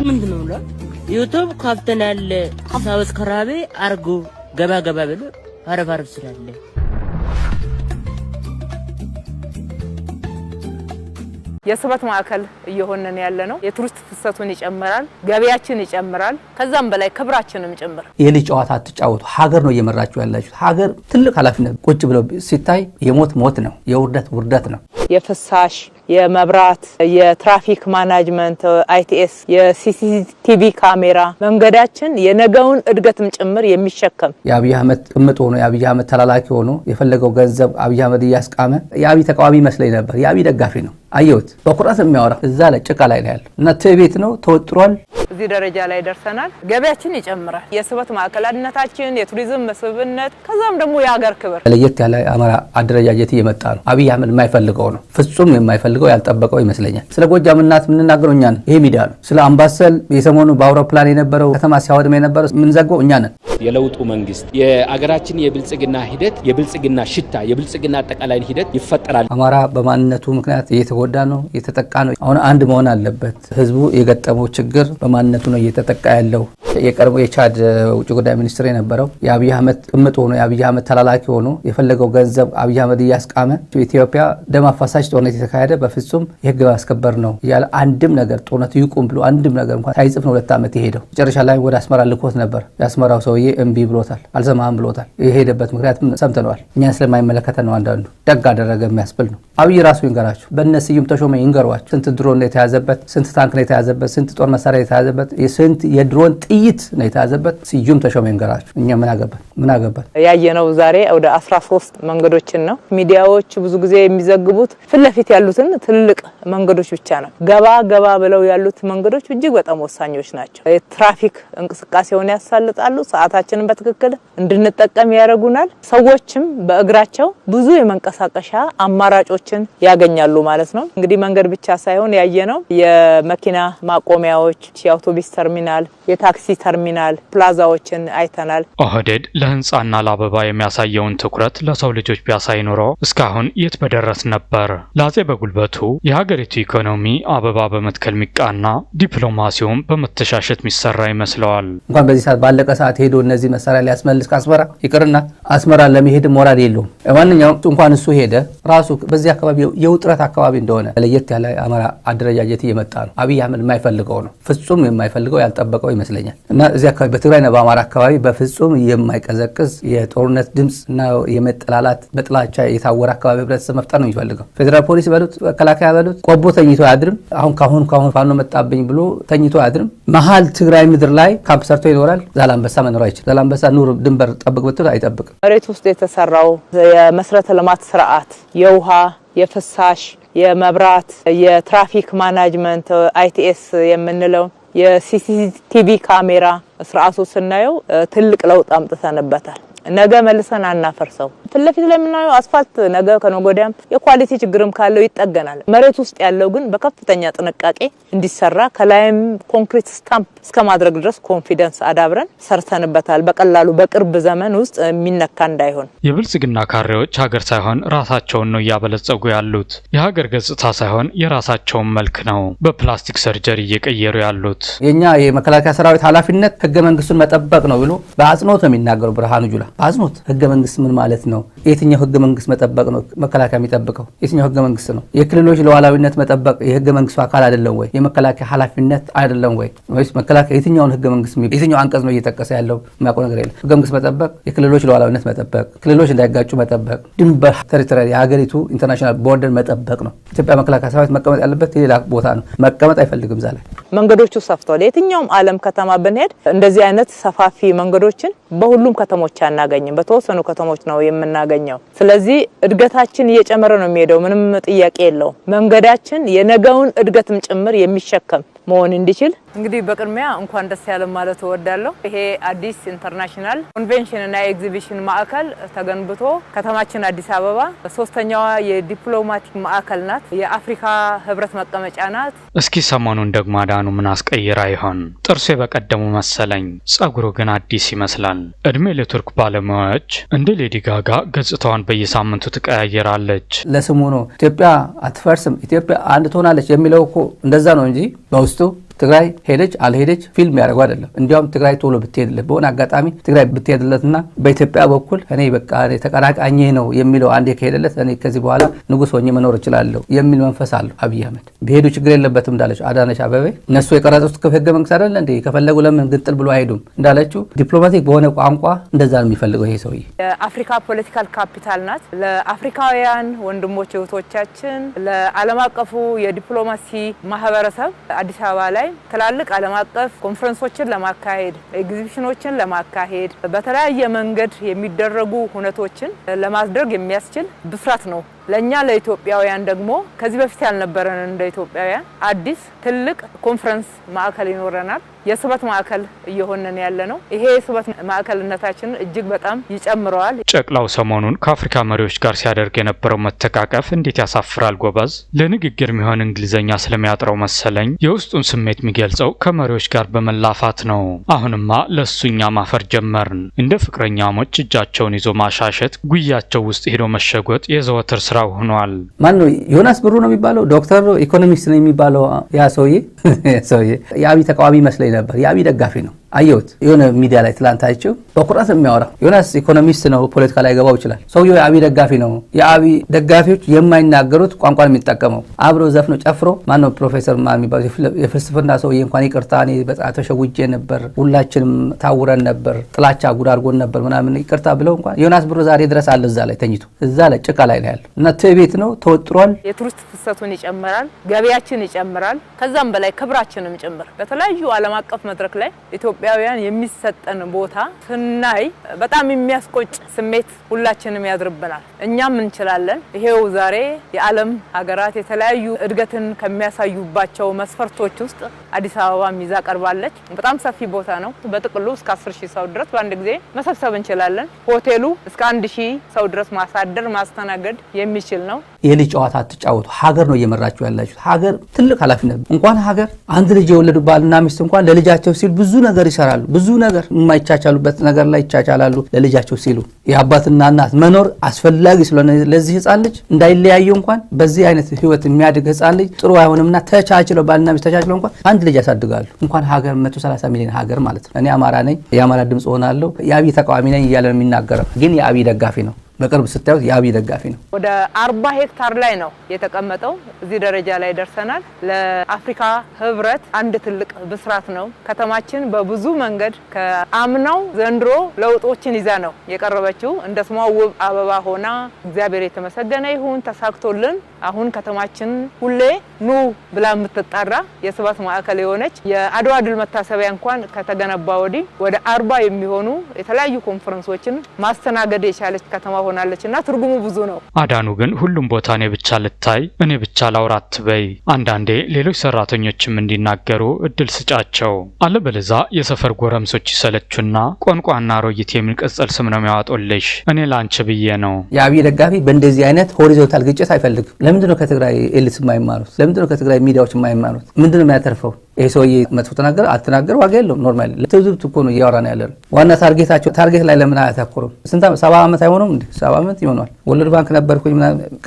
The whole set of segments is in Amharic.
ምንድነው ነው ዩቲዩብ ካፍተናል ሰብስክራይብ አርጉ ገባ ገባ ብሎ አረፋርፍ ስላለ የስበት ማዕከል እየሆነን ያለ ነው። የቱሪስት ፍሰቱን ይጨምራል፣ ገበያችን ይጨምራል፣ ከዛም በላይ ክብራችንም ጭምር። የልጅ ጨዋታ አትጫወቱ። ሀገር ነው እየመራችሁ ያላችሁ። ሀገር ትልቅ ኃላፊነት ቁጭ ብለው ሲታይ የሞት ሞት ነው፣ የውርደት ውርደት ነው። የፍሳሽ የመብራት የትራፊክ ማናጅመንት አይቲኤስ የሲሲቲቪ ካሜራ መንገዳችን የነገውን እድገትም ጭምር የሚሸከም የአብይ አህመድ ቅምጥ ሆኖ የአብይ አህመድ ተላላኪ ሆኖ የፈለገው ገንዘብ አብይ አህመድ እያስቃመ የአብይ ተቃዋሚ መስለኝ ነበር። የአብይ ደጋፊ ነው። አየሁት በኩራት የሚያወራ እዛ ላይ ጭቃ ላይ ነው ያለው እና ትቤት ነው ተወጥሯል። እዚህ ደረጃ ላይ ደርሰናል። ገበያችን ይጨምራል። የስበት ማዕከላነታችን የቱሪዝም መስህብነት ከዛም ደግሞ የሀገር ክብር ለየት ያለ አማራ አደረጃጀት እየመጣ ነው። አብይ አህመድ የማይፈልገው ነው፣ ፍጹም የማይፈልገው ያልጠበቀው ይመስለኛል። ስለ ጎጃም እናት የምንናገረው እኛ ነን። ይሄ ሚዲያ ነው። ስለ አምባሰል የሰሞኑ በአውሮፕላን የነበረው ከተማ ሲያወድም የነበረው የምንዘግበው እኛ ነን። የለውጡ መንግስት የአገራችን የብልጽግና ሂደት የብልጽግና ሽታ የብልጽግና አጠቃላይ ሂደት ይፈጠራል። አማራ በማንነቱ ምክንያት እየተጎዳ ነው፣ እየተጠቃ ነው። አሁን አንድ መሆን አለበት። ህዝቡ የገጠመው ችግር በማንነቱ ነው እየተጠቃ ያለው። የቀድሞ የቻድ ውጭ ጉዳይ ሚኒስትር የነበረው የአብይ አህመድ ቅምጥ ሆኖ የአብይ አህመድ ተላላኪ ሆኖ የፈለገው ገንዘብ አብይ አህመድ እያስቃመ ኢትዮጵያ ደም አፋሳሽ ጦርነት የተካሄደ በፍጹም የህግ ማስከበር ነው እያለ አንድም ነገር ጦርነቱ ይቁም ብሎ አንድም ነገር እንኳን ሳይጽፍ ነው 2 ዓመት የሄደው። መጨረሻ ላይ ወደ አስመራ ልኮት ነበር። የአስመራው ሰውዬ እምቢ ብሎታል፣ አልሰማህም ብሎታል። የሄደበት ምክንያቱም ሰምተነዋል። እኛን ስለማይመለከተ ነው። አንዳንዱ ደግ አደረገ የሚያስብል ነው። አብይ ራሱ ይንገራችሁ፣ በእነ ስዩም ተሾመ ይንገሯችሁ። ስንት ድሮን ነው የተያዘበት፣ ስንት ታንክ ነው የተያዘበት፣ ስንት ጦር መሳሪያ የተያዘበት፣ ስንት የድሮን ጥይት ነው የተያዘበት። ስዩም ተሾመ ይንገራችሁ። እኛ ምን አገባን? ያየነው ዛሬ ወደ 13 መንገዶችን ነው። ሚዲያዎች ብዙ ጊዜ የሚዘግቡት ፍለፊት ያሉትን ትልልቅ መንገዶች ብቻ ነው። ገባ ብለው ያሉት መንገዶች እጅግ በጣም ወሳኞች ናቸው። የትራፊክ እንቅስቃሴውን ያሳልጣሉ። ሰዓታችንን በትክክል እንድንጠቀም ያደርጉናል። ሰዎችም በእግራቸው ብዙ የመንቀሳቀሻ አማራጮችን ያገኛሉ ማለት ነው። እንግዲህ መንገድ ብቻ ሳይሆን ያየነው የመኪና ማቆሚያዎች፣ የአውቶቡስ ተርሚናል፣ የታክሲ ተርሚናል ፕላዛዎችን አይተናል። ኦህዴድ ለህንጻና ለአበባ የሚያሳየውን ትኩረት ለሰው ልጆች ቢያሳይ ኖሮ እስካሁን የት በደረስ ነበር። ላጼ በጉልበቱ የሀገሪቱ ኢኮኖሚ አበባ በመትከል ሚቃና ዲፕሎማሲውም በመተሻሸት ሚሰራ ይመስለዋል። እንኳን በዚህ ሰዓት ባለቀ ሰዓት ሄዶ እነዚህ መሳሪያ ሊያስመልስ ከአስመራ ይቅርና አስመራ ለመሄድ ሞራል የለውም። ማንኛውም እንኳን እሱ ሄደ ራሱ በዚህ አካባቢ የውጥረት አካባቢ እንደሆነ ለየት ያለ አማራ አደረጃጀት እየመጣ ነው። አብይ አህመድ የማይፈልገው ነው፣ ፍጹም የማይፈልገው ያልጠበቀው ይመስለኛል። እና እዚህ አካባቢ በትግራይና በአማራ አካባቢ በፍጹም የማይቀዘቅዝ የጦርነት ድምጽ እና የመጠላላት በጥላቻ የታወረ አካባቢ ህብረተሰብ መፍጠር ነው የሚፈልገው። ፌደራል ፖሊስ በሉት መከላከያ በሉት ቆቦ ተኝቶ አያድርም። አሁን ካሁን ፋኖ መጣብኝ ብሎ ተኝቶ አያድርም። መሀል ትግራይ ምድር ላይ ካምፕ ሰርቶ ይኖራል። ዛላምበሳ መኖር አይችልም። ዛላምበሳ ኑር ድንበር ጠብቅ ብትል አይጠብቅም። መሬት ውስጥ የተሰራው የመሰረተ ልማት ስርዓት የውሃ የፍሳሽ የመብራት የትራፊክ ማናጅመንት አይቲኤስ የምንለው የሲሲቲቪ ካሜራ ስርዓቱ ስናየው ትልቅ ለውጥ አምጥተንበታል። ነገ መልሰን አናፈርሰው። ፍለፊት ላይ የምናየው አስፋልት ነገ ከነጎዳም የኳሊቲ ችግርም ካለው ይጠገናል። መሬት ውስጥ ያለው ግን በከፍተኛ ጥንቃቄ እንዲሰራ ከላይም ኮንክሪት ስታምፕ እስከማድረግ ድረስ ኮንፊደንስ አዳብረን ሰርተንበታል። በቀላሉ በቅርብ ዘመን ውስጥ የሚነካ እንዳይሆን የብልጽግና ካሬዎች ሀገር ሳይሆን ራሳቸውን ነው እያበለጸጉ ያሉት። የሀገር ገጽታ ሳይሆን የራሳቸውን መልክ ነው በፕላስቲክ ሰርጀሪ እየቀየሩ ያሉት። የኛ የመከላከያ ሰራዊት ኃላፊነት ህገ መንግስቱን መጠበቅ ነው ብሎ በአጽንኦት ነው የሚናገረው ብርሃኑ ጁላ። በአጽንኦት ህገ መንግስት ምን ማለት ነው? የትኛው ህገ መንግስት መጠበቅ ነው መከላከያ የሚጠብቀው? የትኛው ህገ መንግስት ነው? የክልሎች ሉዓላዊነት መጠበቅ የህገ መንግስቱ አካል አይደለም ወይ? የመከላከያ ኃላፊነት አይደለም ወይ? ወይስ መከላከያ የትኛውን ህገ መንግስት የትኛው አንቀጽ ነው እየተጠቀሰ ያለው? የሚያውቀው ነገር የለም። ህገ መንግስት መጠበቅ የክልሎች ሉዓላዊነት መጠበቅ፣ ክልሎች እንዳይጋጩ መጠበቅ፣ ድንበር ቴሪቶሪያል የሀገሪቱ ኢንተርናሽናል ቦርደር መጠበቅ ነው። ኢትዮጵያ መከላከያ ሰራዊት መቀመጥ ያለበት ሌላ ቦታ ነው። መቀመጥ አይፈልግም። ዛሬ መንገዶቹ ሰፍተዋል። የትኛውም ዓለም ከተማ ብንሄድ እንደዚህ አይነት ሰፋፊ መንገዶችን በሁሉም ከተሞች አናገኝም። በተወሰኑ ከተሞች ነው የምናገኘው። ስለዚህ እድገታችን እየጨመረ ነው የሚሄደው። ምንም ጥያቄ የለው። መንገዳችን የነገውን እድገትም ጭምር የሚሸከም መሆን እንዲችል እንግዲህ በቅድሚያ እንኳን ደስ ያለ ማለት እወዳለሁ። ይሄ አዲስ ኢንተርናሽናል ኮንቬንሽን እና ኤግዚቢሽን ማዕከል ተገንብቶ ከተማችን አዲስ አበባ ሶስተኛዋ የዲፕሎማቲክ ማዕከል ናት። የአፍሪካ ህብረት መቀመጫ ናት። እስኪ ሰሞኑን ደግሞ አዳኑ ምን አስቀይራ ይሆን? ጥርሱ የበቀደሙ መሰለኝ፣ ጸጉሩ ግን አዲስ ይመስላል። እድሜ ለቱርክ ባለሙያዎች እንደ ሌዲ ጋጋ ገጽታዋን በየሳምንቱ ትቀያየራለች። ለስሙ ነው ኢትዮጵያ አትፈርስም ኢትዮጵያ አንድ ትሆናለች የሚለው እኮ እንደዛ ነው እንጂ በውስጡ ትግራይ ሄደች አልሄደች ፊልም ያደርጉ አይደለም እንዲያውም ትግራይ ቶሎ ብትሄድለት በሆነ አጋጣሚ ትግራይ ብትሄድለትና በኢትዮጵያ በኩል እኔ በቃ ተቀራቃኝ ነው የሚለው አንዴ ከሄደለት እኔ ከዚህ በኋላ ንጉስ ሆኜ መኖር እችላለሁ የሚል መንፈስ አለው አብይ አህመድ ቢሄዱ ችግር የለበትም እንዳለች አዳነች አበቤ እነሱ የቀረጹት ህገ መንግስት አይደል እንዴ ከፈለጉ ለምን ግንጥል ብሎ አይሄዱም እንዳለችው ዲፕሎማቲክ በሆነ ቋንቋ እንደዛ ነው የሚፈልገው ይሄ ሰውዬ የአፍሪካ ፖለቲካል ካፒታል ናት ለአፍሪካውያን ወንድሞች እህቶቻችን ለዓለም አቀፉ የዲፕሎማሲ ማህበረሰብ አዲስ አበባ ላይ ትላልቅ ዓለም አቀፍ ኮንፈረንሶችን ለማካሄድ ኤግዚቢሽኖችን ለማካሄድ በተለያየ መንገድ የሚደረጉ ሁነቶችን ለማድረግ የሚያስችል ብስራት ነው ለኛ ለኢትዮጵያውያን ደግሞ ከዚህ በፊት ያልነበረን እንደ ኢትዮጵያውያን አዲስ ትልቅ ኮንፈረንስ ማዕከል ይኖረናል የስበት ማዕከል እየሆነን ያለ ነው ይሄ የስበት ማዕከልነታችን እጅግ በጣም ይጨምረዋል ጨቅላው ሰሞኑን ከአፍሪካ መሪዎች ጋር ሲያደርግ የነበረው መተቃቀፍ እንዴት ያሳፍራል ጎበዝ ለንግግር የሚሆን እንግሊዘኛ ስለሚያጥረው መሰለኝ የውስጡን ስሜት የሚገልጸው ከመሪዎች ጋር በመላፋት ነው አሁንማ ለሱኛ ማፈር ጀመርን እንደ ፍቅረኛሞች እጃቸውን ይዞ ማሻሸት ጉያቸው ውስጥ ሄዶ መሸጎጥ የዘወትር ስራው ሆኗል ማን ነው ዮናስ ብሩ ነው የሚባለው ዶክተር ኢኮኖሚስት ነው የሚባለው ያ ሰውዬ የአብይ ተቃዋሚ መስለኝ ነበር የአብይ ደጋፊ ነው አየሁት የሆነ ሚዲያ ላይ ትላንት አይቼው በኩራት የሚያወራ ዮናስ ኢኮኖሚስት ነው ፖለቲካ ላይ ገባው ይችላል ሰውዬው የአብይ ደጋፊ ነው የአብይ ደጋፊዎች የማይናገሩት ቋንቋን የሚጠቀመው አብሮ ዘፍኖ ጨፍሮ ማን ነው ፕሮፌሰር ማን የሚባለው የፍልስፍና ሰውዬ እንኳን ይቅርታ እኔ በጣም ተሸውጄ ነበር ሁላችንም ታውረን ነበር ጥላቻ ጉድ አድርጎን ነበር ምናምን ይቅርታ ብለው እንኳን ዮናስ ብሩ ዛሬ ድረስ አለ እዛ ላይ ተኝቶ እዛ ላይ ጭቃ ላይ ነው ያለው እና ትዕቢት ነው ተወጥሯል የቱሪስት ፍሰቱን ይጨምራል ገበያችን ይጨምራል ከዛም በላይ ክብራችንም ጭምር በተለያዩ ዓለም አቀፍ መድረክ ላይ ኢትዮጵያውያን የሚሰጠን ቦታ ስናይ በጣም የሚያስቆጭ ስሜት ሁላችንም ያድርብናል እኛም እንችላለን ይሄው ዛሬ የዓለም ሀገራት የተለያዩ እድገትን ከሚያሳዩባቸው መስፈርቶች ውስጥ አዲስ አበባ ሚዛ ቀርባለች በጣም ሰፊ ቦታ ነው በጥቅሉ እስከ 10000 ሰው ድረስ በአንድ ጊዜ መሰብሰብ እንችላለን ሆቴሉ እስከ 1000 ሰው ድረስ ማሳደር ማስተናገድ የሚችል ነው የልጅ ጨዋታ አትጫወቱ ሀገር ነው እየመራችሁ ያላችሁት ሀገር ትልቅ ኃላፊነት እንኳን ሀገር አንድ ልጅ የወለዱ ባልና ሚስት እንኳን ለልጃቸው ሲል ብዙ ነገር ይሰራሉ ብዙ ነገር የማይቻቻሉበት ነገር ላይ ይቻቻላሉ ለልጃቸው ሲሉ የአባትና እናት መኖር አስፈላጊ ስለሆነ ለዚህ ህፃን ልጅ እንዳይለያዩ እንኳን በዚህ አይነት ህይወት የሚያድግ ህፃን ልጅ ጥሩ አይሆንምና ተቻችለው ባልና ሚስት ተቻችለው እንኳን አንድ ልጅ ያሳድጋሉ እንኳን ሀገር 130 ሚሊዮን ሀገር ማለት ነው እኔ አማራ ነኝ የአማራ ድምጽ ሆናለሁ የአብይ ተቃዋሚ ነኝ እያለ የሚናገረው ግን የአብይ ደጋፊ ነው በቅርብ ስታዩት የአብይ ደጋፊ ነው ወደ 40 ሄክታር ላይ ነው የተቀመጠው እዚህ ደረጃ ላይ ደርሰናል ለአፍሪካ ህብረት አንድ ትልቅ ብስራት ነው ከተማችን በብዙ መንገድ ከአምናው ዘንድሮ ለውጦችን ይዛ ነው የቀረበችው እንደ ስሟ ውብ አበባ ሆና እግዚአብሔር የተመሰገነ ይሁን ተሳክቶልን አሁን ከተማችን ሁሌ ኑ ብላ የምትጣራ የስበት ማዕከል የሆነች የአድዋ ድል መታሰቢያ እንኳን ከተገነባ ወዲህ ወደ 40 የሚሆኑ የተለያዩ ኮንፈረንሶችን ማስተናገድ የቻለች ከተማ ሆናለችና ትርጉሙ ብዙ ነው አዳኑ ግን ሁሉም ቦታ እኔ ብቻ ልታይ እኔ ብቻ ላውራት በይ አንዳንዴ ሌሎች ሰራተኞችም እንዲናገሩ እድል ስጫቸው አለበለዛ የሰፈር ጎረምሶች ይሰለቹና ቋንቋና ሮይት የሚል ቅጽል ስም ነው የሚያወጡልሽ እኔ ላንቺ ብዬ ነው የአብይ ደጋፊ በእንደዚህ አይነት ሆሪዞንታል ግጭት አይፈልግም ለምንድነው ከትግራይ ኤሊት የማይማሩት ለምንድነው ከትግራይ ሚዲያዎች የማይማሩት ምንድነው የሚያተርፈው ይሄ ሰውዬ መጥፎ ተናገረ አትናገር ዋጋ የለውም ኖርማሊ ለትዝብት እኮ ነው እያወራን ያለነው ዋና ታርጌት ላይ ለምን አያተኩሩም ስንት 70 ዓመት አይሆንም እንዴ 70 ዓመት ይሆናል ወለድ ባንክ ነበርኩኝ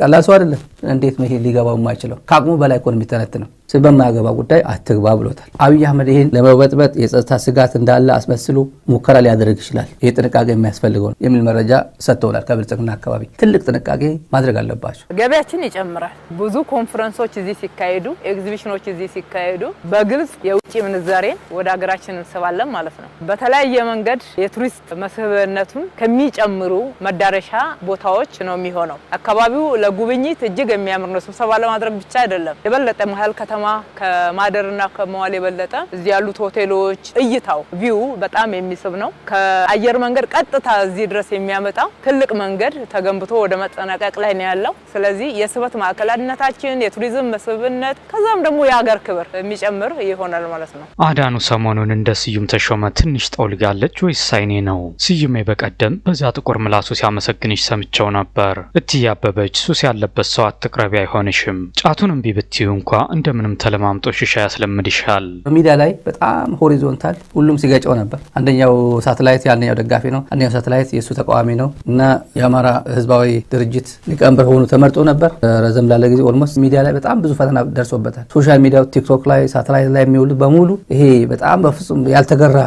ቀላል ሰው አይደለም እንዴት ነው ይሄ ሊገባው የማይችለው ከአቅሙ በላይ እኮ ነው የሚተነተነው በማያገባ ጉዳይ አትግባ ብሎታል አብይ አህመድ ይሄን ለመበጥበጥ የጸጥታ ስጋት እንዳለ አስመስሎ ሙከራ ሊያደርግ ይችላል ይሄ ጥንቃቄ የሚያስፈልገው የሚል መረጃ ሰጥተውናል ከብልጽግና አካባቢ ትልቅ ጥንቃቄ ማድረግ አለባቸው ገበያችን ይጨምራል ብዙ ኮንፈረንሶች እዚህ ሲካሄዱ ኤግዚቢሽኖች እዚህ ሲካሄዱ በግልጽ የውጭ ምንዛሬን ወደ ሀገራችን እንስባለን ማለት ነው በተለያየ መንገድ የቱሪስት መስህብነቱን ከሚጨምሩ መዳረሻ ቦታዎች ነው የሚሆነው አካባቢው ለጉብኝት እጅግ የሚያምር ነው ስብሰባ ለማድረግ ብቻ አይደለም የበለጠ መሃል ከተማ ከማደርና ከመዋል የበለጠ እዚህ ያሉት ሆቴሎች እይታው ቪው በጣም የሚስብ ነው ከአየር መንገድ ቀጥታ እዚህ ድረስ የሚያመጣ ትልቅ መንገድ ተገንብቶ ወደ መጠናቀቅ ላይ ነው ያለው ስለዚህ የስበት ማዕከላዊነታችን የቱሪዝም መስህብነት ከዛም ደግሞ የሀገር ክብር የሚጨምር ይሆናል ማለት ነው አዳኑ ሰሞኑን እንደ ስዩም ተሾመ ትንሽ ጠውልጋለች ወይስ ሳይኔ ነው ስዩም በቀደም በዛ ጥቁር ምላሱ ሲያመሰግንሽ ሰምቸው ነበር እትዬ አበበች ሱስ ያለበት ሰው አትቅረቢ አይሆንሽም ጫቱንም ቢብትዩ እንኳን እንደምን ማንንም ተለማምጦ ሽሻ ያስለምድሻል። በሚዲያ ላይ በጣም ሆሪዞንታል ሁሉም ሲገጨው ነበር። አንደኛው ሳተላይት ያንኛው ደጋፊ ነው፣ አንደኛው ሳተላይት የሱ ተቃዋሚ ነው እና የአማራ ህዝባዊ ድርጅት ሊቀመንበር ሆኖ ተመርጦ ነበር። ረዘም ላለ ጊዜ ኦልሞስት ሚዲያ ላይ በጣም ብዙ ፈተና ደርሶበታል። ሶሻል ሚዲያው ቲክቶክ ላይ ሳተላይት ላይ የሚውሉ በሙሉ ይሄ በጣም በፍጹም ያልተገራ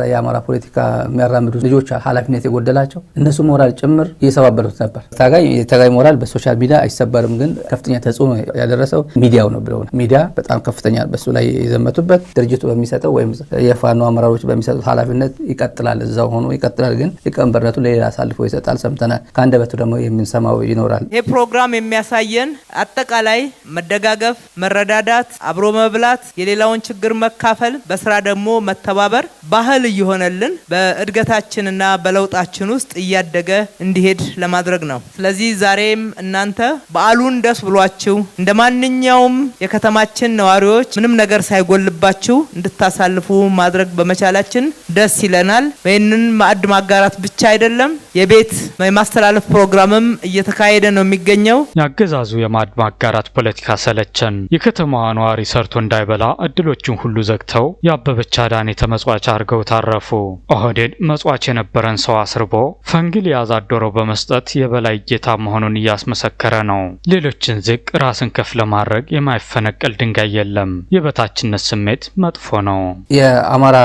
የአማራ ፖለቲካ የሚያራምዱ ልጆች ኃላፊነት የጎደላቸው እነሱ ሞራል ጭምር እየሰባበሩት ነበር። ታጋይ ሞራል በሶሻል ሚዲያ አይሰበርም፣ ግን ከፍተኛ ተጽዕኖ ያደረሰው ሚዲያው ነው ብለው ሚዲያ በጣም ከፍተኛ በሱ ላይ የዘመቱበት ድርጅቱ በሚሰጠው ወይም የፋኖ አመራሮች በሚሰጡት ኃላፊነት ይቀጥላል፣ እዛው ሆኖ ይቀጥላል። ግን ሊቀመንበርነቱ ለሌላ አሳልፎ ይሰጣል፣ ሰምተናል። ከአንደበቱ ደግሞ የምንሰማው ይኖራል። ይሄ ፕሮግራም የሚያሳየን አጠቃላይ መደጋገፍ፣ መረዳዳት፣ አብሮ መብላት፣ የሌላውን ችግር መካፈል፣ በስራ ደግሞ መተባበር ባህል እየሆነልን በእድገታችንና በለውጣችን ውስጥ እያደገ እንዲሄድ ለማድረግ ነው። ስለዚህ ዛሬም እናንተ በዓሉን ደስ ብሏችሁ እንደማንኛውም የከተማችን ነዋሪዎች ምንም ነገር ሳይጎልባችሁ እንድታሳልፉ ማድረግ በመቻላችን ደስ ይለናል። ይህንን ማዕድ ማጋራት ብቻ አይደለም፣ የቤት የማስተላለፍ ፕሮግራምም እየተካሄደ ነው የሚገኘው። ያገዛዙ የማዕድ ማጋራት ፖለቲካ ሰለቸን። የከተማዋ ነዋሪ ሰርቶ እንዳይበላ እድሎችን ሁሉ ዘግተው የአበበች አዳኔ ተመጽዋች አድርገው ታረፉ። ኦህዴድ መጽዋች የነበረን ሰው አስርቦ ፈንግል ያዛዶሮ በመስጠት የበላይ ጌታ መሆኑን እያስመሰከረ ነው። ሌሎችን ዝቅ ራስን ከፍ ለማድረግ የማይፈነቀል ድንጋይ የለም። የበታችነት ስሜት መጥፎ ነው። የአማራ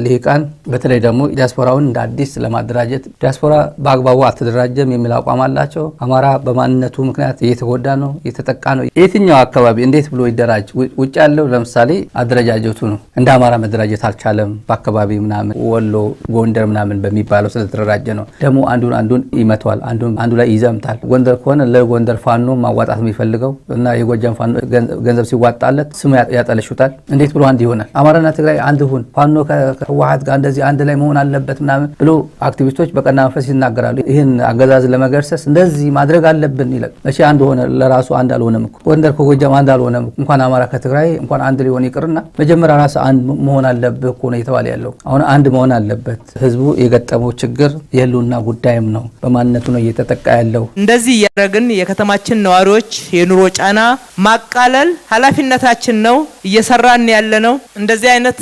ልሂቃን በተለይ ደግሞ ዲያስፖራውን እንደ አዲስ ለማደራጀት ዲያስፖራ በአግባቡ አልተደራጀም የሚል አቋም አላቸው። አማራ በማንነቱ ምክንያት እየተጎዳ ነው፣ እየተጠቃ ነው። የትኛው አካባቢ እንዴት ብሎ ይደራጅ? ውጭ ያለው ለምሳሌ አደረጃጀቱ ነው። እንደ አማራ መደራጀት አልቻለም። በአካባቢ ምናምን ወሎ፣ ጎንደር ምናምን በሚባለው ስለተደራጀ ነው። ደግሞ አንዱን ይመቷል፣ አንዱ ላይ ይዘምታል። ጎንደር ከሆነ ለጎንደር ፋኖ ማዋጣት የሚፈልገው እና የጎጃም ፋኖ ገንዘብ ሲዋጣለት ስሙ ያጠለሹታል። እንዴት ብሎ አንድ ይሆናል? አማራና ትግራይ አንድ ሁን፣ ፋኖ ከህወሓት ጋር እንደዚህ አንድ ላይ መሆን አለበት ምናምን ብሎ አክቲቪስቶች በቀና መንፈስ ይናገራሉ። ይህን አገዛዝ ለመገርሰስ እንደዚህ ማድረግ አለብን ይላል። እሺ አንድ ሆነ፣ ለራሱ አንድ አልሆነም እኮ ጎንደር ከጎጃም አንድ አልሆነም። እንኳን አማራ ከትግራይ እንኳን አንድ ሊሆን ይቅርና መጀመሪያ ራስ አንድ መሆን አለበት እኮ ነው የተባለ ያለው። አሁን አንድ መሆን አለበት። ህዝቡ የገጠመው ችግር የህልውና ጉዳይም ነው። በማንነቱ ነው እየተጠቃ ያለው። እንደዚህ ያደረግን የከተማችን ነዋሪዎች የኑሮ ጫና ማቃለል ኃላፊነታችን ነው። እየሰራን ያለ ነው። እንደዚህ አይነት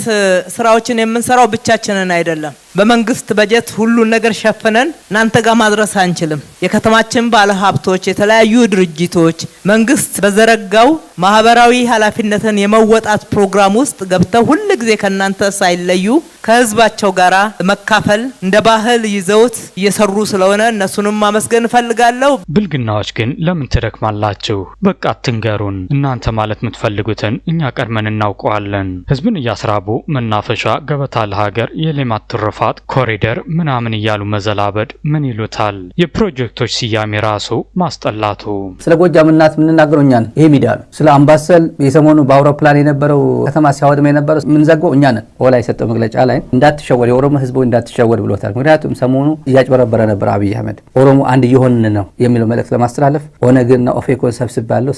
ስራዎችን የምንሰራው ብቻችንን አይደለም። በመንግስት በጀት ሁሉን ነገር ሸፍነን እናንተ ጋር ማድረስ አንችልም። የከተማችን ባለሀብቶች፣ የተለያዩ ድርጅቶች መንግስት በዘረጋው ማህበራዊ ኃላፊነትን የመወጣት ፕሮግራም ውስጥ ገብተው ሁሉ ጊዜ ከናንተ ሳይለዩ ከህዝባቸው ጋራ መካፈል እንደ ባህል ይዘውት እየሰሩ ስለሆነ እነሱንም ማመስገን ፈልጋለሁ። ብልግናዎች ግን ለምን ትደክማላችሁ? በቃ አትንገሩን። እናንተ ማለት የምትፈልጉትን እኛ ቀድመን እናውቀዋለን። ህዝብን እያስራቡ መናፈሻ፣ ገበታ ለሀገር፣ የሌማት ትሩፋት፣ ኮሪደር ምናምን እያሉ መዘላበድ ምን ይሉታል? የፕሮጀክቶች ስያሜ ራሱ ማስጠላቱ። ስለ ጎጃም እናት የምንናገረው እኛ ነን። ይሄ ሚዲያ ነው። ስለ አምባሰል የሰሞኑ በአውሮፕላን የነበረው ከተማ ሲያወድም የነበረው የምንዘገው እኛ ነን። ወላ የሰጠው መግለጫ ላይ እንዳትሸወድ የኦሮሞ ህዝብ እንዳትሸወድ ብሎታል። ምክንያቱም ሰሞኑ እያጭበረበረ ነበር አብይ አህመድ። ኦሮሞ አንድ እየሆንን ነው የሚለው መልእክት ለማስተላለፍ ኦነግና ኦፌኮን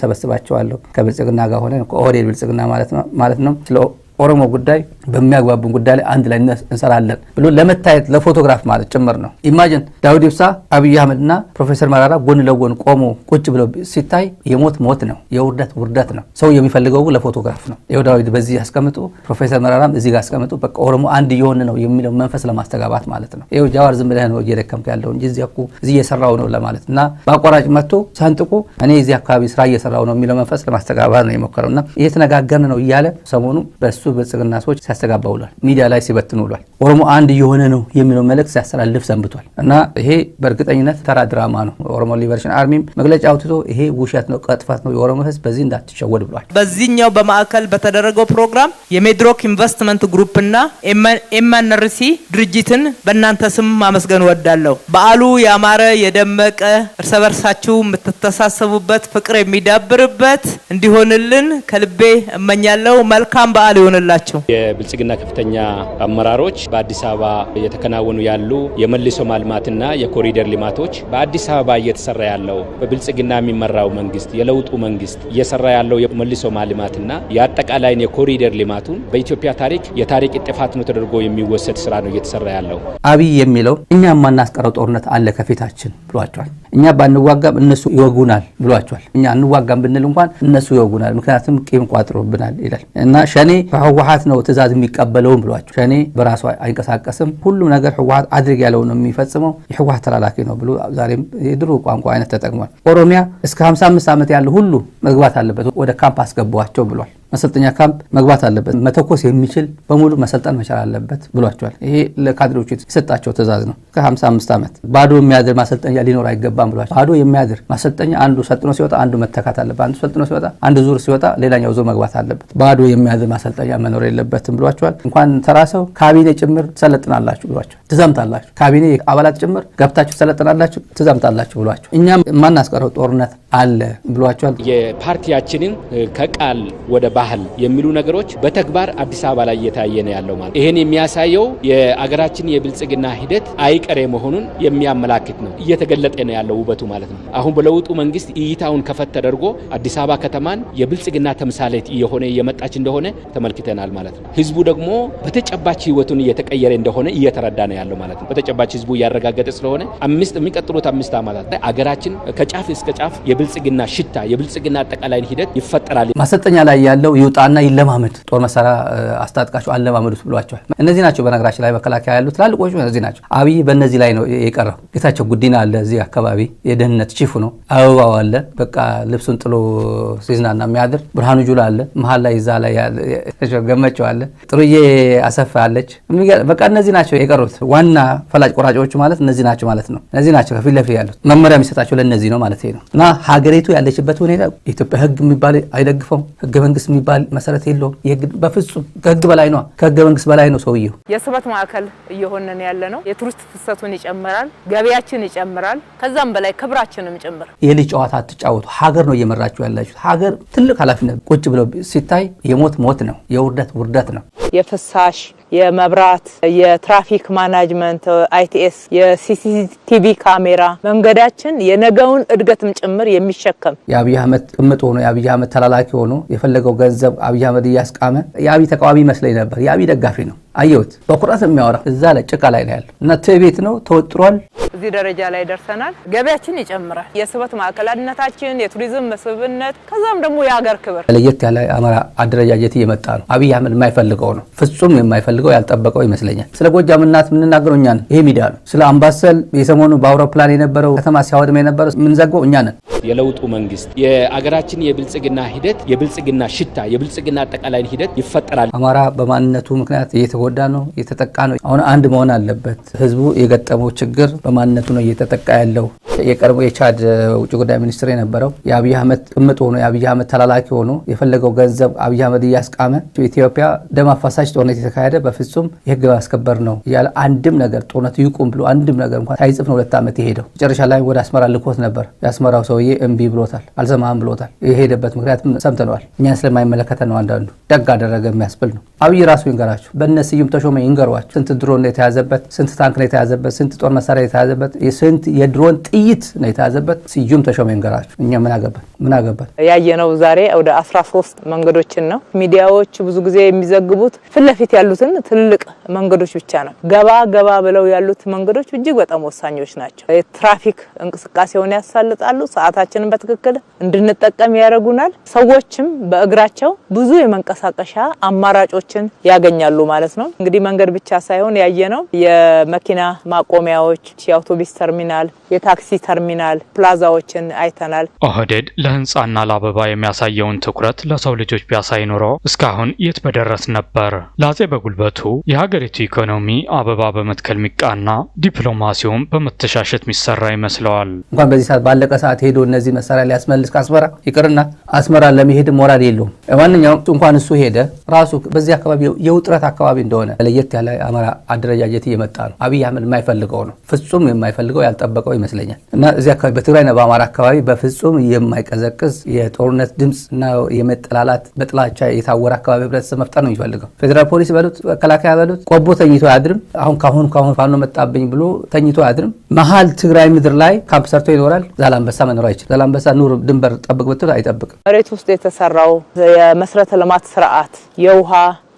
ሰበስባቸዋለሁ ከብልጽግና ጋር ሆነ ከኦህዴድ ብልጽግና ማለት ነው ስለ ኦሮሞ ጉዳይ በሚያግባቡን ጉዳይ ላይ አንድ ላይ እንሰራለን ብሎ ለመታየት ለፎቶግራፍ ማለት ጭምር ነው። ኢማጂን ዳውድ ኢብሳ፣ አብይ አህመድና ፕሮፌሰር መራራ ጎን ለጎን ቆሞ ቁጭ ብሎ ሲታይ የሞት ነው፣ የውርደት ነው። ሰው የሚፈልገው ለፎቶግራፍ ነው። ይኸው ዳውድ በዚህ ያስቀምጡ፣ ፕሮፌሰር መራራም እዚህ ጋር ያስቀምጡ። በቃ ኦሮሞ አንድ እየሆነ ነው የሚለው መንፈስ ለማስተጋባት ማለት ነው። ይኸው ጃዋር ዝም ብለህ ነው እየደከምክ ያለው እንጂ እዚህ እየሰራው ነው ለማለት እና በአቋራጭ መጥቶ ሳንጥቆ እኔ እዚህ አካባቢ ስራ እየሰራው ነው የሚለው መንፈስ ለማስተጋባት ነው የሞከረውና እየተነጋገርን ነው እያለ በሰሞኑ በሱ ብልጽግና ሰዎች ሲያስተጋባ ውሏል። ሚዲያ ላይ ሲበትን ውሏል። ኦሮሞ አንድ እየሆነ ነው የሚለው መልእክት ሲያስተላልፍ ሰንብቷል። እና ይሄ በእርግጠኝነት ተራ ድራማ ነው። ኦሮሞ ሊበሬሽን አርሚም መግለጫ አውጥቶ ይሄ ውሸት ነው፣ ቅጥፈት ነው፣ የኦሮሞ ህዝብ በዚህ እንዳትሸወድ ብሏል። በዚህኛው በማዕከል በተደረገው ፕሮግራም የሜድሮክ ኢንቨስትመንት ግሩፕና ኤምኤንአርሲ ድርጅትን በእናንተ ስም ማመስገን ወዳለሁ። በዓሉ ያማረ የደመቀ እርስ በርሳችሁ የምትተሳሰቡበት ፍቅር የሚዳብርበት እንዲሆንልን ከልቤ እመኛለሁ። መልካም በዓል ይሁንላችሁ። የብልጽግና ከፍተኛ አመራሮች በአዲስ አበባ እየተከናወኑ ያሉ የመልሶ ማልማትና የኮሪደር ልማቶች በአዲስ አበባ እየተሰራ ያለው በብልጽግና የሚመራው መንግስት የለውጡ መንግስት እየሰራ ያለው የመልሶ ማልማትና የአጠቃላይን የኮሪደር ልማቱን በኢትዮጵያ ታሪክ የታሪክ ጥፋት ነው ተደርጎ የሚወሰድ ስራ ነው እየተሰራ ያለው። አብይ የሚለው እኛ ማናስቀረው ጦርነት አለ ከፊታችን ብሏቸዋል። እኛ ባንዋጋም እነሱ ይወጉናል ብሏቸዋል። እኛ እንዋጋም ብንል እንኳን እነሱ ይወጉናል ምክንያቱም ቂም ቋጥሮብናል ይላል እና ሸኔ ህወሓት ነው ትእዛዝ የሚቀበለው ብሏቸው ሸኔ በራሱ አይንቀሳቀስም ሁሉ ነገር ህወሓት አድርግ ያለው ነው የሚፈጽመው የህወሓት ተላላኪ ነው ብሎ ዛሬም የድሮ ቋንቋ አይነት ተጠቅሟል። ኦሮሚያ እስከ 55 ዓመት ያለው ሁሉ መግባት አለበት ወደ ካምፕ አስገቧቸው ብሏል። መሰልጠኛ ካምፕ መግባት አለበት መተኮስ የሚችል በሙሉ መሰልጠን መቻል አለበት ብሏቸዋል። ይሄ ለካድሬዎች የተሰጣቸው ትእዛዝ ነው። ከ55 ዓመት ባዶ የሚያድር ማሰልጠኛ ሊኖር አይገባም ብሏቸዋል። ባዶ የሚያድር ማሰልጠኛ አንዱ ሰልጥኖ ሲወጣ አንዱ መተካት አለበት አንዱ ሰልጥኖ ሲወጣ አንዱ ዙር ሲወጣ ሌላኛው ዙር መግባት አለበት። ባዶ የሚያድር ማሰልጠኛ መኖር የለበትም ብሏቸዋል። እንኳን ተራሰው ካቢኔ ጭምር ሰለጥናላችሁ ብሏቸዋል። ትዛምታላችሁ ካቢኔ አባላት ጭምር ገብታችሁ ሰለጥናላችሁ ትዛምታላችሁ ብሏቸዋል። እኛም ማናስቀረው ጦርነት አለ ብሏቸዋል። የፓርቲያችንን ከቃል ወደ ባህል የሚሉ ነገሮች በተግባር አዲስ አበባ ላይ እየታየ ነው ያለው ማለት ይሄን የሚያሳየው የአገራችን የብልጽግና ሂደት አይቀሬ መሆኑን የሚያመላክት ነው እየተገለጠ ነው ያለው ውበቱ ማለት ነው። አሁን በለውጡ መንግስት እይታውን ከፈት ተደርጎ አዲስ አበባ ከተማን የብልጽግና ተምሳሌት እየሆነ እየመጣች እንደሆነ ተመልክተናል ማለት ነው። ህዝቡ ደግሞ በተጨባጭ ህይወቱን እየተቀየረ እንደሆነ እየተረዳ ነው ያለው ማለት ነው። በተጨባጭ ህዝቡ ያረጋገጠ ስለሆነ የሚቀጥሉት 5 ዓመታት አገራችን ከጫፍ እስከ ጫፍ የብልጽግና ሽታ የብልጽግና አጠቃላይ ሂደት ይፈጠራል። ማሰልጠኛ ላይ ያለው ይውጣና ይለማመድ ጦር መሳሪያ አስታጥቃቸው አለማመዱት ብሏቸዋል። እነዚህ ናቸው በነገራችን ላይ መከላከያ ያሉት ትላልቆቹ እነዚህ ናቸው። አብይ በእነዚህ ላይ ነው የቀረው። ጌታቸው ጉዲና አለ እዚህ አካባቢ የደህንነት ቺፉ ነው። አበባው አለ በቃ ልብሱን ጥሎ ሲዝናና የሚያድር ብርሃኑ ጁላ አለ መሃል ላይ እዛ ላይ ገመቸው አለ ጥሩዬ አሰፋ አለች። በቃ እነዚህ ናቸው የቀሩት ዋና ፈላጭ ቆራጮቹ ማለት እነዚህ ናቸው ማለት ነው። እነዚህ ናቸው ከፊት ለፊት ያሉት መመሪያ የሚሰጣቸው ለነዚህ ነው ማለት ነው። እና ሀገሪቱ ያለችበት ሁኔታ ኢትዮጵያ ህግ የሚባል አይደግፈው ህገ መንግስት የሚባል መሰረት የለውም። በፍጹም ከህግ በላይ ነው ከህገ መንግስት በላይ ነው ሰውየው። የስበት ማዕከል እየሆነን ያለ ነው። የቱሪስት ፍሰቱን ይጨምራል ገበያችን ይጨምራል ከዛም በላይ ክብራችንም ጭምር። የልጅ ጨዋታ አትጫወቱ ሀገር ነው እየመራችሁ ያላችሁ። ሀገር ትልቅ ኃላፊነት ቁጭ ብለው ሲታይ የሞት ሞት ነው የውርደት ውርደት ነው። የፍሳሽ የመብራት የትራፊክ ማናጅመንት አይቲኤስ የሲሲቲቪ ካሜራ መንገዳችን የነገውን እድገትም ጭምር የሚሸከም የአብይ አህመድ ቅምጥ ሆኖ የአብይ አህመድ ተላላኪ ሆኖ የፈለገው ገንዘብ አብይ አህመድ እያስቃመ የአብይ ተቃዋሚ መስለኝ ነበር። የአብይ ደጋፊ ነው አየሁት በኩራት የሚያወራ እዛ ላይ ጭቃ ላይ ነው ያለው እና ትቤት ነው ተወጥሯል። እዚህ ደረጃ ላይ ደርሰናል። ገበያችን ይጨምራል የስበት ማዕከላነታችን የቱሪዝም መስህብነት ከዛም ደግሞ የሀገር ክብር ለየት ያለ አማራ አደረጃጀት እየመጣ ነው። አብይ አህመድ የማይፈልገው ነው ፍጹም የማይፈልገው ያልጠበቀው ይመስለኛል። ስለ ጎጃም እናት የምንናገረው እኛ ነን። ይሄ ሚዲያ ነው። ስለ አምባሰል የሰሞኑ በአውሮፕላን የነበረው ከተማ ሲያወድም የነበረው የምንዘግበው እኛ ነን። የለውጡ መንግስት የአገራችን የብልጽግና ሂደት የብልጽግና ሽታ የብልጽግና አጠቃላይ ሂደት ይፈጠራል። አማራ በማንነቱ ምክንያት እየተጎዳ ነው እየተጠቃ ነው። አሁን አንድ መሆን አለበት። ህዝቡ የገጠመው ችግር በማንነቱ ነው እየተጠቃ ያለው። የቀድሞ የቻድ ውጭ ጉዳይ ሚኒስትር የነበረው የአብይ አህመድ ቅምጥ ሆኖ የአብይ አህመድ ተላላኪ ሆኖ የፈለገው ገንዘብ አብይ አህመድ እያስቃመ ኢትዮጵያ ደም አፋሳሽ ጦርነት የተካሄደ በፍጹም የህግ ማስከበር ነው ያለ አንድም ነገር ጦርነቱ ይቁም ብሎ አንድም ነገር እንኳን ሳይጽፍ ነው 2 ዓመት የሄደው። መጨረሻ ላይ ወደ አስመራ ልኮት ነበር። የአስመራው ሰውዬ እምቢ ብሎታል አልሰማህም ብሎታል። የሄደበት ምክንያቱም ሰምተነዋል። እኛን ስለማይመለከተ ነው። አንዳንዱ ደግ አደረገ የሚያስብል ነው። አብይ ራሱ ይንገራችሁ በእነስዩም ተሾመ ይንገሯችሁ ስንት ድሮን ነው የተያዘበት ስንት ታንክ ነው የተያዘበት ስንት ጦር መሳሪያ የተያዘበት ስንት የድሮን ጥይት ነው የተያዘበት ስዩም ተሾመ ይንገራችሁ። እኛ ምን አገባን ያየነው ዛሬ ወደ 13 መንገዶችን ነው። ሚዲያዎች ብዙ ጊዜ የሚዘግቡት ፍለፊት ያሉትን ትልልቅ መንገዶች ብቻ ነው። ገባ ብለው ያሉት መንገዶች እጅግ በጣም ወሳኞች ናቸው። የትራፊክ እንቅስቃሴውን ያሳልጣሉ። ሰዓታችንን በትክክል እንድንጠቀም ያደርጉናል። ሰዎችም በእግራቸው ብዙ የመንቀሳቀሻ አማራጮችን ያገኛሉ ማለት ነው። እንግዲህ መንገድ ብቻ ሳይሆን ያየነው የመኪና ማቆሚያዎች፣ የአውቶቡስ ተርሚናል፣ የታክሲ ተርሚናል ፕላዛዎችን አይተናል። ኦህዴድ ለህንጻና ለአበባ የሚያሳየውን ትኩረት ለሰው ልጆች ቢያሳይ ኖሮ እስካሁን የት በደረስ ነበር። ላጼ በጉልበቱ የሀገሪቱ ኢኮኖሚ አበባ በመትከል ሚቃና ዲፕሎማሲውም በመተሻሸት ሚሰራ ይመስለዋል። እንኳን በዚህ ሰዓት ባለቀ ሰዓት ሄዶ እነዚህ መሳሪያ ሊያስመልስ ከአስመራ ይቅርና አስመራ ለመሄድ ሞራል የለውም። ማንኛውም እንኳን እሱ ሄደ ራሱ በዚህ አካባቢ የውጥረት አካባቢ እንደሆነ ለየት ያለ አማራ አደረጃጀት እየመጣ ነው። አብይ አህመድ የማይፈልገው ነው ፍጹም የማይፈልገው ያልጠበቀው ይመስለኛል። እና እዚህ አካባቢ በትግራይና በአማራ አካባቢ በፍጹም የማይቀዘቅዝ የጦርነት ድምጽ እና የመጠላላት በጥላቻ የታወረ አካባቢ ህብረተሰብ መፍጠር ነው የሚፈልገው። ፌደራል ፖሊስ በሉት መከላከያ በሉት ቆቦ ተኝቶ አያድርም። አሁን ካሁን ፋኖ መጣብኝ ብሎ ተኝቶ አያድርም። መሀል ትግራይ ምድር ላይ ካምፕ ሰርቶ ይኖራል። ዛላንበሳ መኖር አይችልም። ዛላንበሳ ኑር ድንበር ጠብቅ ብትል አይጠብቅም። መሬት ውስጥ የተሰራው የመሰረተ ልማት ስርዓት የውሃ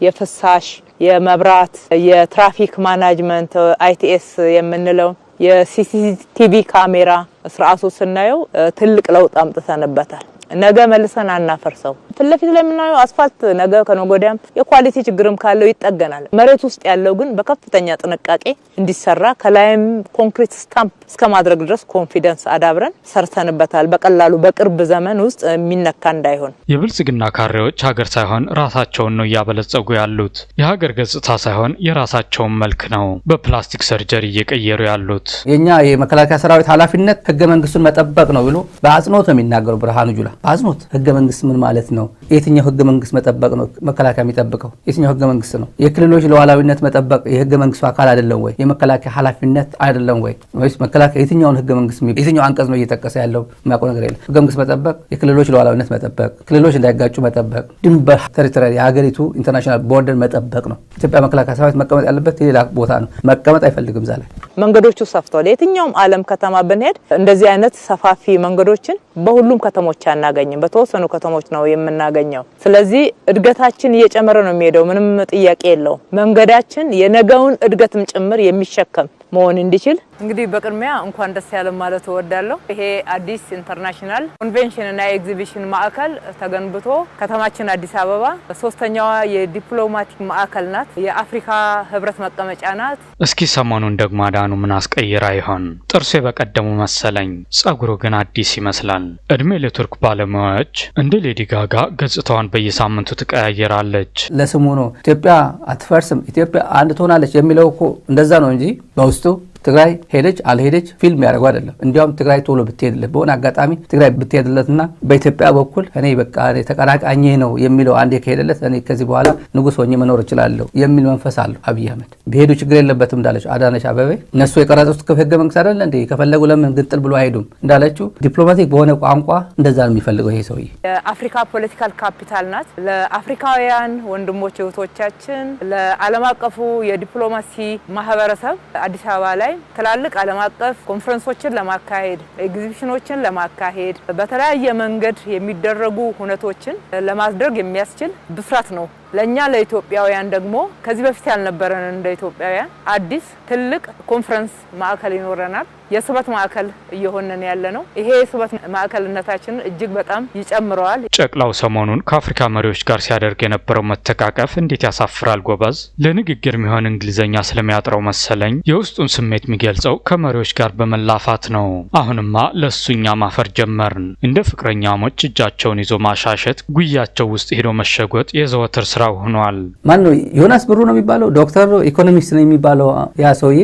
የፍሳሽ የመብራት የትራፊክ ማናጅመንት አይቲኤስ የምንለው የሲሲቲቪ ካሜራ ስርዓቱ ስናየው ትልቅ ለውጥ አምጥተንበታል። ነገ መልሰን አናፈርሰው። ፍለፊት ላይ የምናየው አስፋልት ነገ ከነጎዳም የኳሊቲ ችግርም ካለው ይጠገናል። መሬት ውስጥ ያለው ግን በከፍተኛ ጥንቃቄ እንዲሰራ ከላይም ኮንክሪት ስታምፕ እስከማድረግ ድረስ ኮንፊደንስ አዳብረን ሰርተንበታል። በቀላሉ በቅርብ ዘመን ውስጥ የሚነካ እንዳይሆን። የብልጽግና ካሬዎች ሀገር ሳይሆን ራሳቸውን ነው እያበለጸጉ ያሉት። የሀገር ገጽታ ሳይሆን የራሳቸውን መልክ ነው በፕላስቲክ ሰርጀሪ እየቀየሩ ያሉት። የኛ የመከላከያ ሰራዊት ኃላፊነት ህገ መንግስቱን መጠበቅ ነው ብሎ በአጽንኦት ነው የሚናገረው ብርሃኑ ጁላ። በአጽንኦት ህገ መንግስት ምን ማለት ነው? የትኛው ህገ መንግስት መጠበቅ ነው መከላከያ የሚጠብቀው? የትኛው ህገ መንግስት ነው? የክልሎች ሉዓላዊነት መጠበቅ የህገ መንግስቱ አካል አይደለም ወይ? የመከላከያ ኃላፊነት አይደለም ወይ? ወይስ መከላከያ የትኛውን ህገ መንግስት የትኛው አንቀጽ ነው እየተጠቀሰ ያለው? የሚያውቀው ነገር የለም። ህገ መንግስት መጠበቅ፣ የክልሎች ሉዓላዊነት መጠበቅ፣ ክልሎች እንዳይጋጩ መጠበቅ፣ ድንበር ቴሪቶሪያል የሀገሪቱ ኢንተርናሽናል ቦርደር መጠበቅ ነው። ኢትዮጵያ መከላከያ ሰራዊት መቀመጥ ያለበት ሌላ ቦታ ነው። መቀመጥ አይፈልግም ዛሬ። መንገዶቹ ሰፍተዋል። የትኛውም ዓለም ከተማ ብንሄድ እንደዚህ አይነት ሰፋፊ መንገዶችን በሁሉም ከተሞች አናገኝም። በተወሰኑ ከተሞች ነው የምናገኘው። ስለዚህ እድገታችን እየጨመረ ነው የሚሄደው። ምንም ጥያቄ የለው። መንገዳችን የነገውን እድገትም ጭምር የሚሸከም መሆን እንዲችል እንግዲህ በቅድሚያ እንኳን ደስ ያለን ማለት እወዳለሁ። ይሄ አዲስ ኢንተርናሽናል ኮንቬንሽን እና ኤግዚቢሽን ማዕከል ተገንብቶ ከተማችን አዲስ አበባ ሶስተኛዋ የዲፕሎማቲክ ማዕከል ናት። የአፍሪካ ህብረት መቀመጫ ናት። እስኪ ሰሞኑን ደግሞ አዳኑ ምን አስቀይራ ይሆን? ጥርሱ የበቀደሙ መሰለኝ፣ ጸጉሩ ግን አዲስ ይመስላል። እድሜ ለቱርክ ባለሙያዎች እንደ ሌዲ ጋጋ ገጽታዋን በየሳምንቱ ትቀያየራለች። ለስሙ ነው ኢትዮጵያ አትፈርስም ኢትዮጵያ አንድ ትሆናለች የሚለው እኮ እንደዛ ነው እንጂ በውስጡ ትግራይ ሄደች አልሄደች ፊልም ያደርጉ አይደለም። እንዲያውም ትግራይ ቶሎ ብትሄድለት በሆነ አጋጣሚ ትግራይ ብትሄድለትና በኢትዮጵያ በኩል እኔ በቃ ተቀራቃኝ ነው የሚለው አንዴ ከሄደለት እኔ ከዚህ በኋላ ንጉስ ሆኜ መኖር እችላለሁ የሚል መንፈስ አለው አብይ አህመድ። ቢሄዱ ችግር የለበትም እንዳለች አዳነች አበቤ እነሱ የቀረጹት ህገ መንግስት አይደለ እንዴ? ከፈለጉ ለምን ግንጥል ብሎ አይሄዱም እንዳለችው ዲፕሎማቲክ በሆነ ቋንቋ እንደዛ ነው የሚፈልገው ይሄ ሰውዬ። የአፍሪካ ፖለቲካል ካፒታል ናት። ለአፍሪካውያን ወንድሞች እህቶቻችን፣ ለዓለም አቀፉ የዲፕሎማሲ ማህበረሰብ አዲስ አበባ ላይ ትላልቅ ዓለም አቀፍ ኮንፈረንሶችን ለማካሄድ ኤግዚቢሽኖችን ለማካሄድ በተለያየ መንገድ የሚደረጉ ሁነቶችን ለማድረግ የሚያስችል ብስራት ነው። ለኛ ለኢትዮጵያውያን ደግሞ ከዚህ በፊት ያልነበረን እንደ ኢትዮጵያውያን አዲስ ትልቅ ኮንፈረንስ ማዕከል ይኖረናል። የስበት ማዕከል እየሆነን ያለ ነው። ይሄ የስበት ማዕከልነታችን እጅግ በጣም ይጨምረዋል። ጨቅላው ሰሞኑን ከአፍሪካ መሪዎች ጋር ሲያደርግ የነበረው መተቃቀፍ እንዴት ያሳፍራል ጎበዝ። ለንግግር የሚሆን እንግሊዘኛ ስለሚያጥረው መሰለኝ የውስጡን ስሜት የሚገልጸው ከመሪዎች ጋር በመላፋት ነው። አሁንማ ለሱኛ ማፈር ጀመርን። እንደ ፍቅረኛሞች እጃቸውን ይዞ ማሻሸት፣ ጉያቸው ውስጥ ሄዶ መሸጎጥ የዘወትር ስራው ሆኗል። ማን ነው? ዮናስ ብሩ ነው የሚባለው ዶክተር ኢኮኖሚስት ነው የሚባለው ያ ሰውዬ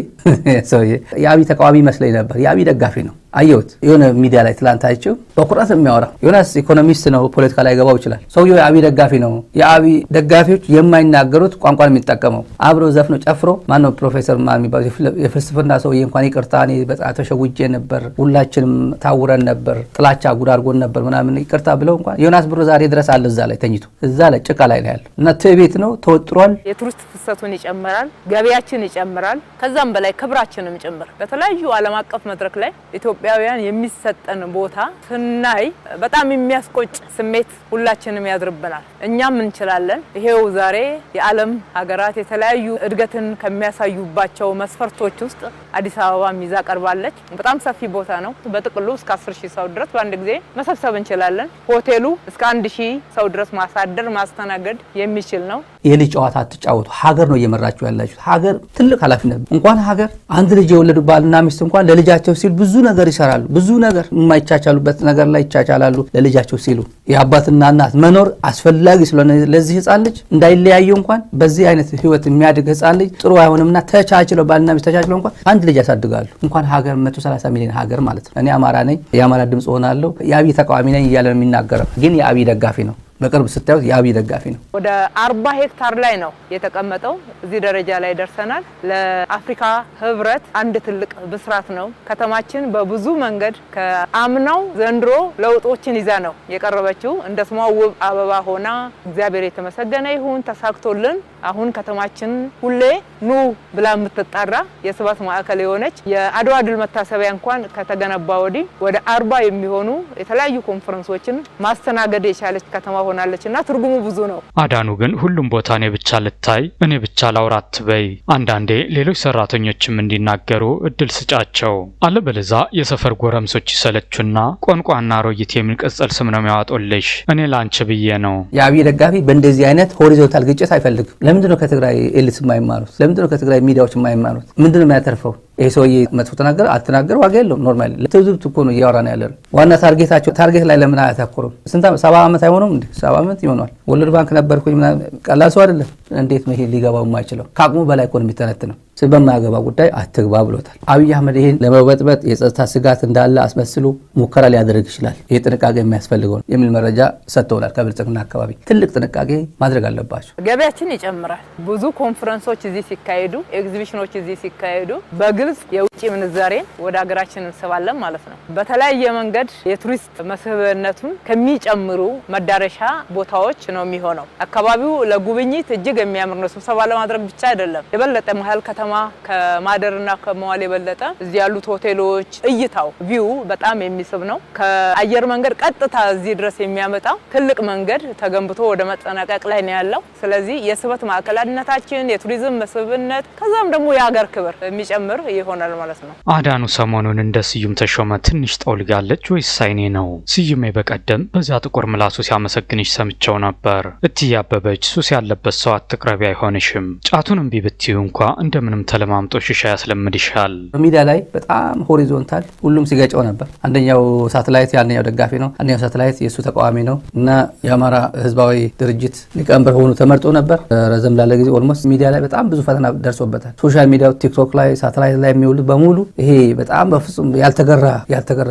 የአብይ ተቃዋሚ መስለኝ ነበር። የአብይ ደጋፊ ነው። አየሁት የሆነ ሚዲያ ላይ ትላንት አይቼው በኩራት የሚያወራ ዮናስ ኢኮኖሚስት ነው፣ ፖለቲካ ላይ ገባው ይችላል። ሰውየው የአብይ ደጋፊ ነው። የአብይ ደጋፊዎች የማይናገሩት ቋንቋን የሚጠቀመው አብሮ ዘፍኖ ጨፍሮ ማን ነው ፕሮፌሰር ማን የሚባለው የፍልስፍና ሰውዬ እንኳን ይቅርታ እኔ በጣም ተሸውጄ ነበር፣ ሁላችንም ታውረን ነበር፣ ጥላቻ ጉድ አድርጎን ነበር ምናምን ይቅርታ ብለው እንኳን ዮናስ ብሩ ዛሬ ድረስ አለ እዛ ላይ ተኝቶ እዛ ላይ ጭቃ ላይ ነው ያለው እና ትዕቢት ነው ተወጥሯል። የቱሪስት ፍሰቱን ይጨምራል፣ ገበያችን ይጨምራል፣ ከዛም በላይ ክብራችንም ጭምር በተለያዩ ዓለም አቀፍ መድረክ ላይ ኢትዮጵያውያን የሚሰጠን ቦታ ስናይ በጣም የሚያስቆጭ ስሜት ሁላችንም ያድርብናል። እኛም እንችላለን። ይሄው ዛሬ የዓለም ሀገራት የተለያዩ እድገትን ከሚያሳዩባቸው መስፈርቶች ውስጥ አዲስ አበባ ሚዛ ቀርባለች። በጣም ሰፊ ቦታ ነው። በጥቅሉ እስከ 10,000 ሰው ድረስ በአንድ ጊዜ መሰብሰብ እንችላለን። ሆቴሉ እስከ 1,000 ሰው ድረስ ማሳደር ማስተናገድ የሚችል ነው። የልጅ ጨዋታ አትጫወቱ። ሀገር ነው እየመራችሁ ያላችሁት። ሀገር ትልቅ ኃላፊነት። እንኳን ሀገር አንድ ልጅ የወለዱ ባልና ሚስት እንኳን ለልጃቸው ሲሉ ብዙ ነገር ይሰራሉ። ብዙ ነገር የማይቻቻሉበት ነገር ላይ ይቻቻላሉ ለልጃቸው ሲሉ። የአባትና እናት መኖር አስፈላጊ ስለሆነ ለዚህ ህፃን ልጅ እንዳይለያዩ እንኳን በዚህ አይነት ህይወት የሚያድግ ህፃን ልጅ ጥሩ አይሆንምና ተቻችለው ባልና ሚስት ተቻችለው እንኳን አንድ ልጅ ያሳድጋሉ። እንኳን ሀገር 130 ሚሊዮን ሀገር ማለት ነው። እኔ አማራ ነኝ፣ የአማራ ድምጽ ሆናለሁ፣ የአብይ ተቃዋሚ ነኝ እያለ ነው የሚናገረው። ግን የአብይ ደጋፊ ነው። በቅርብ ስታዩት የአብይ ደጋፊ ነው። ወደ 40 ሄክታር ላይ ነው የተቀመጠው። እዚህ ደረጃ ላይ ደርሰናል። ለአፍሪካ ህብረት አንድ ትልቅ ብስራት ነው። ከተማችን በብዙ መንገድ ከአምናው ዘንድሮ ለውጦችን ይዛ ነው የቀረበችው። እንደ ስሟ ውብ አበባ ሆና እግዚአብሔር የተመሰገነ ይሁን ተሳክቶልን አሁን ከተማችን ሁሌ ኑ ብላ የምትጣራ የስበት ማዕከል የሆነች የአድዋ ድል መታሰቢያ እንኳን ከተገነባ ወዲህ ወደ 40 የሚሆኑ የተለያዩ ኮንፈረንሶችን ማስተናገድ የቻለች ከተማ ሆናለችና ትርጉሙ ብዙ ነው። አዳኑ ግን ሁሉም ቦታ እኔ ብቻ ልታይ እኔ ብቻ ላውራት በይ አንዳንዴ ሌሎች ሰራተኞችም እንዲናገሩ እድል ስጫቸው አለበለዛ የሰፈር ጎረምሶች ይሰለቹና ቋንቋና ሮይት የሚል ቅጽል ስም ነው የሚያወጡልሽ እኔ ላንቺ ብዬ ነው። የአብይ ደጋፊ በእንደዚህ አይነት ሆሪዞንታል ግጭት አይፈልግም። ለምንድነው ከትግራይ ኤሊትስ የማይማሩት? ለምንድነው ከትግራይ ሚዲያዎች የማይማሩት? ምንድነው የሚያተርፈው? ይሄ ሰውዬ መጥፎ ተናገረ አልተናገረ ዋጋ የለውም። ኖርማሊ ለትዝብት እኮ ነው እያወራን ያለነው። ዋና ታርጌት ላይ ለምን አያተኩሩም? ስንት 70 ዓመት አይሆንም እንዴ? 70 ዓመት ይሆናል። ወርልድ ባንክ ነበርኩኝ ምናምን ቀላል ሰው አይደለም። እንዴት ነው ይሄ ሊገባው የማይችለው? ከአቅሙ በላይ እኮ ነው የሚተነትነው። በማያገባ ጉዳይ አትግባ ብሎታል። አብይ አህመድ ይሄን ለመበጥበጥ የጸጥታ ስጋት እንዳለ አስመስሎ ሙከራ ሊያደርግ ይችላል። ይሄ ጥንቃቄ የሚያስፈልገው የሚል መረጃ ሰጥተውናል። ከብልጽግና አካባቢ ትልቅ ጥንቃቄ ማድረግ አለባቸው። ገበያችን ይጨምራል። ብዙ ኮንፈረንሶች እዚህ ሲካሄዱ፣ ኤግዚቢሽኖች እዚህ ሲካሄዱ በግልጽ የውጭ ምንዛሬን ወደ ሀገራችን እንስባለን ማለት ነው። በተለያየ መንገድ የቱሪስት መስህብነቱን ከሚጨምሩ መዳረሻ ቦታዎች ነው የሚሆነው። አካባቢው ለጉብኝት እጅግ የሚያምር ነው። ስብሰባ ለማድረግ ብቻ አይደለም። የበለጠ መሀል ከተማ ከማደርና ከመዋል የበለጠ እዚህ ያሉት ሆቴሎች እይታው ቪው በጣም የሚስብ ነው። ከአየር መንገድ ቀጥታ እዚህ ድረስ የሚያመጣ ትልቅ መንገድ ተገንብቶ ወደ መጠናቀቅ ላይ ነው ያለው። ስለዚህ የስበት ማዕከላዊነታችን የቱሪዝም መስህብነት ከዛም ደግሞ የሀገር ክብር የሚጨምር ይሆናል ማለት ነው። አዳኑ ሰሞኑን እንደ ስዩም ተሾመ ትንሽ ጠውልጋለች ወይስ ሳይኔ ነው? ስዩሜ በቀደም በዚያ ጥቁር ምላሱ ሲያመሰግንሽ ሰምቸው ነበር። እትዬ አበበች ሱስ ያለበት ሰው አትቅረቢ አይሆንሽም። ጫቱንም ቢብትዩ እንኳ እንደምንም ተለማምጦ ሽሻ ያስለምድሻል። በሚዲያ ላይ በጣም ሆሪዞንታል ሁሉም ሲገጨው ነበር። አንደኛው ሳተላይት ያንኛው ደጋፊ ነው፣ አንደኛው ሳተላይት የሱ ተቃዋሚ ነው እና የአማራ ህዝባዊ ድርጅት ሊቀመንበር ሆኖ ተመርጦ ነበር። ረዘም ላለ ጊዜ ኦልሞስት ሚዲያ ላይ በጣም ብዙ ፈተና ደርሶበታል። ሶሻል ሚዲያው ቲክቶክ ላይ ሳተላይት ላይ የሚውሉ በሙሉ ይሄ በጣም በፍጹም ያልተገራ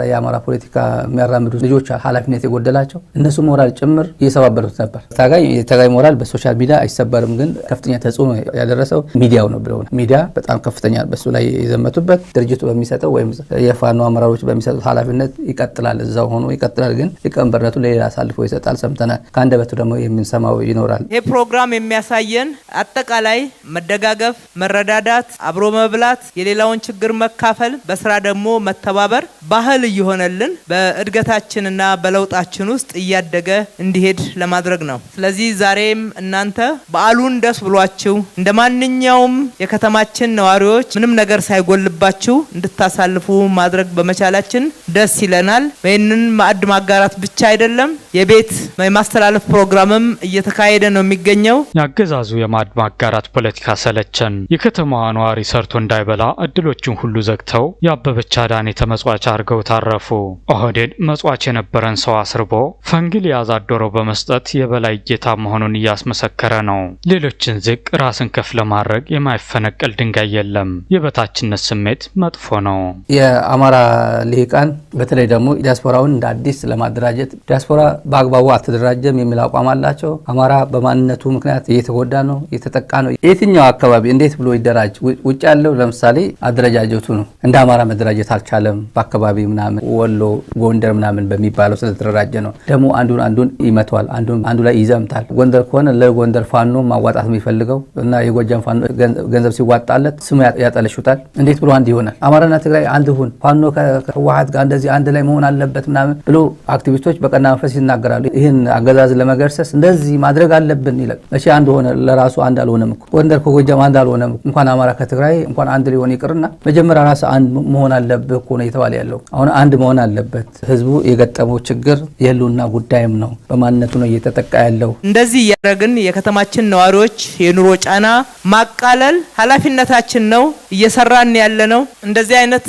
የአማራ ፖለቲካ የሚያራምዱ ልጆች ኃላፊነት የጎደላቸው እነሱ ሞራል ጭምር እየሰባበሩት ነበር። ታጋይ ሞራል በሶሻል ሚዲያ አይሰበርም፣ ግን ከፍተኛ ተጽዕኖ ያደረሰው ሚዲያው ነው ብለው ሚዲያ በጣም ከፍተኛ በሱ ላይ የዘመቱበት ድርጅቱ በሚሰጠው ወይም የፋኖ አመራሮች በሚሰጡት ኃላፊነት ይቀጥላል። እዛው ሆኖ ይቀጥላል፣ ግን ሊቀመንበርነቱ ለሌላ አሳልፎ ይሰጣል። ሰምተናል። ከአንደበቱ ደግሞ የምንሰማው ይኖራል። ይሄ ፕሮግራም የሚያሳየን አጠቃላይ መደጋገፍ፣ መረዳዳት፣ አብሮ መብላት፣ የሌላውን ችግር መካፈል፣ በስራ ደግሞ መተባበር ባህል እየሆነልን በእድገታችንና በለውጣችን ውስጥ እያደገ እንዲሄድ ለማድረግ ነው። ስለዚህ ዛሬም እናንተ በዓሉን ደስ ብሏችሁ እንደማንኛውም የከተማችን ነዋሪዎች ምንም ነገር ሳይጎልባችሁ እንድታሳልፉ ማድረግ በመቻላችን ደስ ይለናል። በእነን ማዕድ ማጋራት ብቻ አይደለም የቤት የማስተላለፍ ፕሮግራምም እየተካሄደ ነው የሚገኘው። ያገዛዙ የማዕድ ማጋራት ፖለቲካ ሰለቸን። የከተማዋ ነዋሪ ሰርቶ እንዳይበላ እድሎችን ሁሉ ዘግተው የአበበች አዳኔ ተመጽዋች አርገው ታረፉ። ኦህዴድ መጽዋች የነበረን ሰው አስርቦ ፈንግል ያዛዶሮ በመስጠት የበላይ ጌታ መሆኑን እያስመሰከረ ነው። ሌሎችን ዝቅ ራስን ከፍ ለማድረግ የማይፈነቀል ድንጋይ የለም። የበታችነት ስሜት መጥፎ ነው። የአማራ ልሂቃን በተለይ ደግሞ ዲያስፖራውን እንደ አዲስ ለማደራጀት ዲያስፖራ በአግባቡ አልተደራጀም የሚል አቋም አላቸው። አማራ በማንነቱ ምክንያት እየተጎዳ ነው፣ እየተጠቃ ነው። የትኛው አካባቢ እንዴት ብሎ ይደራጅ? ውጭ ያለው ለምሳሌ አደረጃጀቱ ነው። እንደ አማራ መደራጀት አልቻለም። በአካባቢ ምናምን ወሎ፣ ጎንደር ምናምን በሚባለው ስለተደራጀ ነው። ደግሞ አንዱን ይመቷል፣ አንዱ ላይ ይዘምታል። ጎንደር ከሆነ ለጎንደር ፋኖ ማዋጣት የሚፈልገው እና የጎጃም ፋኖ ገንዘብ ሲዋጣለት ስሙ ያጠለሹታል። እንዴት ብሎ አንድ ይሆናል? አማራና ትግራይ አንድ ሁን፣ ፋኖ ከህወሓት ጋር እንደዚህ አንድ ላይ መሆን አለበት ምናምን ብሎ አክቲቪስቶች በቀና መንፈስ ይናገራሉ። ይህን አገዛዝ ለመገርሰስ እንደዚህ ማድረግ አለብን ይላል። እሺ አንድ ሆነ፣ ለራሱ አንድ አልሆነም እኮ ጎንደር ከጎጃም አንድ አልሆነም። እንኳን አማራ ከትግራይ እንኳን አንድ ሊሆን ይቅርና መጀመሪያ ራስ አንድ መሆን አለበት እኮ ነው የተባለ ያለው። አሁን አንድ መሆን አለበት። ህዝቡ የገጠመው ችግር የህልውና ጉዳይም ነው። በማንነቱ ነው እየተጠቃ ያለው። እንደዚህ ያደረግን የከተማችን ነዋሪዎች የኑሮ ጫና ማቃለል ኃላፊነታችን ነው። እየሰራን ያለነው እንደዚህ አይነት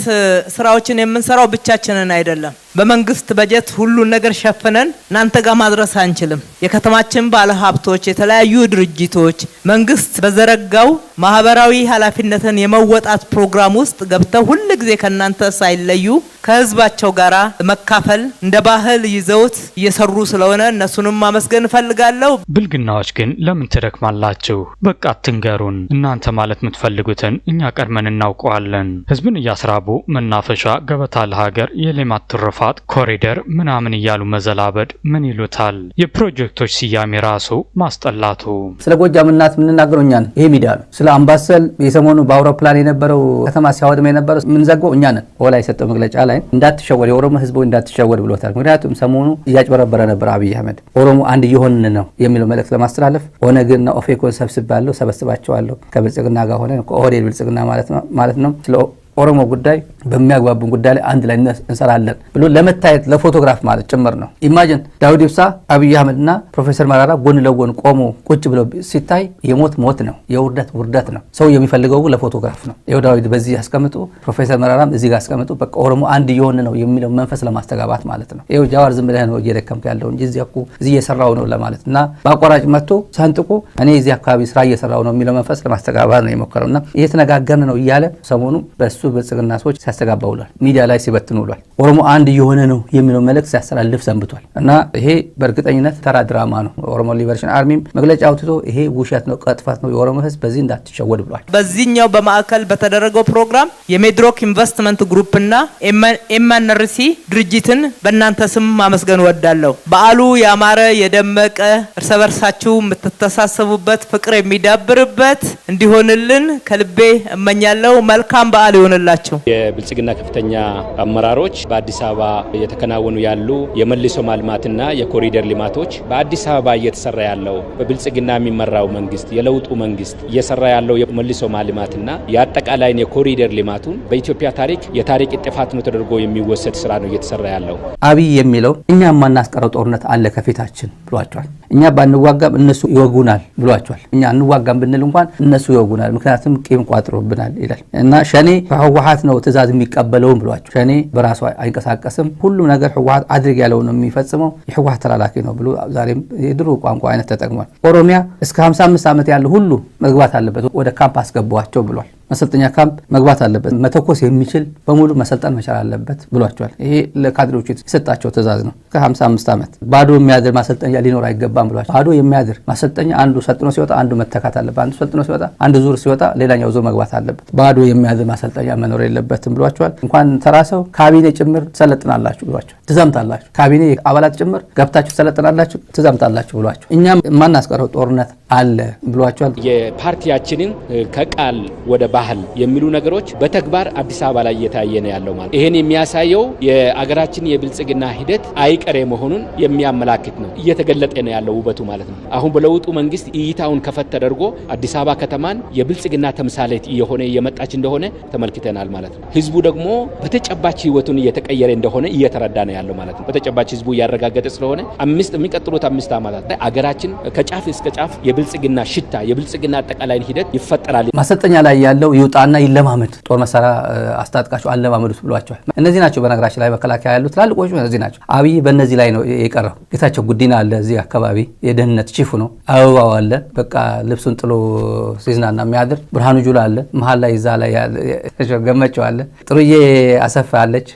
ስራዎችን የምንሰራው ብቻችንን አይደለም። በመንግስት በጀት ሁሉን ነገር ሸፍነን እናንተ ጋር ማድረስ አንችልም። የከተማችን ባለሀብቶች፣ የተለያዩ ድርጅቶች መንግስት በዘረጋው ማህበራዊ ኃላፊነትን የመወጣት ፕሮግራም ፕሮግራም ውስጥ ገብተው ሁሉ ጊዜ ከናንተ ሳይለዩ ከህዝባቸው ጋራ መካፈል እንደ ባህል ይዘውት እየሰሩ ስለሆነ እነሱንም ማመስገን ፈልጋለሁ። ብልግናዎች ግን ለምን ትደክማላችሁ? በቃ አትንገሩን። እናንተ ማለት የምትፈልጉትን እኛ ቀድመን እናውቀዋለን። ህዝብን እያስራቡ መናፈሻ፣ ገበታ ለሀገር፣ የሌማት ትሩፋት፣ ኮሪደር ምናምን እያሉ መዘላበድ ምን ይሉታል? የፕሮጀክቶች ስያሜ ራሱ ማስጠላቱ። ስለ ጎጃም እናት ምንናገረው እኛ ነን። ይሄ ሚዲያ ነው። ስለ አምባሰል የሰሞኑ በአውሮፕላን የነበረው ከተማ ሲያወድም የነበረው ምን ዘገው እኛ ነን። ወላ የሰጠው መግለጫ ላይ እንዳትሸወድ የኦሮሞ ህዝብ እንዳትሸወድ ብሎታል። ምክንያቱም ሰሞኑ እያጭበረበረ ነበር አብይ አህመድ ኦሮሞ አንድ እየሆንን ነው የሚለው መልእክት ለማስተላለፍ ኦነግና ኦፌኮን ሰበስባቸዋለሁ ከብልጽግና ጋር ሆነ ከኦህዴድ ብልጽግና ማለት ነው ስለ ኦሮሞ ጉዳይ በሚያግባቡን ጉዳይ ላይ አንድ ላይ እንሰራለን ብሎ ለመታየት ለፎቶግራፍ ማለት ጭምር ነው። ኢማጂን ዳውድ ኢብሳ አብይ አህመድና ፕሮፌሰር መራራ ጎን ለጎን ቆሞ ቁጭ ብለው ሲታይ የሞት ነው፣ የውርደት ነው። ሰው የሚፈልገው ለፎቶግራፍ ነው። ይኸው ዳውድ በዚህ ያስቀምጡ፣ ፕሮፌሰር መራራም እዚህ ጋር ያስቀምጡ። በቃ ኦሮሞ አንድ እየሆነ ነው የሚለው መንፈስ ለማስተጋባት ማለት ነው። ይኸው ጃዋር ዝም ብለህ ነው እየደከምክ ያለው እንጂ እዚህ እየሰራው ነው ለማለት እና በአቋራጭ መጥቶ ሰንጥቆ እኔ እዚህ አካባቢ ስራ እየሰራው ነው የሚለው መንፈስ ለማስተጋባት ነው የሞከረውና እየተነጋገርን ነው እያለ በሰሞኑ በሱ ብልጽግና ሰዎች ሲያስተጋባው ውሏል። ሚዲያ ላይ ሲበትኑ ውሏል። ኦሮሞ አንድ እየሆነ ነው የሚለው መልእክት ሲያስተላልፍ ሰንብቷል። እና ይሄ በእርግጠኝነት ተራ ድራማ ነው። ኦሮሞ ሊበሬሽን አርሚም መግለጫ አውጥቶ ይሄ ውሸት ነው፣ ቅጥፈት ነው፣ የኦሮሞ ህዝብ በዚህ እንዳትሸወድ ብሏል። በዚህኛው በማዕከል በተደረገው ፕሮግራም የሜድሮክ ኢንቨስትመንት ግሩፕና ኤምኤንአርሲ ድርጅትን በእናንተ ስም ማመስገን ወዳለሁ። በዓሉ ያማረ የደመቀ እርስ በርሳችሁ የምትተሳሰቡበት ፍቅር የሚዳብርበት እንዲሆንልን ከልቤ እመኛለሁ። መልካም በዓል ይሁንላችሁ። የብልጽግና ከፍተኛ አመራሮች በአዲስ አበባ እየተከናወኑ ያሉ የመልሶ ማልማትና የኮሪደር ልማቶች በአዲስ አበባ እየተሰራ ያለው በብልጽግና የሚመራው መንግስት የለውጡ መንግስት እየሰራ ያለው የመልሶ ማልማትና የአጠቃላይን የኮሪደር ልማቱን በኢትዮጵያ ታሪክ የታሪክ ጥፋት ነው ተደርጎ የሚወሰድ ስራ ነው እየተሰራ ያለው። አብይ የሚለው እኛ ማናስቀረው ጦርነት አለ ከፊታችን ብሏቸዋል። እኛ ባንዋጋም እነሱ ይወጉናል ብሏቸዋል። እኛ እንዋጋም ብንል እንኳን እነሱ ይወጉናል፣ ምክንያቱም ቂም ቋጥሮብናል ይላል እና ሸኔ ህወሓት ነው ትእዛዝ የሚቀበለው ብሏቸው ሸኔ በራሱ አይንቀሳቀስም፣ ሁሉም ነገር ህወሓት አድርግ ያለው ነው የሚፈጽመው፣ የህወሓት ተላላኪ ነው ብሎ ዛሬም የድሮ ቋንቋ አይነት ተጠቅሟል። ኦሮሚያ እስከ 55 ዓመት ያለው ሁሉ መግባት አለበት ወደ ካምፕ አስገቧቸው ብሏል። መሰልጠኛ ካምፕ መግባት አለበት፣ መተኮስ የሚችል በሙሉ መሰልጠን መቻል አለበት ብሏቸዋል። ይሄ ለካድሬዎች የሰጣቸው ትእዛዝ ነው። ከ55 ዓመት ባዶ የሚያድር ማሰልጠኛ ሊኖር አይገባም ብሏቸው። ባዶ የሚያድር ማሰልጠኛ አንዱ ሰልጥኖ ሲወጣ አንዱ መተካት አለበት፣ አንዱ ሰልጥኖ ሲወጣ አንዱ ዙር ሲወጣ ሌላኛው ዙር መግባት አለበት። ባዶ የሚያድር ማሰልጠኛ መኖር የለበትም ብሏቸዋል። እንኳን ተራሰው ካቢኔ ጭምር ትሰለጥናላችሁ ብሏቸዋል። ትዘምታላችሁ፣ ካቢኔ አባላት ጭምር ገብታችሁ ትሰለጥናላችሁ፣ ትዘምታላችሁ ብሏቸው። እኛም ማናስቀረው ጦርነት አለ ብሏቸዋል። የፓርቲያችንን ከቃል ወደ ባህል የሚሉ ነገሮች በተግባር አዲስ አበባ ላይ እየታየ ነው ያለው ማለት። ይሄን የሚያሳየው የአገራችን የብልጽግና ሂደት አይቀሬ መሆኑን የሚያመላክት ነው፣ እየተገለጠ ነው ያለው ውበቱ ማለት ነው። አሁን በለውጡ መንግስት እይታውን ከፈት ተደርጎ አዲስ አበባ ከተማን የብልጽግና ተምሳሌት እየሆነ እየመጣች እንደሆነ ተመልክተናል ማለት ነው። ህዝቡ ደግሞ በተጨባጭ ህይወቱን እየተቀየረ እንደሆነ እየተረዳ ነው ያለው ማለት ነው። በተጨባጭ ህዝቡ እያረጋገጠ ስለሆነ የሚቀጥሉት 5 ዓመታት ላይ አገራችን ከጫፍ እስከ ጫፍ የብልጽግና ሽታ የብልጽግና አጠቃላይ ሂደት ይፈጠራል። ማሰልጠኛ ላይ ያለው ይውጣና ይለማመድ፣ ጦር መሳሪያ አስታጥቃቸው አለማመዱት ብሏቸዋል። እነዚህ ናቸው በነገራችን ላይ መከላከያ ያሉት ትላልቆቹ እነዚህ ናቸው። አብይ በእነዚህ ላይ ነው የቀረው። ጌታቸው ጉዲና አለ እዚህ አካባቢ የደህንነት ቺፉ ነው። አበባው አለ በቃ ልብሱን ጥሎ ሲዝናና የሚያድር ብርሃኑ ጁላ አለ መሀል ላይ እዛ ላይ ገመቸው አለ ጥሩዬ አሰፋ አለች።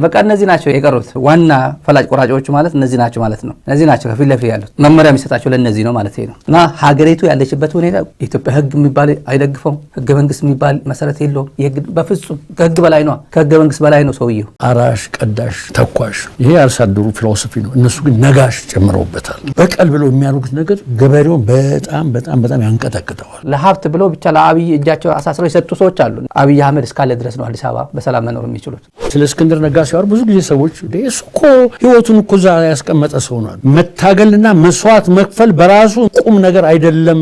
በቃ እነዚህ ናቸው የቀሩት ዋና ፈላጭ ቆራጮቹ ማለት እነዚህ ናቸው ማለት ነው። እነዚህ ናቸው ከፊት ለፊት ያሉት መመሪያ የሚሰጣቸው ለእነዚህ ነው ማለት ነው። እና ሀገሪቱ ያለችበት ሁኔታ የኢትዮጵያ ህግ የሚባል አይደግፈውም። ህገ መንግስት የሚባል መሰረት የለውም። በፍጹም ከህግ በላይ ነው፣ ከህገ መንግስት በላይ ነው ሰውየው። አራሽ፣ ቀዳሽ፣ ተኳሽ ይሄ አርሶ አደሩ ፊሎሶፊ ነው። እነሱ ግን ነጋሽ ጨምረውበታል። በቀል ብለው የሚያደርጉት ነገር ገበሬውን በጣም ያንቀጠቅጠዋል። ለሀብት ብለው ብቻ ለአብይ እጃቸው አሳስረው የሰጡ ሰዎች አሉ። አብይ አህመድ እስካለ ድረስ ነው አዲስ አበባ በሰላም መኖር የሚችሉት። ስለ እስክንድር ነጋ ሲያወሩ ብዙ ጊዜ ሰዎች እሱ እኮ ህይወቱን እኮ እዛ ያስቀመጠ ሰው ነው። መታገልና መስዋዕት መክፈል በራሱ ቁም ነገር አይደለም።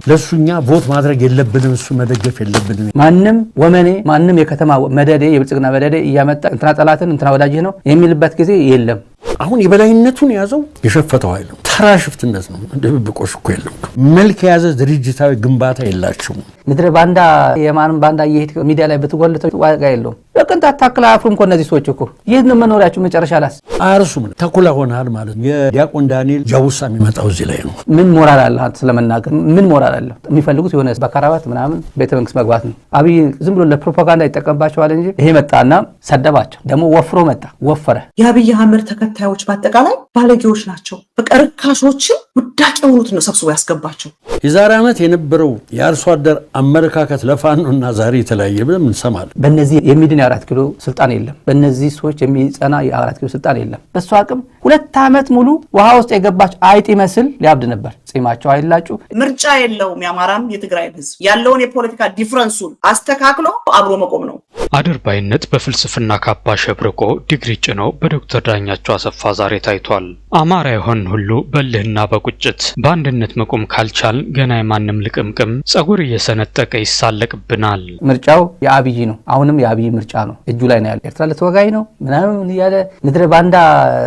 ለሱኛ ቮት ማድረግ የለብንም፣ እሱ መደገፍ የለብንም። ማንም ወመኔ ማንም የከተማ መደዴ የብልጽግና መደዴ እያመጣ እንትና ጠላትን እንትና ወዳጅህ ነው የሚልበት ጊዜ የለም። አሁን የበላይነቱን ያዘው የሸፈተው አይደለም፣ ተራ ሽፍትነት ነው። ድብብቆሽ እኮ የለም። መልክ የያዘ ድርጅታዊ ግንባታ የላቸውም። ምድረ ባንዳ የማንም ባንዳ ይሄድ ሚዲያ ላይ በትጎልተው ዋጋ የለውም በቅንጣት ታክላ አፍሩም እኮ እነዚህ ሰዎች እኮ ይሄን መኖሪያቸው መጨረሻ ላስ አርሱም ተኩላ ሆናል ማለት ነው። የዲያቆን ዳንኤል ጃውሳ የሚመጣው እዚህ ላይ ነው። ምን ሞራል አለ ስለመናገር ምን ሞራል አለ? የሚፈልጉት የሆነ በካራባት ምናምን ቤተ መንግስት መግባት ነው። አብይ ዝም ብሎ ለፕሮፓጋንዳ ይጠቀምባቸዋል እንጂ ይሄ መጣና ሰደባቸው ደግሞ ወፍሮ መጣ ወፈረ። የአብይ አህመድ ተከታዮች በአጠቃላይ ባለጌዎች ናቸው። በቃ ርካሾችን ውዳቂ የሆኑት ነው ሰብስቦ ያስገባቸው። የዛሬ ዓመት የነበረው የአርሶ አደር አመለካከት ለፋኖና ዛሬ የተለያየ ብለን እንሰማለን። በእነዚህ የሚድን የ4 ኪሎ ስልጣን የለም። በእነዚህ ሰዎች የሚጸና የ4 ኪሎ ስልጣን የለም። በሱ አቅም 2 ዓመት ሙሉ ውሃ ውስጥ የገባች አይጥ ይመስል ሊያብድ ነበር። ጺማቸው አይላጩ ምርጫ የለውም። የአማራም የትግራይ ህዝብ ያለውን የፖለቲካ ዲፍረንሱን አስተካክሎ አብሮ መቆም ነው። አድርባይነት በፍልስፍና ካባ ሸብርቆ ዲግሪ ጭኖ በዶክተር ዳኛቸው አሰፋ ዛሬ ታይቷል። አማራ የሆን ሁሉ በልህና በቁጭት በአንድነት መቆም ካልቻል ገና የማንም ልቅምቅም ጸጉር እየሰነጠቀ ይሳለቅብናል። ምርጫው የአብይ ነው። አሁንም የአብይ ምርጫ ነው። እጁ ላይ ነው ያለ። ኤርትራ ለተወጋይ ነው ምናምን ያለ ምድረ ባንዳ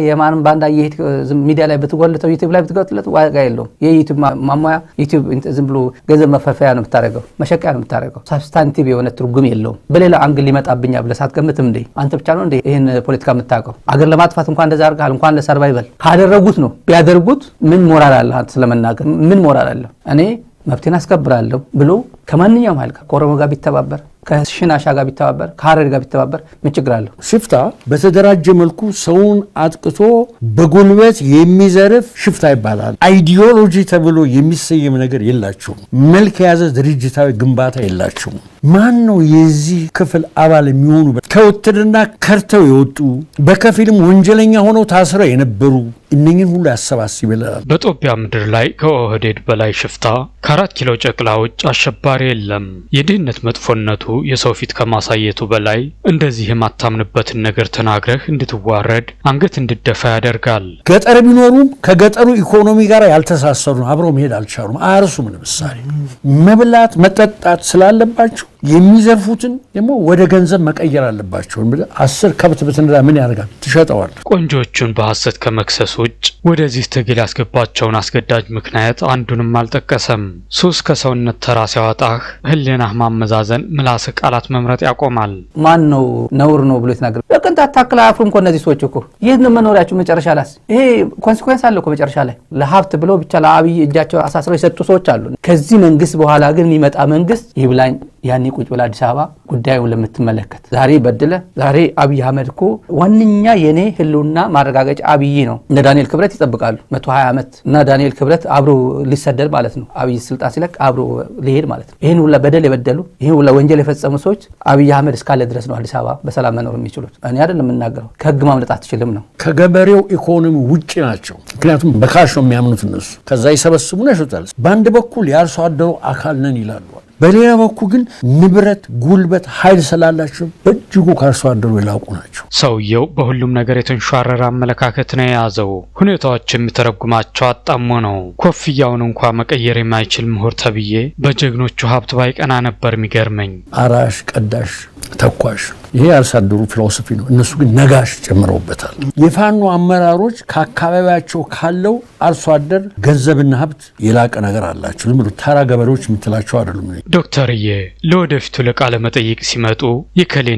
የማንም ባንዳ ይሄድ ሚዲያ ላይ በትጎልተው ዩቲዩብ ላይ በትጎልተው ዋጋ የለውም። የዩቲዩብ ማማያ ዩቲዩብ ዝም ብሎ ገንዘብ መፈፈያ ነው የምታረገው፣ መሸቂያ ነው የምታረገው። ሳብስታንቲቭ የሆነ ትርጉም የለውም። በሌላ አንግል ሊመጣብኛ ብለህ ሳትገምትም እንዴ አንተ ብቻ ነው እንዴ ይሄን ፖለቲካ የምታውቀው? አገር ለማጥፋት እንኳን እንደዛ አድርገሃል እንኳን ለሰርቫይቫል ካደረጉት ነው ቢያደርጉት ምን ሞራል አለ ስለመናገር ምን ሞራል አለ? እኔ መብቴን አስከብራለሁ ብሎ ከማንኛውም ኃይል ከኦሮሞ ጋር ቢተባበር ከሽናሻ ጋር ቢተባበር ከሐረር ጋር ቢተባበር ምን ችግር አለው? ሽፍታ በተደራጀ መልኩ ሰውን አጥቅቶ በጉልበት የሚዘርፍ ሽፍታ ይባላል። አይዲዮሎጂ ተብሎ የሚሰየም ነገር የላቸውም። መልክ የያዘ ድርጅታዊ ግንባታ የላቸውም። ማን ነው የዚህ ክፍል አባል የሚሆኑ? ከውትድርና ከርተው የወጡ በከፊልም ወንጀለኛ ሆነው ታስረው የነበሩ እነኝን ሁሉ ያሰባስብ ይላል። በጦቢያ ምድር ላይ ከኦህዴድ በላይ ሽፍታ ከ4 ኪሎ ጨቅላ ውጭ አሸባሪ የለም። የድህነት መጥፎነቱ የሰው ፊት ከማሳየቱ በላይ እንደዚህ የማታምንበትን ነገር ተናግረህ እንድትዋረድ አንገት እንድደፋ ያደርጋል። ገጠር ቢኖሩም ከገጠሩ ኢኮኖሚ ጋር ያልተሳሰሩ አብረው መሄድ አልቻሉም። አያርሱም። ለምሳሌ መብላት መጠጣት ስላለባቸው የሚዘርፉትን ደግሞ ወደ ገንዘብ መቀየር አለባቸው። 10 ከብት ብትነዳ ምን ያደርጋል? ትሸጠዋል። ቆንጆቹን በሐሰት ከመክሰስ ውጭ ወደዚህ ትግል ያስገባቸውን አስገዳጅ ምክንያት አንዱንም አልጠቀሰም። ሱስ ከሰውነት ተራ ሲያወጣህ ህሊናህ ማመዛዘን ምላስ ቃላት መምረጥ ያቆማል። ማን ነው ነውር ነው ብሎ ይናገር? በቅንጣት ታክላ አፍሩም እኮ እነዚህ ሰዎች እኮ ይሄን መኖሪያቸው መጨረሻ ላስ ይሄ ኮንሲኩዌንስ አለ እኮ መጨረሻ ላይ ለሀብት ብሎ ብቻ ለአብይ እጃቸው አሳስረው የሰጡ ሰዎች አሉ። ከዚህ መንግስት በኋላ ግን የሚመጣ መንግስት ይብላኝ ያኔ ቁጭ ብላ አዲስ አበባ ጉዳዩን ለምትመለከት ዛሬ በድለ ዛሬ አብይ አህመድ እኮ ዋንኛ የኔ ህልውና ማረጋገጫ አብይ ነው። እነ ዳንኤል ክብረት ይጠብቃሉ 120 ዓመት እና ዳንኤል ክብረት አብሮ ሊሰደድ ማለት ነው። አብይ ስልጣን ሲለቅ አብሮ ሊሄድ ማለት ነው። ይሄን ሁላ በደል የበደሉ ይሄን ሁላ ወንጀል የፈጸሙ ሰዎች አብይ አህመድ እስካለ ድረስ ነው አዲስ አበባ በሰላም መኖር የሚችሉት። እኔ አይደለም የምናገረው፣ ከህግ ማምለጥ አትችልም ነው። ከገበሬው ኢኮኖሚ ውጪ ናቸው። ምክንያቱም በካሽ ነው የሚያምኑት እነሱ። ከዛ ይሰበስቡና ይሸጣሉ። በአንድ በኩል የአርሶ አደሩ አካል ነን ይላሉ። በሌላ በኩል ግን ንብረት፣ ጉልበት፣ ኃይል ስላላቸው በእጅጉ ከአርሶ አደሩ የላቁ ናቸው። ሰውየው በሁሉም ነገር የተንሸዋረረ አመለካከት ነው የያዘው። ሁኔታዎች የሚተረጉማቸው አጣሞ ነው። ኮፍያውን እንኳ መቀየር የማይችል ምሁር ተብዬ በጀግኖቹ ሀብት ባይቀና ነበር የሚገርመኝ። አራሽ፣ ቀዳሽ፣ ተኳሽ ይሄ አርሶ አደሩ ፊሎሶፊ ነው። እነሱ ግን ነጋሽ ጨምረውበታል። የፋኖ አመራሮች ከአካባቢያቸው ካለው አርሶ አደር ገንዘብና ሀብት የላቀ ነገር አላቸው። ዝም ብሎ ተራ ገበሬዎች የምትላቸው አይደሉም። ዶክተርዬ ለወደፊቱ ለቃለ መጠይቅ ሲመጡ የከሌ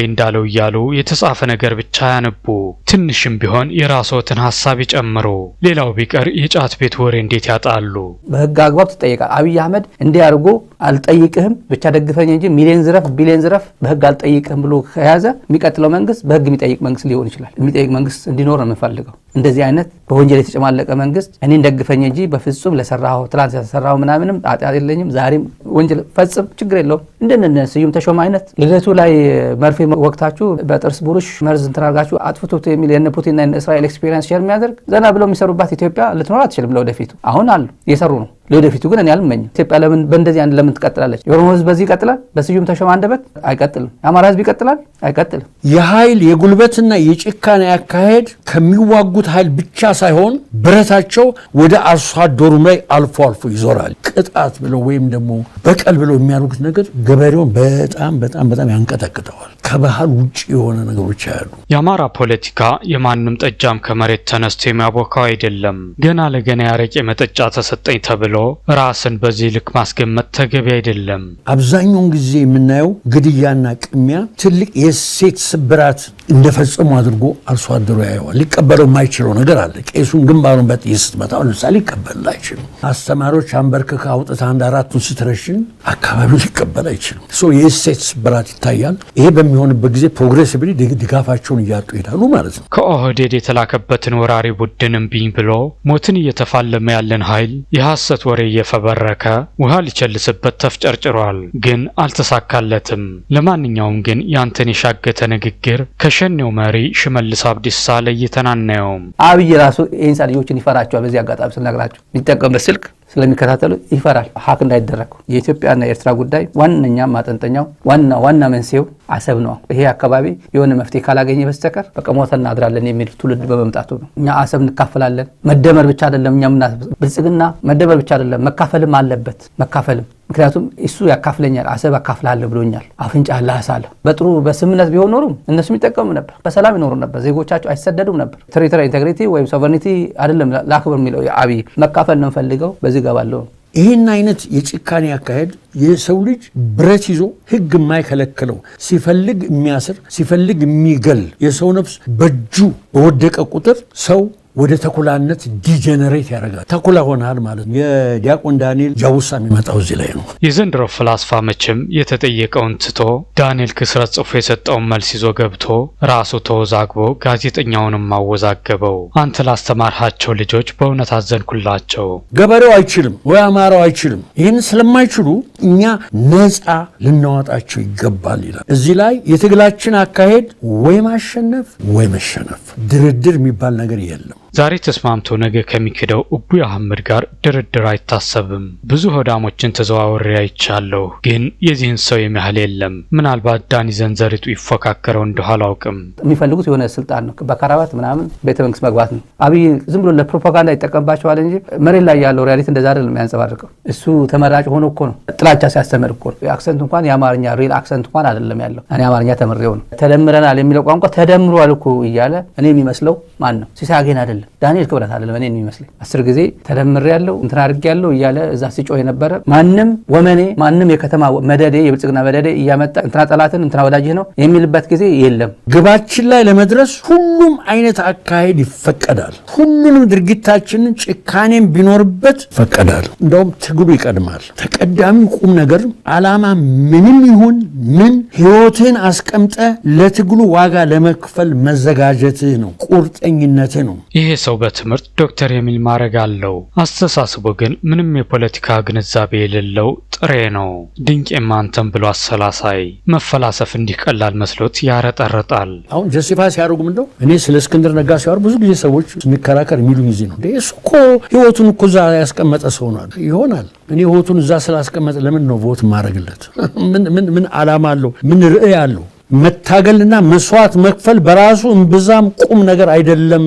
እንዳለው እያሉ የተጻፈ ነገር ብቻ ያነቡ። ትንሽም ቢሆን የራስዎትን ሐሳብ ይጨምሩ። ሌላው ቢቀር የጫት ቤት ወሬ እንዴት ያጣሉ? በህግ አግባብ ትጠይቃል። አብይ አህመድ እንዲያርጎ አልጠይቅህም ብቻ ደግፈኝ እንጂ ሚሊዮን ዝረፍ ቢሊዮን ዝረፍ በህግ አልጠይቅህም ብሎ ከያዘ የሚቀጥለው መንግስት በህግ የሚጠይቅ መንግስት ሊሆን ይችላል። የሚጠይቅ መንግስት እንዲኖር ነው የምፈልገው። እንደዚህ አይነት በወንጀል የተጨማለቀ መንግስት እኔን ደግፈኝ እንጂ በፍጹም ለሰራው ትላንት ያሰራው ምናምንም ኃጢአት የለኝም ዛሬም ወንጀል ፈጽም ችግር የለውም። እንደነ ስዩም ተሾመ አይነት ልደቱ ላይ መርፌ ወቅታችሁ በጥርስ ቡሩሽ መርዝ እንተራጋችሁ አጥፍቶት የሚል የነ ፑቲንና የነ እስራኤል ኤክስፒሪየንስ ሼር የሚያደርግ ዘና ብለው የሚሰሩባት ኢትዮጵያ ልትኖር አትችልም። ለወደፊቱ አሁን አሉ እየሰሩ ነው። ለወደፊቱ ግን እኔ አልመኝም። ኢትዮጵያ ለምን በእንደዚህ አንድ ለምን ትቀጥላለች? የኦሮሞ ህዝብ በዚህ ይቀጥላል? በስዩም ተሾመ አንደበት አይቀጥልም። የአማራ ህዝብ ይቀጥላል? አይቀጥልም። የኃይል የጉልበትና የጭካኔ አካሄድ ከሚዋጉት ኃይል ብቻ ሳይሆን ብረታቸው ወደ አርሶ አደሩም ላይ አልፎ አልፎ ይዞራል። ቅጣት ብለው ወይም ደግሞ በቀል ብለው የሚያደርጉት ነገር ገበሬውን በጣም ያንቀጠቅጠዋል። ከባህል ውጭ የሆነ ነገሮች ያሉ። የአማራ ፖለቲካ የማንም ጠጃም ከመሬት ተነስቶ የሚያቦካው አይደለም። ገና ለገና ያረቄ መጠጫ ተሰጠኝ ተብሎ ራስን በዚህ ልክ ማስገመት ተገቢ አይደለም። አብዛኛውን ጊዜ የምናየው ግድያና ቅሚያ ትልቅ የሴት ስብራት እንደፈጸሙ አድርጎ አርሶ አደሩ ያየዋል። ሊቀበለው የማይችለው ነገር አለ። ቄሱን ግንባሩን በጥይት ስትመታው ለምሳሌ ሊቀበል አይችልም። አስተማሪዎች አንበርክከ አውጥታ አንድ አራቱን ስትረሽን አካባቢው ሊቀበል አይችልም። የሴት ስብራት ይታያል። ይሄ በሚሆንበት ጊዜ ፕሮግሬሲቭሊ ድጋፋቸውን እያጡ ይሄዳሉ ማለት ነው። ከኦህዴድ የተላከበትን ወራሪ ቡድን እምቢኝ ብሎ ሞትን እየተፋለመ ያለን ኃይል የሐሰት ወሬ እየፈበረከ ውሃ ሊቸልስበት ተፍጨርጭሯል፣ ግን አልተሳካለትም። ለማንኛውም ግን ያንተን የሻገተ ንግግር ከሸኔው መሪ ሽመልስ አብዲሳ ለይተን አናየውም። አብይ ራሱ ኢንሳ ልጆችን ይፈራቸዋል። በዚህ አጋጣሚ ስናገራቸው ሊጠቀምበት ስልክ ስለሚከታተሉ ይፈራል ሀክ እንዳይደረግ። የኢትዮጵያና የኤርትራ ጉዳይ ዋነኛ ማጠንጠኛው ዋና መንስኤው አሰብ ነው። ይሄ አካባቢ የሆነ መፍትሄ ካላገኘ በስተቀር በቃ ሞተን እናድራለን የሚል ትውልድ በመምጣቱ ነው። እኛ አሰብ እንካፈላለን። መደመር ብቻ አይደለም እኛ ብልጽግና መደመር ብቻ አይደለም መካፈልም አለበት። መካፈልም ምክንያቱም እሱ ያካፍለኛል አሰብ አካፍላለሁ ብሎኛል። አፍንጫ ላሳለ በጥሩ በስምነት ቢሆን ኖሩ እነሱም ይጠቀሙ ነበር፣ በሰላም ይኖሩ ነበር፣ ዜጎቻቸው አይሰደዱም ነበር። ቴሪቶሪያል ኢንቴግሪቲ ወይም ሶቨሬኒቲ አይደለም ላክብር የሚለው አብይ መካፈል ነው ፈልገው በዚህ ገባለው። ይህን አይነት የጭካኔ አካሄድ የሰው ልጅ ብረት ይዞ ህግ የማይከለክለው ሲፈልግ የሚያስር ሲፈልግ የሚገል የሰው ነፍስ በእጁ በወደቀ ቁጥር ሰው ወደ ተኩላነት ዲጀነሬት ያደርጋል። ተኩላ ሆናል ማለት ነው። የዲያቆን ዳንኤል ጃውሳ የሚመጣው እዚህ ላይ ነው። የዘንድሮ ፍላስፋ መቼም የተጠየቀውን ትቶ ዳንኤል ክስረት ጽፎ የሰጠውን መልስ ይዞ ገብቶ ራሱ ተወዛግቦ ጋዜጠኛውንም ማወዛገበው። አንተ ላስተማርሃቸው ልጆች በእውነት አዘንኩላቸው። ገበሬው አይችልም ወይ አማራው አይችልም። ይህን ስለማይችሉ እኛ ነፃ ልናወጣቸው ይገባል ይላል። እዚህ ላይ የትግላችን አካሄድ ወይ ማሸነፍ ወይ መሸነፍ፣ ድርድር የሚባል ነገር የለም። ዛሬ ተስማምቶ ነገ ከሚክደው አብይ አህመድ ጋር ድርድር አይታሰብም። ብዙ ሆዳሞችን ተዘዋውሬ አይቻለሁ፣ ግን የዚህን ሰው የሚያህል የለም። ምናልባት ዳኒ ዘንዘሪቱ ይፎካከረው እንደው አላውቅም። የሚፈልጉት የሆነ ስልጣን ነው፣ በካራባት ምናምን ቤተ መንግስት መግባት ነው። አብይ ዝም ብሎ ለፕሮፓጋንዳ ይጠቀምባቸዋል እንጂ መሬት ላይ ያለው ሪያሊቲ እንደዛ አይደለም የሚያንጸባርቀው። እሱ ተመራጭ ሆኖ እኮ ነው ጥላቻ ሲያስተምር እኮ ነው። አክሰንት እንኳን የአማርኛ ሪል አክሰንት እንኳን አይደለም ያለው። እኔ አማርኛ ተምሬው ነው። ተደምረናል የሚለው ቋንቋ ተደምሯል እኮ እያለ እኔ የሚመስለው ማን ነው? ሲሳገን አይደለም ዳንኤል ክብረት አይደለም እኔ የሚመስለኝ። 10 ጊዜ ተደምሬ ያለው እንትና አድርጌ ያለው እያለ እዛ ሲጮህ የነበረ ማንም ወመኔ ማንም የከተማ መደዴ የብልጽግና መደዴ እያመጣ እንትና ጠላትን እንትና ወዳጅህ ነው የሚልበት ጊዜ የለም። ግባችን ላይ ለመድረስ ሁሉም አይነት አካሄድ ይፈቀዳል። ሁሉንም ድርጊታችንን ጭካኔም ቢኖርበት ይፈቀዳል። እንደውም ትግሉ ይቀድማል። ተቀዳሚ ቁም ነገር ዓላማ ምንም ይሁን ምን ህይወትን አስቀምጠ ለትግሉ ዋጋ ለመክፈል መዘጋጀትህ ነው፣ ቁርጠኝነትህ ነው። ይሄ ሰው በትምህርት ዶክተር የሚል ማዕረግ አለው። አስተሳስቦ ግን ምንም የፖለቲካ ግንዛቤ የሌለው ጥሬ ነው። ድንቅ የማንተም ብሎ አሰላሳይ መፈላሰፍ እንዲህ ቀላል መስሎት ያረጠረጣል። አሁን ጀስቲፋይ ሲያደርጉ ምንድነው እኔ ስለ እስክንድር ነጋ ሲያወሩ ብዙ ጊዜ ሰዎች የሚከራከር የሚሉኝ ጊዜ ነው እሱ እኮ ህይወቱን እኮ እዛ ያስቀመጠ ሰው ነው ይሆናል። እኔ ህይወቱን እዛ ስላስቀመጠ ለምን ነው ቮት ማድረግለት? ምን ዓላማ አለው? ምን ርዕይ አለው? መታገልና መስዋዕት መክፈል በራሱ እምብዛም ቁም ነገር አይደለም።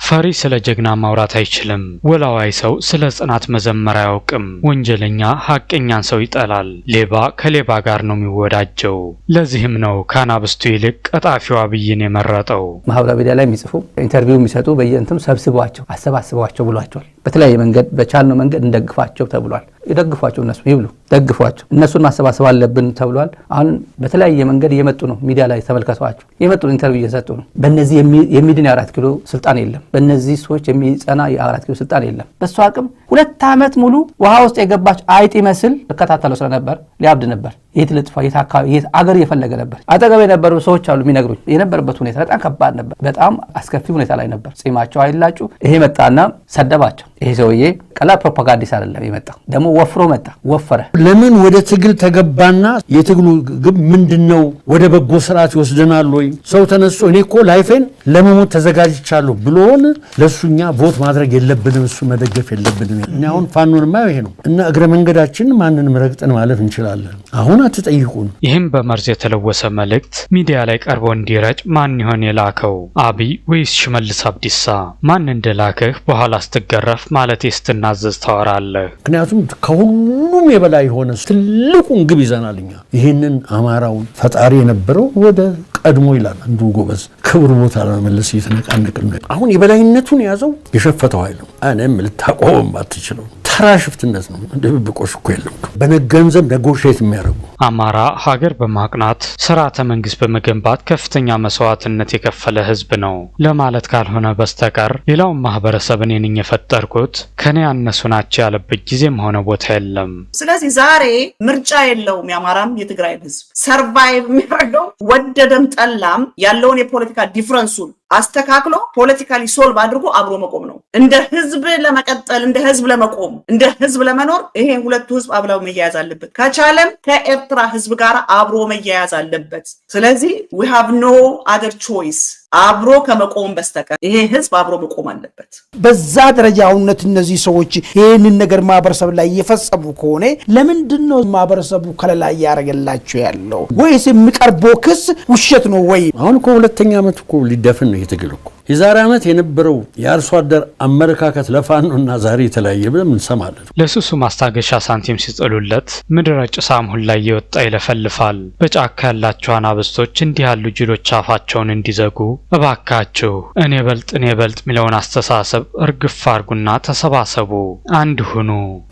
ፈሪ ስለ ጀግና ማውራት አይችልም። ወላዋይ ሰው ስለ ጽናት መዘመር አያውቅም። ወንጀለኛ ሐቀኛን ሰው ይጠላል። ሌባ ከሌባ ጋር ነው የሚወዳጀው። ለዚህም ነው ካናብስቱ ይልቅ ቀጣፊው አብይን የመረጠው። ማህበራዊ ሚዲያ ላይ የሚጽፉ ኢንተርቪው የሚሰጡ በየእንትም ሰብስቧቸው አሰባስቧቸው ብሏቸዋል። በተለያየ መንገድ በቻልነው መንገድ እንደግፋቸው ተብሏል። ይደግፏቸው፣ እነሱ ይብሉ፣ ደግፏቸው። እነሱን ማሰባሰብ አለብን ተብሏል። አሁን በተለያየ መንገድ እየመጡ ነው። ሚዲያ ላይ ተመልከቷቸው። የመጡ ኢንተርቪው እየሰጡ ነው። በእነዚህ የሚድን የ4 ኪሎ ስልጣን የለም። በእነዚህ ሰዎች የሚጸና የ4 ኪሎ ስልጣን የለም። በሱ አቅም 2 ዓመት ሙሉ ውሃ ውስጥ የገባች አይጥ ይመስል ተከታተለው ስለነበር ሊያብድ ነበር። የት ልጥፋ የት አካባቢ የት አገር እየፈለገ ነበር። አጠገብ የነበሩ ሰዎች አሉ የሚነግሩኝ። የነበረበት ሁኔታ በጣም ከባድ ነበር። በጣም አስከፊ ሁኔታ ላይ ነበር። ጺማቸው አይላጩ። ይሄ መጣና ሰደባቸው። ይሄ ሰውዬ ቀላል ፕሮፓጋንዲስት አይደለም። የመጣ ደግሞ ወፍሮ መጣ፣ ወፈረ። ለምን ወደ ትግል ተገባና የትግሉ ግብ ምንድነው? ወደ በጎ ስርዓት ይወስደናል ወይ? ሰው ተነስቶ እኔ እኮ ላይፌን ለመሞት ተዘጋጅቻለሁ ብሎን ለሱኛ ቮት ማድረግ የለብንም፣ እሱ መደገፍ የለብንም። እና አሁን ፋኖንማ ይሄ ነው እና እግረ መንገዳችን ማንንም ረግጠን ማለፍ እንችላለን። አሁን አትጠይቁን። ይህም በመርዝ የተለወሰ መልእክት ሚዲያ ላይ ቀርቦ እንዲረጭ ማን ይሆን የላከው? አብይ ወይስ ሽመልስ አብዲሳ? ማን እንደላከህ በኋላ ስትገረፍ ማለት ስትናዘዝ ታወራለህ። ምክንያቱም ከሁሉም የበላይ የሆነ ትልቁን ግብ ይዘናል እኛ። ይህንን አማራውን ፈጣሪ የነበረው ወደ ቀድሞ ይላል አንዱ ጎበዝ ክብር ቦታ ለመመለስ እየተነቃነቅን ነው። አሁን የበላይነቱን ያዘው የሸፈተው ኃይል ነው። እኔም ልታቆም አትችለው ተራ ሽፍትነት ነው። ድብብቆሽ እኮ የለም። በነገንዘብ ነጎሼት የሚያደርጉ አማራ ሀገር በማቅናት ስርዓተ መንግስት በመገንባት ከፍተኛ መስዋዕትነት የከፈለ ህዝብ ነው ለማለት ካልሆነ በስተቀር ሌላውን ማህበረሰብ እኔ ነኝ የፈጠርኩት ከኔ ያነሱ ናቸው ያለበት ጊዜም ሆነ ቦታ የለም። ስለዚህ ዛሬ ምርጫ የለውም። የአማራም የትግራይ ህዝብ ሰርቫይቭ የሚያደርገው ወደደም ጠላም ያለውን የፖለቲካ ዲፍረንሱን አስተካክሎ ፖለቲካሊ ሶልቭ አድርጎ አብሮ መቆም ነው። እንደ ህዝብ ለመቀጠል እንደ ህዝብ ለመቆም እንደ ህዝብ ለመኖር ይሄ ሁለቱ ህዝብ አብረው መያያዝ አለበት። ከቻለም ከኤርትራ ህዝብ ጋር አብሮ መያያዝ አለበት። ስለዚህ we have no other choice አብሮ ከመቆም በስተቀር ይሄ ህዝብ አብሮ መቆም አለበት። በዛ ደረጃውነት እነዚህ ሰዎች ይሄንን ነገር ማህበረሰብ ላይ እየፈጸሙ ከሆነ ለምንድነው ማህበረሰቡ ከለላ ያረጋላቸው ያለው? ወይስ የሚቀርበው ክስ ውሸት ነው ወይ? አሁን እኮ ሁለተኛ ዓመት እኮ ሊደፍን ነው የተገለኩ። የዛሬ ዓመት የነበረው የአርሶ አደር አመለካከት ለፋኖና ዛሬ የተለያየ ብለን እንሰማለን። ለሱሱ ማስታገሻ ሳንቲም ሲጥሉለት ምድረ ጭሳም ሁላ እየወጣ ይለፈልፋል። በጫካ ያላችሁ አናብስቶች እንዲህ ያሉ ጅሎች አፋቸውን እንዲዘጉ እባካችሁ እኔ በልጥ ሚለውን አስተሳሰብ እርግፍ አርጉና ተሰባሰቡ፣ አንድ ሁኑ።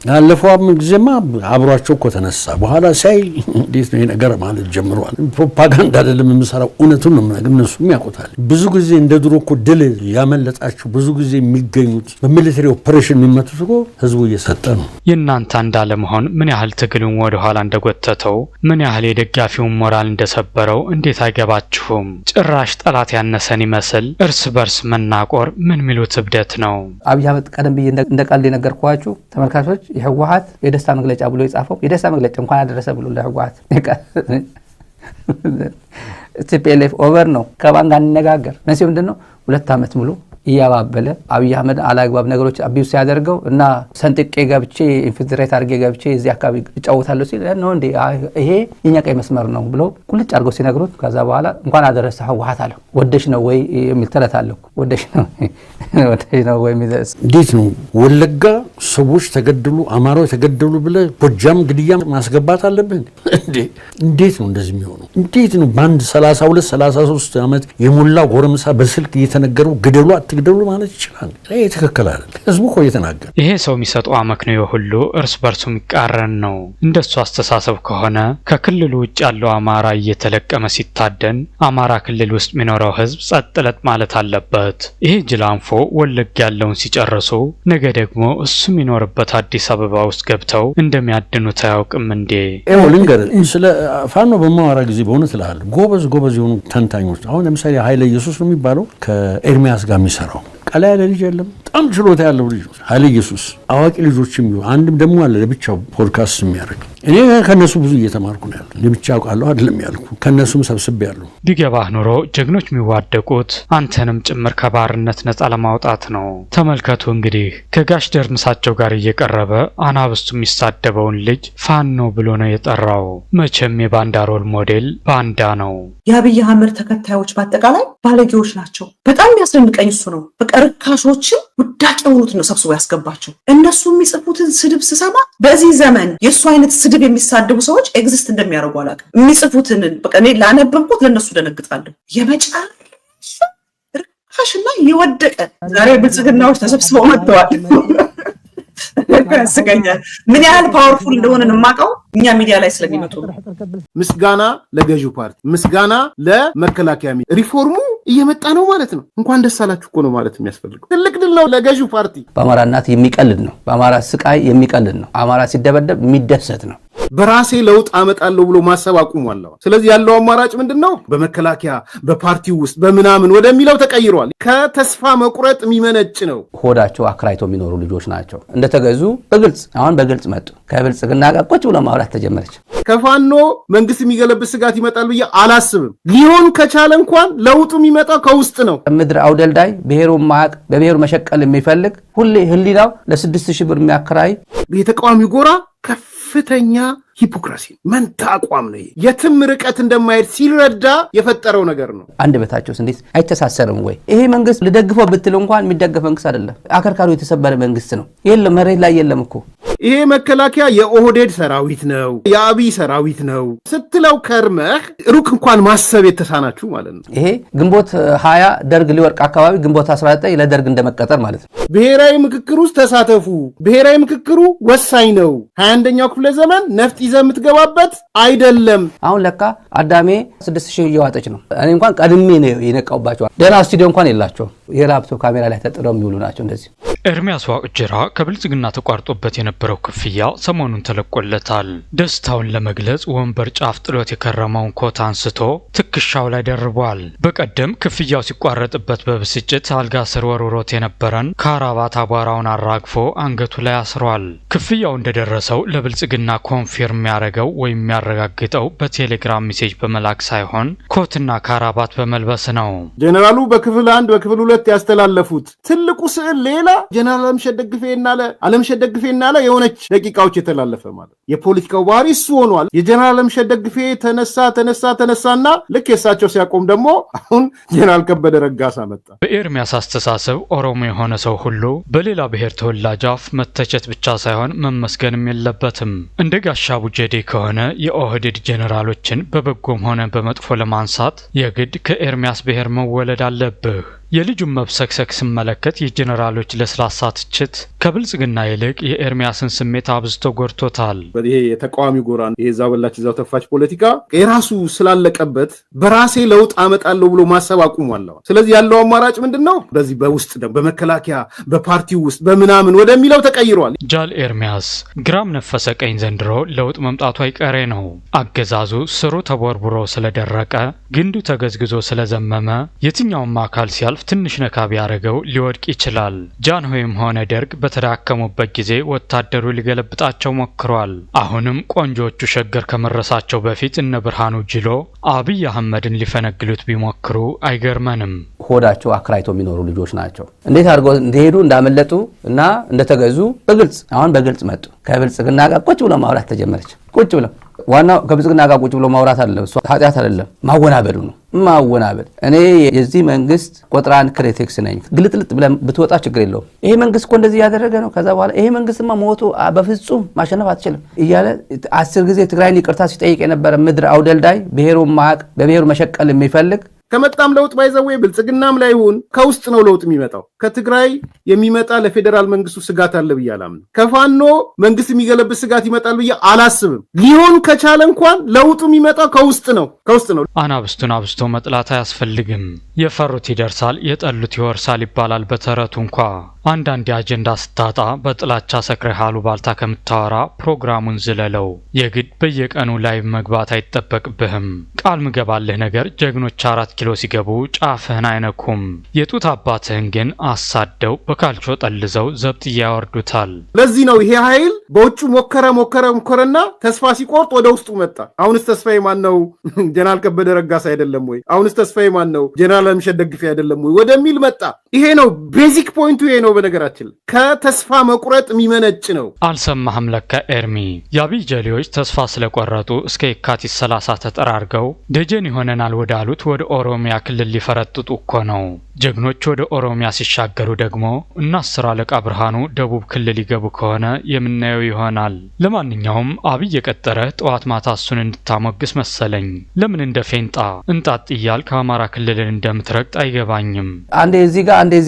ያለፈው ጊዜማ አብሯቸው እኮ ተነሳ። በኋላ ሳይ እንዴት ነው ነገር ማለት ጀምሯል። ፕሮፓጋንዳ አይደለም የምሰራው፣ እውነቱን ነው የምነግርህ። እነሱም ያውቁታል። ብዙ ጊዜ እንደ ድሮ እኮ ድል ያመለጣችሁ ብዙ ጊዜ የሚገኙት በሚሊተሪ ኦፕሬሽን የሚመቱት እኮ ህዝቡ እየሰጠ ነው። የእናንተ እንዳለ መሆን ምን ያህል ትግሉን ወደ ኋላ እንደጎተተው ምን ያህል የደጋፊውን ሞራል እንደሰበረው እንዴት አይገባችሁም? ጭራሽ ጠላት ያነሰን ይመስል እርስ በርስ መናቆር ምን ሚሉት እብደት ነው? አብይ አህመድ ቀደም ብዬ እንደቃል የነገርኳችሁ ተመልካቾች የህወሓት የደስታ መግለጫ ብሎ የጻፈው የደስታ መግለጫ እንኳን አደረሰ ብሎ ለህወሓት TPLF ኦቨር ነው ከባን ጋር እንነጋገር መቼም ምንድነው 2 ዓመት ሙሉ ያባበለ አብይ አህመድ አላግባብ ነገሮች አቢዩስ ያደርገው እና ሰንጥቄ ገብቼ ኢንፊልትሬት አድርጌ ገብቼ እዚህ አካባቢ እጫወታለሁ ሲል ነው እንዴ ይሄ የኛ ቀይ መስመር ነው ብሎ ቁልጭ አድርጎ ሲነግሩት ከዛ በኋላ እንኳን አደረሰ ህወሓት አለው። ወደሽ ነው ወይ የሚል ተረት አለው። ወደሽ ነው ወይ የሚደስ እንዴት ነው ወለጋ ሰዎች ተገደሉ፣ አማራው ተገደሉ ብለ ጎጃም ግድያ ማስገባት አለብን እንዴ? እንዴት ነው እንደዚህ የሚሆነው? እንዴት ነው ባንድ 32 33 ዓመት የሞላ ጎረምሳ በስልክ እየተነገረው ግደሉ ግደሉ ማለት ይችላል? ይሄ ትክክል አይደለም። ህዝቡ እኮ እየተናገረ ይሄ ሰው የሚሰጠው አመክንዮ ሁሉ እርስ በርሱ የሚቃረን ነው። እንደሱ አስተሳሰብ ከሆነ ከክልሉ ውጭ ያለው አማራ እየተለቀመ ሲታደን አማራ ክልል ውስጥ የሚኖረው ህዝብ ጸጥለጥ ማለት አለበት። ይሄ ጅላንፎ ወለጋ ያለውን ሲጨርሱ ነገ ደግሞ እሱ የሚኖርበት አዲስ አበባ ውስጥ ገብተው እንደሚያድኑት አያውቅም እንዴ? ልንገር ስለ ፋኖ በማወራ ጊዜ በእውነት እልሃለሁ ጎበዝ የሆኑ ተንታኞች አሁን ለምሳሌ ኃይለ ኢየሱስ ነው የሚባለው ከኤርሚያስ ጋር የሚሰራው ቀላ ያለ ልጅ የለም። በጣም ችሎታ ያለው ልጅ ኃይለ ኢየሱስ አዋቂ ልጆችም ይሁን አንድም ደግሞ አለ ለብቻው ፖድካስት የሚያደርግ እኔ ከነሱ ብዙ እየተማርኩ ነው ያለው። ለብቻ አውቃለሁ አይደለም ያልኩ ከነሱም ሰብስቤ ያለው። ቢገባህ ኖሮ ጀግኖች የሚዋደቁት አንተንም ጭምር ከባርነት ነፃ ለማውጣት ነው። ተመልከቱ እንግዲህ ከጋሽ ደርምሳቸው ጋር እየቀረበ አናብስቱ የሚሳደበውን ልጅ ፋኖ ብሎ ነው የጠራው። መቼም የባንዳ ሮል ሞዴል ባንዳ ነው። የአብይ አህመድ ተከታዮች በአጠቃላይ ባለጌዎች ናቸው። በጣም የሚያስደንቀኝ እሱ ነው። በቃ ርካሾችን ውዳቂ የሆኑትን ነው ሰብስቦ ያስገባቸው። እነሱ የሚጽፉትን ስድብ ስሰማ በዚህ ዘመን የእሱ አይነት ስድብ የሚሳደቡ ሰዎች ኤግዚስት እንደሚያደርጉ አላውቅም። የሚጽፉትን በቃ እኔ ላነበብኩት ለእነሱ ደነግጣለሁ። የመጨረሻ ርካሽና የወደቀ ዛሬ ብልጽግናዎች ተሰብስበው መጥተዋል። ያስገኛል። ምን ያህል ፓወርፉል እንደሆነ የማውቀው እኛ ሚዲያ ላይ ስለሚመጡ ነው። ምስጋና ለገዢው ፓርቲ፣ ምስጋና ለመከላከያ ሪፎርሙ እየመጣ ነው ማለት ነው። እንኳን ደስ አላችሁ እኮ ነው ማለት የሚያስፈልገው። ትልቅ ድል ነው ለገዢው ፓርቲ። በአማራ እናት የሚቀልድ ነው። በአማራ ስቃይ የሚቀልድ ነው። አማራ ሲደበደብ የሚደሰት ነው። በራሴ ለውጥ አመጣለሁ ብሎ ማሰብ አቁሟል። ስለዚህ ያለው አማራጭ ምንድነው? በመከላከያ በፓርቲው ውስጥ በምናምን ወደሚለው ተቀይሯል። ከተስፋ መቁረጥ የሚመነጭ ነው። ሆዳቸው አክራይቶ የሚኖሩ ልጆች ናቸው። እንደተገዙ በግልጽ መጡ። ከብልጽግና ጋር ቁጭ ብሎ ማውራት ተጀመረች። ከፋኖ መንግስት የሚገለብስ ስጋት ይመጣል ብዬ አላስብም። ሊሆን ከቻለ እንኳን ለውጡ የሚመጣው ከውስጥ ነው። ምድር አውደልዳይ ብሔሩ ማቅ በብሔሩ መሸቀል የሚፈልግ ሁሌ ህሊናው ለ6000 ብር የሚያከራይ የተቃዋሚ ጎራ ከፍተኛ ሂፖክራሲ መንታ አቋም ነው። የትም ርቀት እንደማይሄድ ሲረዳ የፈጠረው ነገር ነው። አንድ በታቸውስ እንዴት አይተሳሰርም ወይ? ይሄ መንግስት ልደግፈው ብትል እንኳን የሚደገፍ መንግስት አይደለም። አከርካሪው የተሰበረ መንግስት ነው። የለም መሬት ላይ የለም እኮ ይሄ መከላከያ የኦህዴድ ሰራዊት ነው የአብይ ሰራዊት ነው ስትለው ከርመህ ሩቅ እንኳን ማሰብ የተሳናችሁ ማለት ነው። ይሄ ግንቦት 20 ደርግ ሊወርቅ አካባቢ ግንቦት 19 ለደርግ እንደመቀጠር ማለት ነው። ብሔራዊ ምክክር ውስጥ ተሳተፉ። ብሔራዊ ምክክሩ ወሳኝ ነው። 21ኛው ክፍለ ዘመን ነፍጥ ይዘህ የምትገባበት አይደለም። አሁን ለካ አዳሜ 6000 እየዋጠች ነው። እኔ እንኳን ቀድሜ ነው የነቃውባቸው። ደህና ስቱዲዮ እንኳን የላቸው የላፕቶፕ ካሜራ ላይ ተጥለው የሚውሉ ናቸው። እንደዚህ ኤርሚያስ ዋቅጅራ ከብልጽግና ተቋርጦበት የነበረው ክፍያ ሰሞኑን ተለቆለታል። ደስታውን ለመግለጽ ወንበር ጫፍ ጥሎት የከረመውን ኮት አንስቶ ትከሻው ላይ ደርቧል። በቀደም ክፍያው ሲቋረጥበት በብስጭት አልጋ ስር ወርውሮት የነበረን ካራባት አቧራውን አራግፎ አንገቱ ላይ አስሯል። ክፍያው እንደደረሰው ለብልጽግና ኮንፊርም ያደረገው ወይም የሚያረጋግጠው በቴሌግራም ሜሴጅ በመላክ ሳይሆን ኮትና ካራባት በመልበስ ነው። ጀነራሉ በክፍል 1 በክፍል 2 ያስተላለፉት ትልቁ ስዕል ሌላ ጀነራል አለምሸት ደግፌና የሆነች ደቂቃዎች የተላለፈ ማለት የፖለቲካው ባህሪ እሱ ሆኗል። የጀነራል አለምሸት ደግፌ ተነሳና ልክ የሳቸው ሲያቆም ደግሞ አሁን ጀነራል ከበደ ረጋሳ መጣ። በኤርሚያስ አስተሳሰብ ኦሮሞ የሆነ ሰው ሁሉ በሌላ ብሔር ተወላጅ አፍ መተቸት ብቻ ሳይሆን መመስገንም የለበትም። እንደ ጋሻ ቡጀዴ ከሆነ የኦህዴድ ጀነራሎችን በበጎም ሆነ በመጥፎ ለማንሳት የግድ ከኤርሚያስ ብሔር መወለድ አለብህ። የልጁን መብሰክሰክ ስመለከት የጀነራሎች ለስላሳ ትችት ከብልጽግና ይልቅ የኤርሚያስን ስሜት አብዝቶ ጎርቶታል። ይሄ የተቃዋሚ ጎራ ይሄ ዛበላች ዛው ተፋች ፖለቲካ የራሱ ስላለቀበት በራሴ ለውጥ አመጣለሁ ብሎ ማሰብ አቁሟል። ስለዚህ ያለው አማራጭ ምንድነው? በዚህ በውስጥ በመከላከያ በፓርቲው ውስጥ በምናምን ወደሚለው ተቀይሯል። ጃል ኤርሚያስ ግራም ነፈሰ ቀኝ ዘንድሮ ለውጥ መምጣቱ አይቀሬ ነው። አገዛዙ ስሩ ተቦርብሮ ስለደረቀ ግንዱ ተገዝግዞ ስለዘመመ የትኛውም አካል ሲያልፍ ትንሽ ነካ ቢያደርገው ሊወድቅ ይችላል። ጃንሆይም ሆነ ደርግ በተዳከሙበት ጊዜ ወታደሩ ሊገለብጣቸው ሞክሯል። አሁንም ቆንጆቹ ሸገር ከመረሳቸው በፊት እነ ብርሃኑ ጅሎ አብይ አህመድን ሊፈነግሉት ቢሞክሩ አይገርመንም። ሆዳቸው አክራይቶ የሚኖሩ ልጆች ናቸው። እንዴት አድርገው እንደሄዱ እንዳመለጡ እና እንደተገዙ በግልጽ መጡ። ከብልጽግና ጋር ቁጭ ብሎ ማውራት ተጀመረች። ቁጭ ብሎ ዋናው ከብልጽግና ጋር ቁጭ ብሎ ማውራት አይደለም፣ ኃጢአት አይደለም፣ ማወናበዱ ነው። ማወናበድ እኔ የዚህ መንግስት ቁጥራን ክሪቲክስ ነኝ። ግልጥልጥ ብለን ብትወጣ ችግር የለውም። ይሄ መንግስት እኮ እንደዚህ ያደረገ ነው። ከዛ በኋላ ይሄ መንግስትማ ሞቶ በፍጹም ማሸነፍ አትችልም እያለ 10 ጊዜ ትግራይን ይቅርታ ሲጠይቅ የነበረ ምድር አውደልዳይ ብሔሩን ማቅ በብሔሩ መሸቀል የሚፈልግ ከመጣም ለውጥ ባይዘው ብልጽግናም ላይ ይሁን ከውስጥ ነው ለውጥ የሚመጣው። ከትግራይ የሚመጣ ለፌደራል መንግስቱ ስጋት አለ ብዬ አላምንም። ከፋኖ መንግስት የሚገለብጥ ስጋት ይመጣል ብዬ አላስብም። ሊሆን ከቻለ እንኳን ለውጡ የሚመጣው ከውስጥ ነው። አናብስቱን አብስቶ መጥላት አያስፈልግም። የፈሩት ይደርሳል የጠሉት ይወርሳል ይባላል በተረቱ እንኳ። አንዳንድ አጀንዳ ስታጣ በጥላቻ ሰክረህ አሉባልታ ከምታወራ ፕሮግራሙን ዝለለው። የግድ በየቀኑ ላይ መግባት አይጠበቅብህም። ቃል ምገባልህ ነገር ጀግኖች 4 ኪሎ ሲገቡ ጫፍህን አይነኩም። የጡት አባትህን ግን አሳደው በካልቾ ጠልዘው ዘብጥ ያወርዱታል። ለዚህ ነው ይሄ ኃይል በውጭ ሞከረና ተስፋ ሲቆርጥ ወደ ውስጡ መጣ። አሁንስ ተስፋዬ ማን ነው? ጀነራል ከበደ ረጋሳ አይደለም ወይ? አሁንስ ተስፋዬ ማን ነው? ጀነራል አለምሸት ደግፌ አይደለም ወይ? ወደሚል መጣ። ይሄ ነው ቤዚክ ፖይንቱ። ይሄ ነው በነገራችን ከተስፋ መቁረጥ የሚመነጭ ነው። አልሰማህም ለካ ኤርሚ። የአብይ ጀሌዎች ተስፋ ስለቆረጡ እስከ የካቲት 30 ተጠራርገው ደጀን ይሆነናል ወዳሉት ወደ ኦሮሚያ ክልል ሊፈረጥጡ እኮ ነው። ጀግኖች ወደ ኦሮሚያ ሲሻገሩ ደግሞ እና 10 አለቃ ብርሃኑ ደቡብ ክልል ይገቡ ከሆነ የምናየው ይሆናል። ለማንኛውም አብይ የቀጠረ ጠዋት ማታ እሱን እንድታሞግስ መሰለኝ። ለምን እንደ ፌንጣ እንጣጥ እያል ከአማራ ክልልን እንደምትረግጥ አይገባኝም። አንዴ እዚህ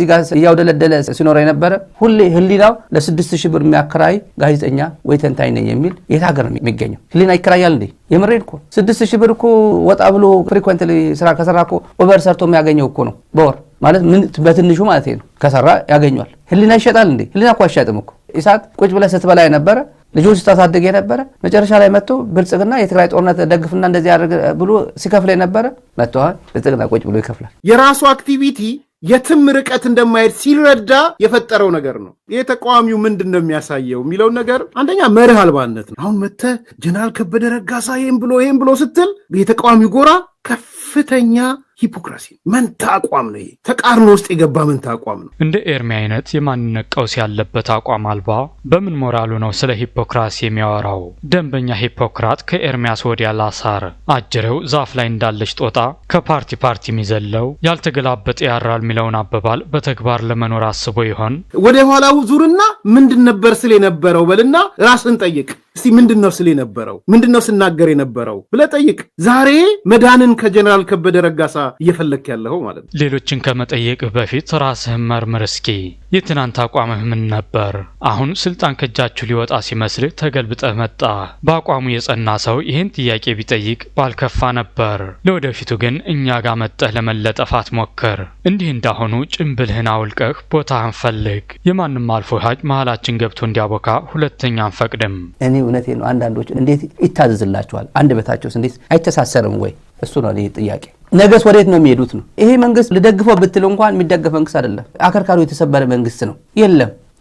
ጋር እያውደለደለ ሲኖር የነበረ ሁሌ ህሊናው ለ6000 ብር የሚያከራይ ጋዜጠኛ ወይ ተንታኝ ነኝ የሚል የት ሀገር ነው የሚገኘው? ህሊና ይከራያል እንዴ? የምሬን እኮ 6000 ብር እኮ ወጣ ብሎ ፍሪኩዌንትሊ ስራ ከሰራ እኮ ኦቨር ሰርቶ የሚያገኘው እኮ ነው በወር ማለት ምን በትንሹ ማለት ነው። ከሰራ ያገኛል። ህሊና ይሸጣል እንዴ? ህሊና እኮ አይሸጥም እኮ። ኢሳት ቁጭ ብለ ስትበላ የነበረ ልጆች ስታሳድግ የነበረ መጨረሻ ላይ መጥቶ ብልጽግና የትግራይ ጦርነት ደግፍና እንደዚህ ያደርግ ብሎ ሲከፍል የነበረ መጥቷል። ብልጽግና ቁጭ ብሎ ይከፍላል። የራሱ አክቲቪቲ የትም ርቀት እንደማይሄድ ሲረዳ የፈጠረው ነገር ነው። የተቃዋሚው ምንድን ነው የሚያሳየው የሚለው ነገር አንደኛ መርህ አልባነት ነው። አሁን መጥተህ ጀነራል ከበደ ረጋሳ ይሄን ብሎ ስትል የተቃዋሚው ጎራ ከፍተኛ ሂፖክራሲ መንታ አቋም ነው። ተቃርኖ ውስጥ የገባ መንታ አቋም ነው። እንደ ኤርሚ አይነት የማንነት ቀውስ ያለበት አቋም አልባ በምን ሞራሉ ነው ስለ ሂፖክራሲ የሚያወራው? ደንበኛ ሂፖክራት ከኤርሚያስ ወዲያ ላሳር አጅሬው ዛፍ ላይ እንዳለች ጦጣ ከፓርቲ የሚዘለው ያልተገላበጠ ያራል ሚለውን አባባል በተግባር ለመኖር አስቦ ይሆን? ወደ ኋላው ዙርና ምንድን ነበር ስለ የነበረው በልና ራስን ጠይቅ። እስቲ ምንድነው ስለ የነበረው? ምንድነው ስናገር የነበረው ብለህ ጠይቅ። ዛሬ መዳንን ከጀነራል ከበደ ረጋሳ እየፈለክ ያለው ማለት ነው። ሌሎችን ከመጠየቅህ በፊት ራስህን መርምር እስኪ። የትናንት አቋምህ ምን ነበር? አሁን ስልጣን ከእጃችሁ ሊወጣ ሲመስልህ ተገልብጠህ መጣ። በአቋሙ የጸና ሰው ይህን ጥያቄ ቢጠይቅ ባልከፋ ነበር። ለወደፊቱ ግን እኛ ጋር መጠህ ለመለጠፍ አትሞክር። እንዲህ እንዳሆኑ ጭምብልህን አውልቀህ ቦታህን ፈልግ። የማንም አልፎ ሀጅ መሃላችን ገብቶ እንዲያቦካ ሁለተኛ አንፈቅድም። እኔ እውነቴ ነው። አንዳንዶች እንዴት ይታዘዝላቸዋል? አንድ በታቸውስ እንዴት አይተሳሰርም ወይ? እሱ ነው ጥያቄ። ነገስ ወዴት ነው የሚሄዱት ነው? ይሄ መንግስት ልደግፈው ብትል እንኳን የሚደገፍ መንግስት አይደለም። አከርካሪው የተሰበረ መንግስት ነው።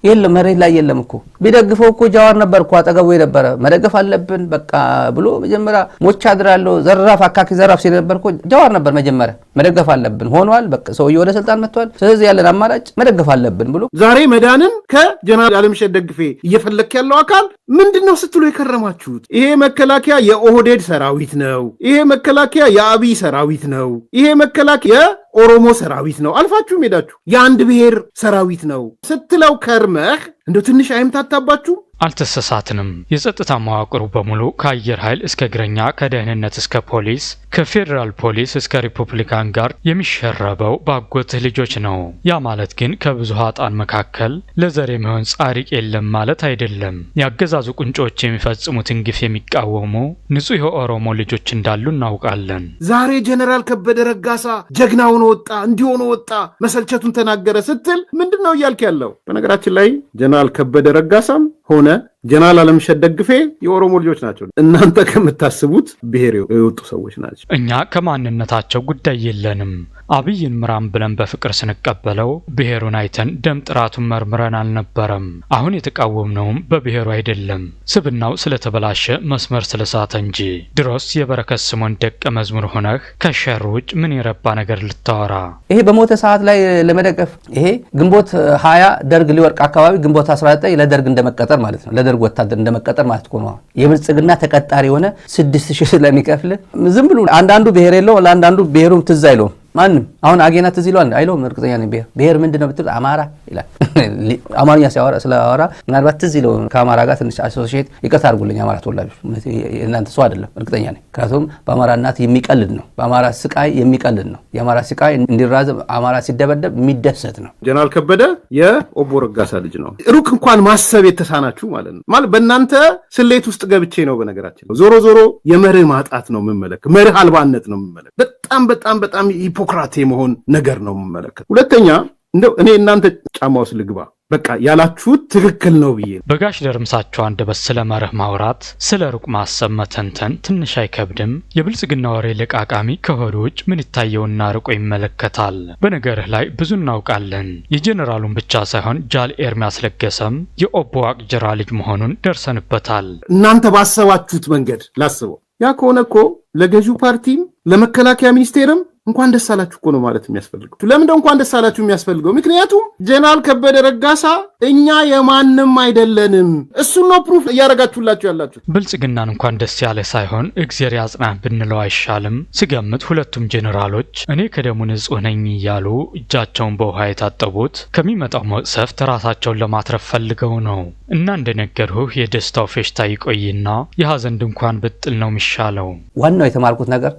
የለም መሬት ላይ የለም እኮ። ቢደግፈው እኮ ጃዋር ነበር እኮ አጠገቡ የነበረ። መደገፍ አለብን በቃ ብሎ መጀመሪያ ሞቻ አድራለሁ ዘራፍ አካኪ ዘራፍ ሲል ነበር እኮ ጃዋር ነበር መጀመሪያ። መደገፍ አለብን ሆኗል። በቃ ሰውዬው ወደ ስልጣን መጥቷል። ስለዚህ ያለን አማራጭ መደገፍ አለብን ብሎ ዛሬ መዳንን ከጀነራል አለምሸት ደግፌ እየፈለክ ያለው አካል ምንድነው ስትሉ የከረማችሁት? ይሄ መከላከያ የኦህዴድ ሰራዊት ነው። ይሄ መከላከያ የአብይ ሰራዊት ነው። ይሄ መከላከያ ኦሮሞ ሰራዊት ነው። አልፋችሁ ሄዳችሁ የአንድ ብሔር ሰራዊት ነው ስትለው ከርመህ እንደው ትንሽ አይምታታባችሁ? አልተሰሳትንም። የጸጥታ መዋቅሩ በሙሉ ከአየር ኃይል እስከ እግረኛ፣ ከደህንነት እስከ ፖሊስ፣ ከፌደራል ፖሊስ እስከ ሪፐብሊካን ጋርድ የሚሸረበው ባጎትህ ልጆች ነው። ያ ማለት ግን ከብዙሃን መካከል ለዘር የሚሆን ጻድቅ የለም ማለት አይደለም። ያገዛዙ ቁንጮች የሚፈጽሙትን ግፍ የሚቃወሙ ንጹህ የኦሮሞ ልጆች እንዳሉ እናውቃለን። ዛሬ ጀነራል ከበደ ረጋሳ ጀግናውን ወጣ እንዲሆነ ወጣ መሰልቸቱን ተናገረ ስትል ምንድነው እያልክ ያለው? በነገራችን ላይ ጀነራል ከበደ ረጋሳም ሆነ ጀነራል አለምሸት ደግፌ የኦሮሞ ልጆች ናቸው። እናንተ ከምታስቡት ብሔር የወጡ ሰዎች ናቸው። እኛ ከማንነታቸው ጉዳይ የለንም። አብይን ምራም ብለን በፍቅር ስንቀበለው ብሔሩን አይተን ደም ጥራቱን መርምረን አልነበረም። አሁን የተቃወምነውም በብሔሩ አይደለም፣ ስብናው ስለተበላሸ መስመር ስለሳተ እንጂ። ድሮስ የበረከት ስምኦን ደቀ መዝሙር ሆነህ ከሸር ውጭ ምን የረባ ነገር ልታወራ? ይሄ በሞተ ሰዓት ላይ ለመደገፍ ይሄ ግንቦት 20 ደርግ ሊወርቅ አካባቢ ግንቦት 19 ለደርግ እንደመቀጠር ማለት ነው። ለደርግ ወታደር እንደመቀጠር ማለት ነው። የብልጽግና ተቀጣሪ ሆነ 6000 ስለሚከፍል ዝም ብሎ አንዳንዱ ብሔር የለው ለአንዳንዱ ብሔሩም ትዝ አይለው ማንም። አሁን አጌና ትዝ ይሏል አይለውም። እርግጠኛ ነኝ ብሔር ምንድነው ብትል አማራ ይላል። አማርኛ ሲያወራ ስለአወራ ምናልባት ትዝ ይለው ከአማራ ጋር ትንሽ አሶሲዬት ይቅርታ አድርጉልኝ አማራ ተወላጆች፣ እናንተ ሰው አይደለም እርግጠኛ ነኝ። ምክንያቱም በአማራ እናት የሚቀልድ ነው፣ በአማራ ስቃይ የሚቀልድ ነው። የአማራ ስቃይ እንዲራዘም አማራ ሲደበደብ የሚደሰት ነው። ጀነራል ከበደ የኦቦ ረጋሳ ልጅ ነው። ሩቅ እንኳን ማሰብ የተሳናችሁ ማለት ነው። ማለት በእናንተ ስሌት ውስጥ ገብቼ ነው። በነገራችን ዞሮ የመርህ ማጣት ነው የምመለከት፣ መርህ አልባነት ነው የምመለከት። በጣም ሂፖክራቴ መሆን ነገር ነው የምመለከት። ሁለተኛ እንደው እኔ እናንተ ጫማ ውስጥ ልግባ በቃ ያላችሁት ትክክል ነው ብዬ በጋሽ ደርምሳቸው አንደበት ስለ መርህ ማውራት፣ ስለ ሩቅ ማሰብ መተንተን ትንሽ አይከብድም? የብልጽግና ወሬ ለቃቃሚ ከሆዱ ውጭ ምን ይታየውና ርቆ ይመለከታል? በነገርህ ላይ ብዙ እናውቃለን። የጀነራሉን ብቻ ሳይሆን ጃል ኤርሚያስ ለገሰም የኦቦ ዋቅጅራ ልጅ መሆኑን ደርሰንበታል። እናንተ ባሰባችሁት መንገድ ላስበው። ያ ከሆነ እኮ ለገዢው ፓርቲም ለመከላከያ ሚኒስቴርም እንኳን ደስ አላችሁ እኮ ነው ማለት የሚያስፈልገው። ለምን እንኳን ደስ አላችሁ የሚያስፈልገው? ምክንያቱም ጀነራል ከበደ ረጋሳ እኛ የማንም አይደለንም። እሱ ነው ፕሩፍ እያረጋችሁላችሁ ያላችሁ። ብልጽግናን እንኳን ደስ ያለ ሳይሆን እግዚአብሔር ያጽናህ ብንለው አይሻልም? ስገምት ሁለቱም ጀነራሎች እኔ ከደሙ ንጹህ ነኝ እያሉ እጃቸውን በውሃ የታጠቡት ከሚመጣው መቅሰፍት ራሳቸውን ለማትረፍ ፈልገው ነው። እና እንደነገርሁህ የደስታው ፌሽታ ይቆይና የሐዘን ድንኳን ብጥል ነው የሚሻለው። ዋናው የተማርኩት ነገር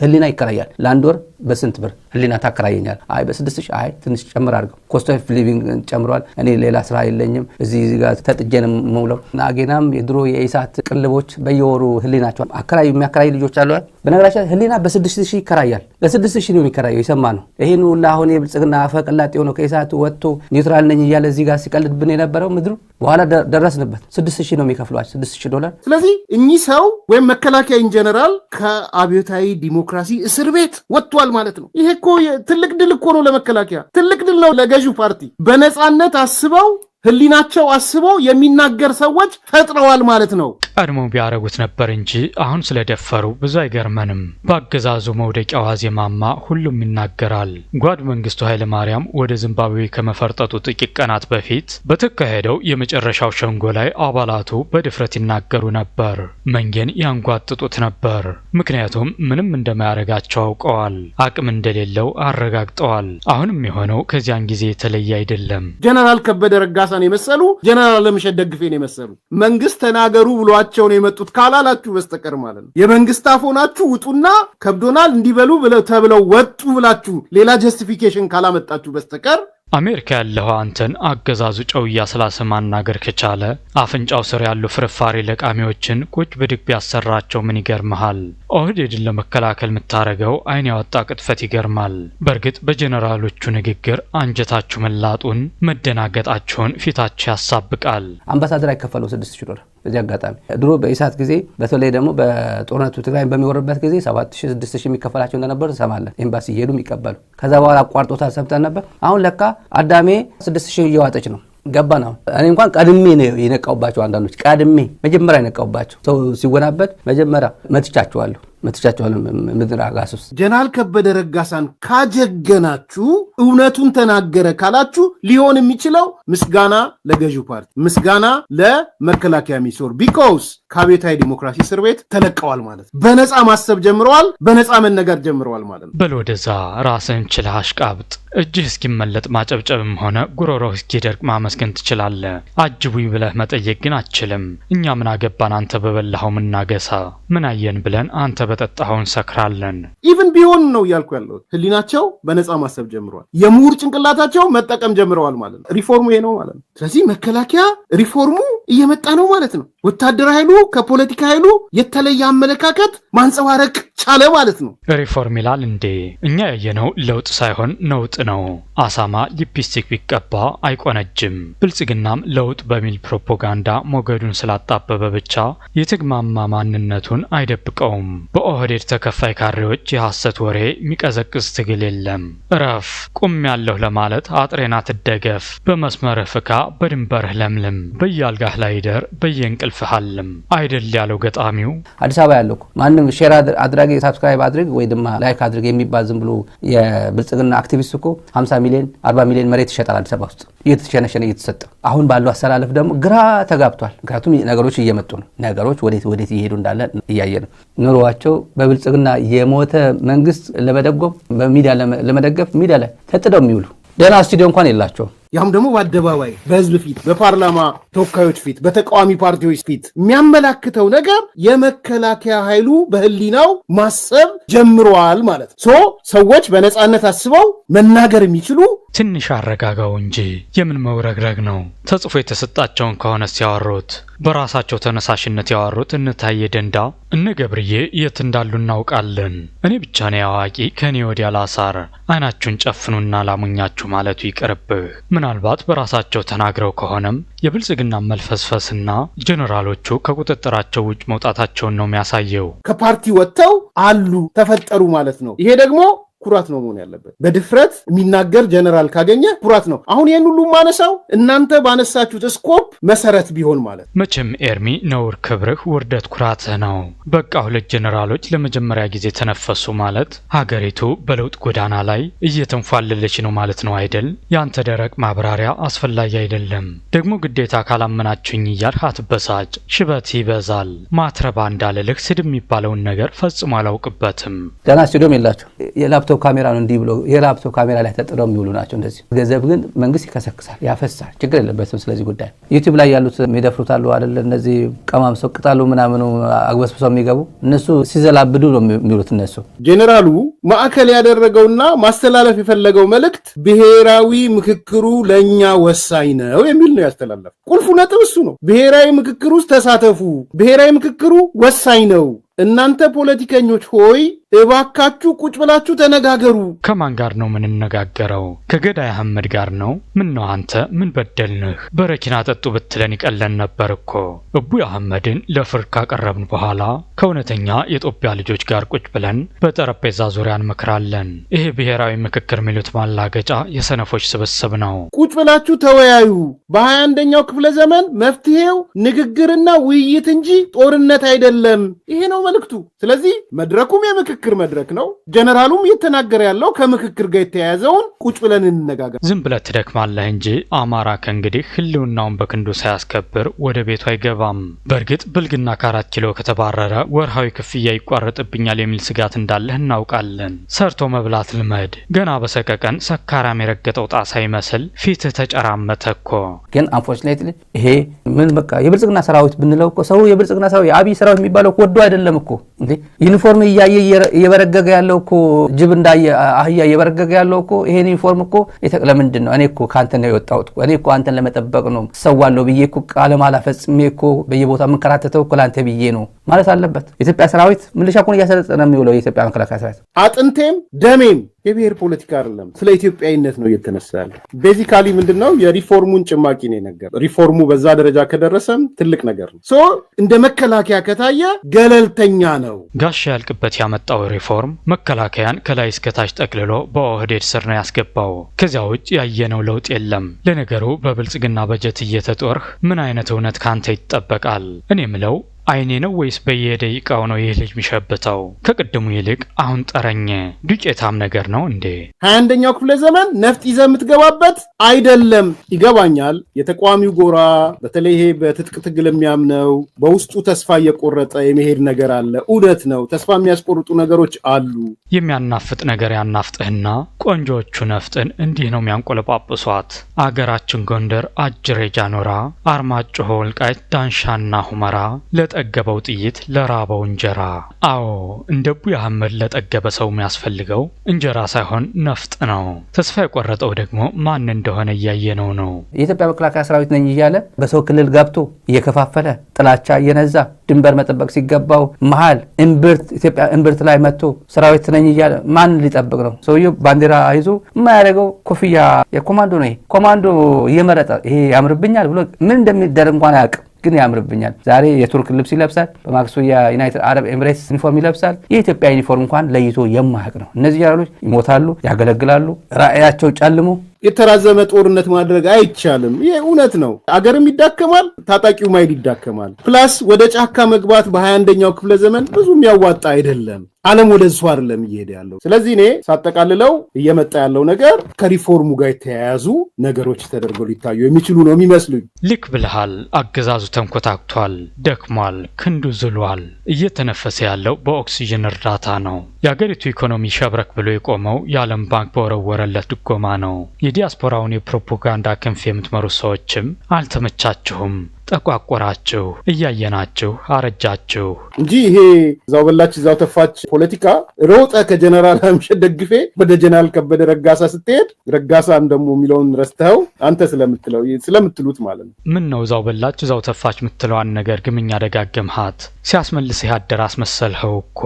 ህሊና ይከራያል። ለአንድ ወር በስንት ብር ህሊና ታከራየኛል? አይ በ6000 አይ ትንሽ ጨምር አድርገው ኮስት ኦፍ ሊቪንግ ጨምሯል። እኔ ሌላ ስራ የለኝም እዚህ ጋር ተጥጀንም መውለው ናጌናም የድሮ የኢሳት ቅልቦች በየወሩ ህሊናቸው የሚያከራይ ልጆች አሉ። በነገራችን ህሊና በ6000 ይከራያል። ለ6000 ነው የሚከራየው። ይሰማ ነው። ይሄን ሁሉ አሁን የብልጽግና አፈቀላጤ ሆኖ ከኢሳት ወጥቶ ኒውትራል ነኝ እያለ እዚህ ጋር ሲቀልድብን የነበረው ምድሩ በኋላ ደረስንበት። 6000 ነው የሚከፍሏቸው $6000። ስለዚህ እኚህ ሰው ወይም መከላከያ ኢንጀነራል ከአብዮታዊ ዲሞክራሲ እስር ቤት ወጥቷል ማለት ነው። ይሄ እኮ ትልቅ ድል እኮ ነው ለመከላከያ፣ ትልቅ ድል ነው ለገዢው ፓርቲ። በነጻነት አስበው ህሊናቸው አስበው የሚናገር ሰዎች ፈጥረዋል ማለት ነው። ቀድሞ ቢያረጉት ነበር እንጂ አሁን ስለደፈሩ ብዙ አይገርመንም። በአገዛዙ መውደቂያ ዋዜማማ ሁሉም ይናገራል። ጓድ መንግስቱ ኃይለ ማርያም ወደ ዚምባብዌ ከመፈርጠጡ ጥቂት ቀናት በፊት በተካሄደው የመጨረሻው ሸንጎ ላይ አባላቱ በድፍረት ይናገሩ ነበር። መንገን ያንጓጥጡት ነበር። ምክንያቱም ምንም እንደማያረጋቸው አውቀዋል። አቅም እንደሌለው አረጋግጠዋል። አሁንም የሆነው ከዚያን ጊዜ የተለየ አይደለም። ጀነራል ከበደ ረጋሳን የመሰሉ ጀነራል አለምሸት ደግፌን የመሰሉ መንግስት ተናገሩ ብሏቸው ነው የመጡት ካላላችሁ በስተቀር ማለት ነው። የመንግስት አፎናችሁ ውጡና ከብዶናል እንዲበሉ ብለው ተብለው ወጡ ብላችሁ ሌላ ጀስቲፊኬሽን ካላመጣችሁ በስተቀር አሜሪካ ያለው አንተን አገዛዙ ጨውያ ስላሰማናገር ከቻለ አፍንጫው ስር ያሉ ፍርፋሪ ለቃሚዎችን ቁጭ ብድግ ያሰራቸው ምን ይገርማል? ኦህዴድን ለመከላከል ምታረገው አይን ያወጣ ቅጥፈት ይገርማል። በርግጥ በጀነራሎቹ ንግግር አንጀታችሁ መላጡን መደናገጣቸውን ፊታቸው ያሳብቃል። አምባሳደር አይከፈለው 6000 ዶላር በዚህ አጋጣሚ ድሮ በኢሳት ጊዜ በተለይ ደግሞ በጦርነቱ ትግራይ በሚወርበት ጊዜ 7000 6000 የሚከፈላቸው እንደነበር ሰማለን። ኤምባሲ ይሄዱ የሚቀበሉ ከዛ በኋላ አቋርጦታል ሰምተን ነበር። አሁን ለካ አዳሜ 6000 እየዋጠች ነው ገባና እኔ እንኳን ቀድሜ ነው የነቃውባቸው። አንዳንዶች ቀድሜ መጀመሪያ የነቃውባቸው ሰው ሲወናበድ መጀመሪያ መትቻቸዋለሁ ምድር አጋሱስ ጀነራል ከበደ ረጋሳን ካጀገናችሁ እውነቱን ተናገረ ካላችሁ ሊሆን የሚችለው ምስጋና ለገዢው ፓርቲ ምስጋና ለመከላከያ ሚኒስቴር ቢኮዝ ከአብዮታዊ ዲሞክራሲ እስር ቤት ተለቀዋል ማለት በነፃ ማሰብ ጀምረዋል፣ በነፃ መነገር ጀምረዋል ማለት ነው። በል ወደዛ ራስን ችለህ አሽቃብጥ። እጅህ እስኪመለጥ ማጨብጨብም ሆነ ጉሮሮህ እስኪደርቅ ማመስገን ትችላለህ። አጅቡኝ ብለህ መጠየቅ ግን አትችልም። እኛ ምን አገባን አንተ በበላኸው ምናገሳ፣ ምን አየን ብለን አንተ በጠጣኸውን ሰክራለን። ኢቭን ቢሆን ነው ያልኩ ያለው ህሊናቸው በነፃ ማሰብ ጀምረዋል፣ የምሁር ጭንቅላታቸው መጠቀም ጀምረዋል ማለት ነው። ሪፎርሙ ይሄ ነው ማለት ነው። ስለዚህ መከላከያ ሪፎርሙ እየመጣ ነው ማለት ነው። ወታደራዊ ኃይሉ ከፖለቲካ ኃይሉ የተለየ አመለካከት ማንጸባረቅ ቻለ ማለት ነው። ሪፎርም ይላል እንዴ? እኛ ያየነው ለውጥ ሳይሆን ነውጥ ነው። አሳማ ሊፕስቲክ ቢቀባ አይቆነጅም። ብልጽግናም ለውጥ በሚል ፕሮፓጋንዳ ሞገዱን ስላጣበበ ብቻ የትግማማ ማንነቱን አይደብቀውም። በኦህዴድ ተከፋይ ካሬዎች የሐሰት ወሬ የሚቀዘቅዝ ትግል የለም። እረፍ ቁም ያለሁ ለማለት አጥሬና ትደገፍ። በመስመርህ ፍካ፣ በድንበርህ ለምልም። በያልጋህ ላይ ደር፣ በየእንቅልፍህ አልም አይደል ያለው ገጣሚው። አዲስ አበባ ያለው ማንም ሼር አድራጊ ሳብስክራይብ አድርግ ወይ ድማ ላይክ አድርግ የሚባል ዝም ብሎ የብልጽግና አክቲቪስት እኮ 50 ሚሊዮን 40 ሚሊዮን መሬት ይሸጣል አዲስ አበባ ውስጥ እየተሸነሸነ እየተሰጠ። አሁን ባለው አሰላለፍ ደግሞ ግራ ተጋብቷል። ምክንያቱም ነገሮች እየመጡ ነው። ነገሮች ወዴት እየሄዱ እንዳለ እያየን ኑሮዋቸው በብልጽግና የሞተ መንግስት ለመደጎም በሚዲያ ለመደገፍ ሚዲያ ላይ ተጥደው የሚውሉ ደህና ስቱዲዮ እንኳን የላቸውም። ያም ደግሞ በአደባባይ በህዝብ ፊት በፓርላማ ተወካዮች ፊት በተቃዋሚ ፓርቲዎች ፊት የሚያመላክተው ነገር የመከላከያ ኃይሉ በህሊናው ማሰብ ጀምሯል ማለት ነው። ሰዎች በነፃነት አስበው መናገር የሚችሉ ትንሽ አረጋጋው እንጂ የምን መውረግረግ ነው? ተጽፎ የተሰጣቸውን ከሆነ ሲያወሩት በራሳቸው ተነሳሽነት ያወሩት እንታየ ደንዳ እነ ገብርዬ የት እንዳሉ እናውቃለን። እኔ ብቻ ነኝ አዋቂ ከኔ ወዲያ ላሳር። አይናችሁን ጨፍኑና ላሙኛችሁ ማለቱ ይቀርብህ። ምናልባት በራሳቸው ተናግረው ከሆነም የብልጽግና መልፈስፈስና ጀነራሎቹ ከቁጥጥራቸው ውጭ መውጣታቸውን ነው የሚያሳየው። ከፓርቲ ወጥተው አሉ ተፈጠሩ ማለት ነው። ይሄ ደግሞ ኩራት ነው መሆን ያለበት። በድፍረት የሚናገር ጀነራል ካገኘ ኩራት ነው። አሁን ይሄን ሁሉ ማነሳው እናንተ ባነሳችሁት ስኮፕ መሰረት ቢሆን ማለት መቼም ኤርሚ ነውር ክብርህ ውርደት ኩራትህ ነው። በቃ ሁለት ጀነራሎች ለመጀመሪያ ጊዜ ተነፈሱ ማለት ሀገሪቱ በለውጥ ጎዳና ላይ እየተንፏለለች ነው ማለት ነው አይደል? ያንተ ደረቅ ማብራሪያ አስፈላጊ አይደለም። ደግሞ ግዴታ ካላመናችሁኝ እያልህ አትበሳጭ። ሽበት ይበዛል። ማትረባ እንዳልልህ ስድብ የሚባለውን ነገር ፈጽሞ አላውቅበትም። ደህና ስቱዲዮም የላቸው የላፕቶፕ ካሜራ ነው እንዲህ ብሎ የላፕቶፕ ካሜራ ላይ ተጥረው የሚውሉ ናቸው። እንደዚህ ገንዘብ ግን መንግስት ይከሰክሳል፣ ያፈሳል። ችግር የለበትም። ስለዚህ ጉዳይ ዩቲዩብ ላይ ያሉት የሚደፍሩታሉ አይደል? እነዚህ ቀማምሰው ቅጣሉ ምናምኑ አግበስብሰው የሚገቡ እነሱ ሲዘላብዱ ነው የሚሉት። እነሱ ጄኔራሉ ማዕከል ያደረገውና ማስተላለፍ የፈለገው መልእክት ብሔራዊ ምክክሩ ለኛ ወሳኝ ነው የሚል ነው ያስተላለፈው። ቁልፉ ነጥብ እሱ ነው። ብሔራዊ ምክክሩ ውስጥ ተሳተፉ፣ ብሔራዊ ምክክሩ ወሳኝ ነው። እናንተ ፖለቲከኞች ሆይ እባካችሁ ቁጭ ብላችሁ ተነጋገሩ። ከማን ጋር ነው የምንነጋገረው? ከገዳይ አህመድ ጋር ነው? ምን ነው አንተ ምን በደልንህ? በረኪና ጠጡ ብትለን ይቀለን ነበር እኮ። እቡይ አህመድን ለፍርድ ካቀረብን በኋላ ከእውነተኛ የኢትዮጵያ ልጆች ጋር ቁጭ ብለን በጠረጴዛ ዙሪያ እንመክራለን። ይሄ ብሔራዊ ምክክር የሚሉት ማላገጫ የሰነፎች ስብስብ ነው። ቁጭ ብላችሁ ተወያዩ። በ21ኛው ክፍለ ዘመን መፍትሄው ንግግርና ውይይት እንጂ ጦርነት አይደለም። ይሄ ነው መልእክቱ። ስለዚህ መድረኩም የምክክር መድረክ ነው። ጀነራሉም እየተናገረ ያለው ከምክክር ጋር የተያያዘውን ቁጭ ብለን እንነጋገር። ዝም ብለህ ትደክማለህ እንጂ አማራ ከእንግዲህ ህልውናውን በክንዱ ሳያስከብር ወደ ቤቱ አይገባም። በእርግጥ ብልግና ከ4 ኪሎ ከተባረረ ወርሃዊ ክፍያ ይቋረጥብኛል የሚል ስጋት እንዳለህ እናውቃለን። ሰርቶ መብላት ልመድ። ገና በሰቀቀን ሰካራም የረገጠው ጣሳ ይመስል ፊትህ ተጨራመተ እኮ። ግን አንፎርቹኔትሊ ይሄ ምን በቃ የብልጽግና ሰራዊት ብንለው እኮ ሰው የብልጽግና ሰራዊት የአብይ ሰራዊት የሚባለው ወዶ አይደለም እኮ እንዴ። ዩኒፎርም እየበረገገ ያለው እኮ ጅብ እንዳየ አህያ እየበረገገ ያለው እኮ ይሄን ዩኒፎርም እኮ ለምንድን ነው? እኔ እኮ ካንተ ነው የወጣሁት እኔ እኮ አንተን ለመጠበቅ ነው ሰዋለሁ ብዬ እኮ ቃለ መሃላ ፈጽሜ እኮ በየቦታው መንከራተተው እኮ ላንተ ብዬ ነው ማለት አለበት። የኢትዮጵያ ሰራዊት ምልሻ እኮ እያሰለጠነ የሚውለው የኢትዮጵያ መከላከያ ሰራዊት አጥንቴም ደሜም የብሔር ፖለቲካ አይደለም፣ ስለ ኢትዮጵያዊነት ነው እየተነሳ ያለው። ቤዚካሊ ምንድነው የሪፎርሙን ጭማቂ ነው ነገር። ሪፎርሙ በዛ ደረጃ ከደረሰም ትልቅ ነገር ነው። እንደ መከላከያ ከታየ ገለልተኛ ነው። ጋሻ ያልቅበት ያመጣው ሪፎርም መከላከያን ከላይ እስከ ታች ጠቅልሎ በኦህዴድ ስር ነው ያስገባው። ከዚያ ውጭ ያየነው ለውጥ የለም። ለነገሩ በብልጽግና በጀት እየተጦርህ ምን አይነት እውነት ካንተ ይጠበቃል? እኔ ምለው አይኔ ነው ወይስ በየደቂቃው ነው ይህ ልጅ የሚሸብተው? ከቅድሙ ይልቅ አሁን ጠረኘ ዱቄታም ነገር ነው እንዴ? 21ኛው ክፍለ ዘመን ነፍጥ ይዘህ የምትገባበት አይደለም። ይገባኛል። የተቋሚው ጎራ በተለይ ይሄ በትጥቅ ትግል የሚያምነው በውስጡ ተስፋ እየቆረጠ የመሄድ ነገር አለ። እውነት ነው። ተስፋ የሚያስቆርጡ ነገሮች አሉ። የሚያናፍጥ ነገር ያናፍጥህና ቆንጆቹ ነፍጥን እንዲህ ነው የሚያንቆለጳጵሷት። አገራችን ጎንደር አጅሬ ጃኖራ፣ አርማጭሆ፣ ወልቃይት፣ ዳንሻና ሁመራ ለጠገበው ጥይት ለራበው እንጀራ። አዎ እንደ ቡይ አህመድ ለጠገበ ሰው የሚያስፈልገው እንጀራ ሳይሆን ነፍጥ ነው። ተስፋ የቆረጠው ደግሞ ማን እንደሆነ እያየነው ነው። የኢትዮጵያ መከላከያ ሰራዊት ነኝ እያለ በሰው ክልል ገብቶ እየከፋፈለ ጥላቻ እየነዛ ድንበር መጠበቅ ሲገባው መሃል ኢትዮጵያ እምብርት ላይ መጥቶ ሰራዊት ነኝ እያለ ማን ሊጠብቅ ነው? ሰውየው ባንዲራ ይዞ የማያደርገው ኮፍያ የኮማንዶ ነው። ኮማንዶ እየመረጠ ይሄ ያምርብኛል ብሎ ምን እንደሚደረግ እንኳን አያውቅም። ግን ያምርብኛል። ዛሬ የቱርክ ልብስ ይለብሳል፣ በማክሱ የዩናይትድ አረብ ኤሚሬትስ ዩኒፎርም ይለብሳል። የኢትዮጵያ ዩኒፎርም እንኳን ለይቶ የማያውቅ ነው። እነዚህ ጀነራሎች ይሞታሉ፣ ያገለግላሉ፣ ራእያቸው ጨልሞ የተራዘመ ጦርነት ማድረግ አይቻልም። ይሄ እውነት ነው። አገርም ይዳከማል፣ ታጣቂው ማይል ይዳከማል። ፕላስ ወደ ጫካ መግባት በ21ኛው ክፍለ ዘመን ብዙም ያዋጣ አይደለም። ዓለም ወደ እሱ አይደለም እየሄደ ያለው። ስለዚህ እኔ ሳጠቃልለው እየመጣ ያለው ነገር ከሪፎርሙ ጋር የተያያዙ ነገሮች ተደርገው ሊታዩ የሚችሉ ነው የሚመስሉኝ። ልክ ብለሃል። አገዛዙ ተንኮታክቷል፣ ደክሟል፣ ክንዱ ዝሏል። እየተነፈሰ ያለው በኦክሲጅን እርዳታ ነው። የአገሪቱ ኢኮኖሚ ሸብረክ ብሎ የቆመው የዓለም ባንክ በወረወረለት ድጎማ ነው። የዲያስፖራውን የፕሮፓጋንዳ ክንፍ የምትመሩ ሰዎችም አልተመቻችሁም። ጠቋቆራችሁ፣ እያየናችሁ አረጃችሁ እንጂ ይሄ ዛው በላች ዛው ተፋች ፖለቲካ ሮጠ ከጀነራል አምሸት ደግፌ ወደ ጀነራል ከበደ ረጋሳ ስትሄድ ረጋሳን ደግሞ የሚለውን ረስተው አንተ ስለምትሉት ማለት ነው። ምን ነው ዛው በላች ዛው ተፋች የምትለዋን ነገር ግምኛ ደጋገምሃት። ሲያስመልስህ ያደራስ መሰልኸው እኮ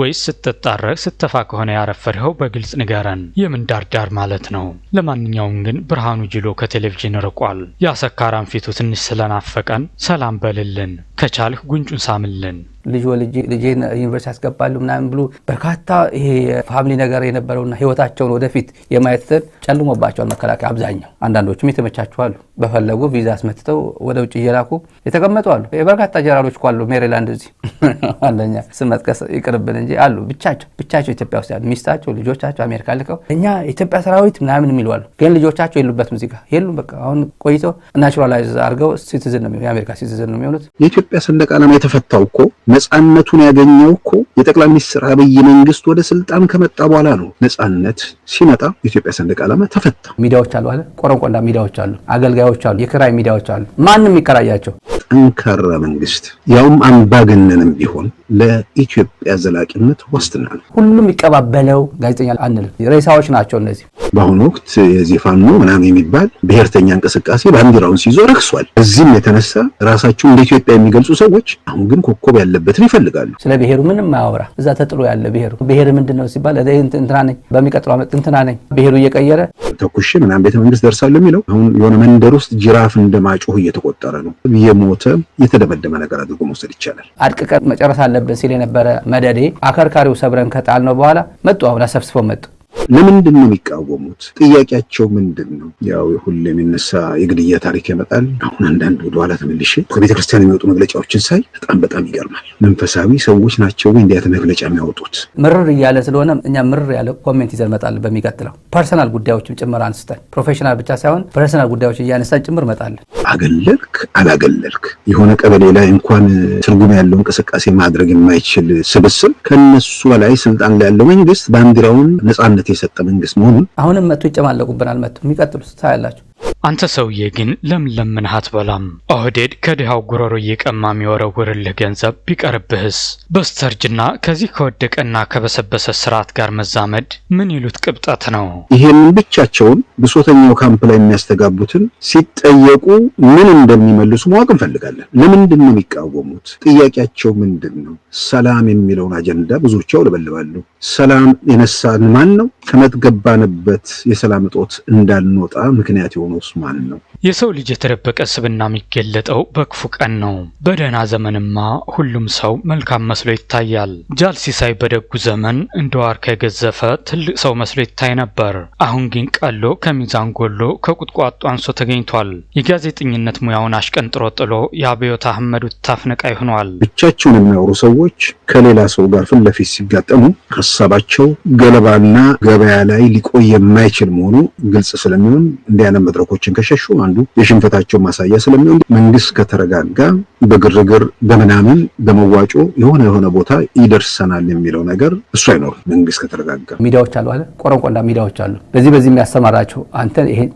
ወይስ ስትጣረቅ ስተፋ ከሆነ ያረፈርኸው በግልጽ ንገረን። የምን ዳርዳር ማለት ነው? ለማንኛውም ግን ብርሃኑ ጅሎ ከቴሌቪዥን ርቋል። ያሰካራም ፊቱ ትንሽ ስለናፈቀን ሰላም በልልን፣ ከቻልህ ጉንጩን ሳምልን። ልጅ ልጄን ዩኒቨርሲቲ ያስገባሉ ምናምን ብሎ በርካታ ይሄ ፋሚሊ ነገር የነበረውና ህይወታቸውን ወደፊት የማየት ጨልሞባቸዋል መከላከያ። አብዛኛው አንዳንዶቹም የተመቻቹ አሉ። በፈለጉ ቪዛ አስመትተው ወደ ውጭ እየላኩ የተቀመጡ አሉ። በርካታ ጀነራሎች አሉ ሜሪላንድ እዚህ አንደኛ ስም መጥቀስ ይቅርብን እንጂ አሉ። ብቻቸው ኢትዮጵያ ውስጥ ያሉ ሚስታቸው ልጆቻቸው አሜሪካ ልከው እኛ ኢትዮጵያ ሰራዊት ምናምን የሚሉ አሉ። ግን ልጆቻቸው የሉበትም እዚህ ጋር የሉም። በቃ አሁን ቆይቶ ናቹራላይዝ አድርገው ሲቲዝን ነው የአሜሪካ ሲቲዝን ነው የሚሆኑት። የኢትዮጵያ ሰንደቅ ዓላማ የተፈታው እኮ ነጻነቱን ያገኘው እኮ የጠቅላይ ሚኒስትር አብይ መንግስት ወደ ስልጣን ከመጣ በኋላ ነው። ነጻነት ሲመጣ የኢትዮጵያ ሰንደቅ ዓላማ ተፈታ። ሚዲያዎች አሉ አይደል? ቆረቆንዳ ሚዲያዎች አሉ፣ አገልጋዮች አሉ፣ የክራይ ሚዲያዎች አሉ። ማንንም ይከራያቸው። ጠንካራ መንግስት ያውም አምባገነንም ቢሆን ለኢትዮጵያ ዘላቂነት ዋስትና ነው። ሁሉም ይቀባበለው ጋዜጠኛ አንልም። ሬሳዎች ናቸው እነዚህ። በአሁኑ ወቅት የዚህ ፋኖ ምናምን የሚባል ብሔርተኛ እንቅስቃሴ ባንዲራውን ሲይዞ ረክሷል። እዚህም የተነሳ ራሳቸውን እንደ ኢትዮጵያ የሚገልጹ ሰዎች አሁን ግን ኮከብ ያለበትን ይፈልጋሉ። ስለ ብሔሩ ምንም ማያወራ እዛ ተጥሎ ያለ ብሔሩ ምንድነው ሲባል እንትና ነኝ በሚቀጥለው ዓመት እንትና ነኝ ብሔሩ እየቀየረ ተኩሽ ምናምን ቤተ መንግስት ደርሳለሁ የሚለው አሁን የሆነ መንደር ውስጥ ጅራፍ እንደማጮህ እየተቆጠረ ነው። የሞተ የተደመደመ ነገር አድርጎ መውሰድ ይቻላል። አድቅቀን መጨረስ አለብን ሲል የነበረ መደዴ አከርካሪው ሰብረን ከጣልነው በኋላ መጡ። አሁን አሰብስበው መጡ። ለምንድን ነው የሚቃወሙት? ጥያቄያቸው ምንድን ነው? ያው ሁሌ የሚነሳ የግድያ ታሪክ ያመጣል። አሁን አንዳንድ ወደ ኋላ ተመልሼ ከቤተ ክርስቲያን የሚወጡ መግለጫዎችን ሳይ በጣም ይገርማል። መንፈሳዊ ሰዎች ናቸው ወይ እንዲያተ መግለጫ የሚያወጡት? ምርር እያለ ስለሆነ እኛ ምርር ያለ ኮሜንት ይዘን መጣለን። በሚቀጥለው ፐርሰናል ጉዳዮችም ጭምር አንስተን ፕሮፌሽናል ብቻ ሳይሆን ፐርሰናል ጉዳዮች እያነሳን ጭምር መጣለን። አገለልክ አላገለልክ የሆነ ቀበሌ ላይ እንኳን ትርጉም ያለው እንቅስቃሴ ማድረግ የማይችል ስብስብ ከነሱ በላይ ስልጣን ላይ ያለው መንግስት ባንዲራውን ነጻነት የሰጠ መንግስት መሆኑን አሁንም መጥቶ ይጨማለቁብናል። መጥቶ የሚቀጥሉት ታያላችሁ። አንተ ሰውዬ ግን ለምን አትበላም? ኦህዴድ ከድሃው ጉሮሮ እየቀማ የሚወረውርልህ ገንዘብ ቢቀርብህስ? በስተርጅና ከዚህ ከወደቀና ከበሰበሰ ስርዓት ጋር መዛመድ ምን ይሉት ቅብጠት ነው? ይሄንን ብቻቸውን ብሶተኛው ካምፕ ላይ የሚያስተጋቡትን ሲጠየቁ ምን እንደሚመልሱ ማወቅ እንፈልጋለን። ለምንድን ነው የሚቃወሙት? ጥያቄያቸው ምንድን ነው? ሰላም የሚለውን አጀንዳ ብዙዎች ያውለበልባሉ። ሰላም የነሳን ማን ነው? ከመትገባንበት የሰላም እጦት እንዳንወጣ ምክንያት የሆነውስ ማን ነው? የሰው ልጅ የተደበቀ ስብና የሚገለጠው በክፉ ቀን ነው። በደህና ዘመንማ ሁሉም ሰው መልካም መስሎ ይታያል። ጃል ሲሳይ በደጉ ዘመን እንደ ዋርካ የገዘፈ ትልቅ ሰው መስሎ ይታይ ነበር። አሁን ግን ቀሎ ከሚዛን ጎሎ ከቁጥቋጦ አንሶ ተገኝቷል። የጋዜጠኝነት ሙያውን አሽቀንጥሮ ጥሎ የአብዮት አህመዱ ታፍነቃይ ሆኗል። ብቻቸውን የሚያወሩ ሰዎች ከሌላ ሰው ጋር ፊት ለፊት ሲጋጠሙ ሀሳባቸው ገለባና ገበያ ላይ ሊቆይ የማይችል መሆኑ ግልጽ ስለሚሆን እንዲያነ መድረኮችን ከሸሹ አንዱ የሽንፈታቸው ማሳያ ስለሚሆን መንግስት ከተረጋጋ በግርግር በመናምን በመዋጮ የሆነ ቦታ ይደርሰናል የሚለው ነገር እሱ አይኖርም። መንግስት ከተረጋጋ ሚዲያዎች አሉ አለ ቆረቆንዳ ሚዲያዎች አሉ። በዚህ የሚያሰማራቸው አንተ ይሄን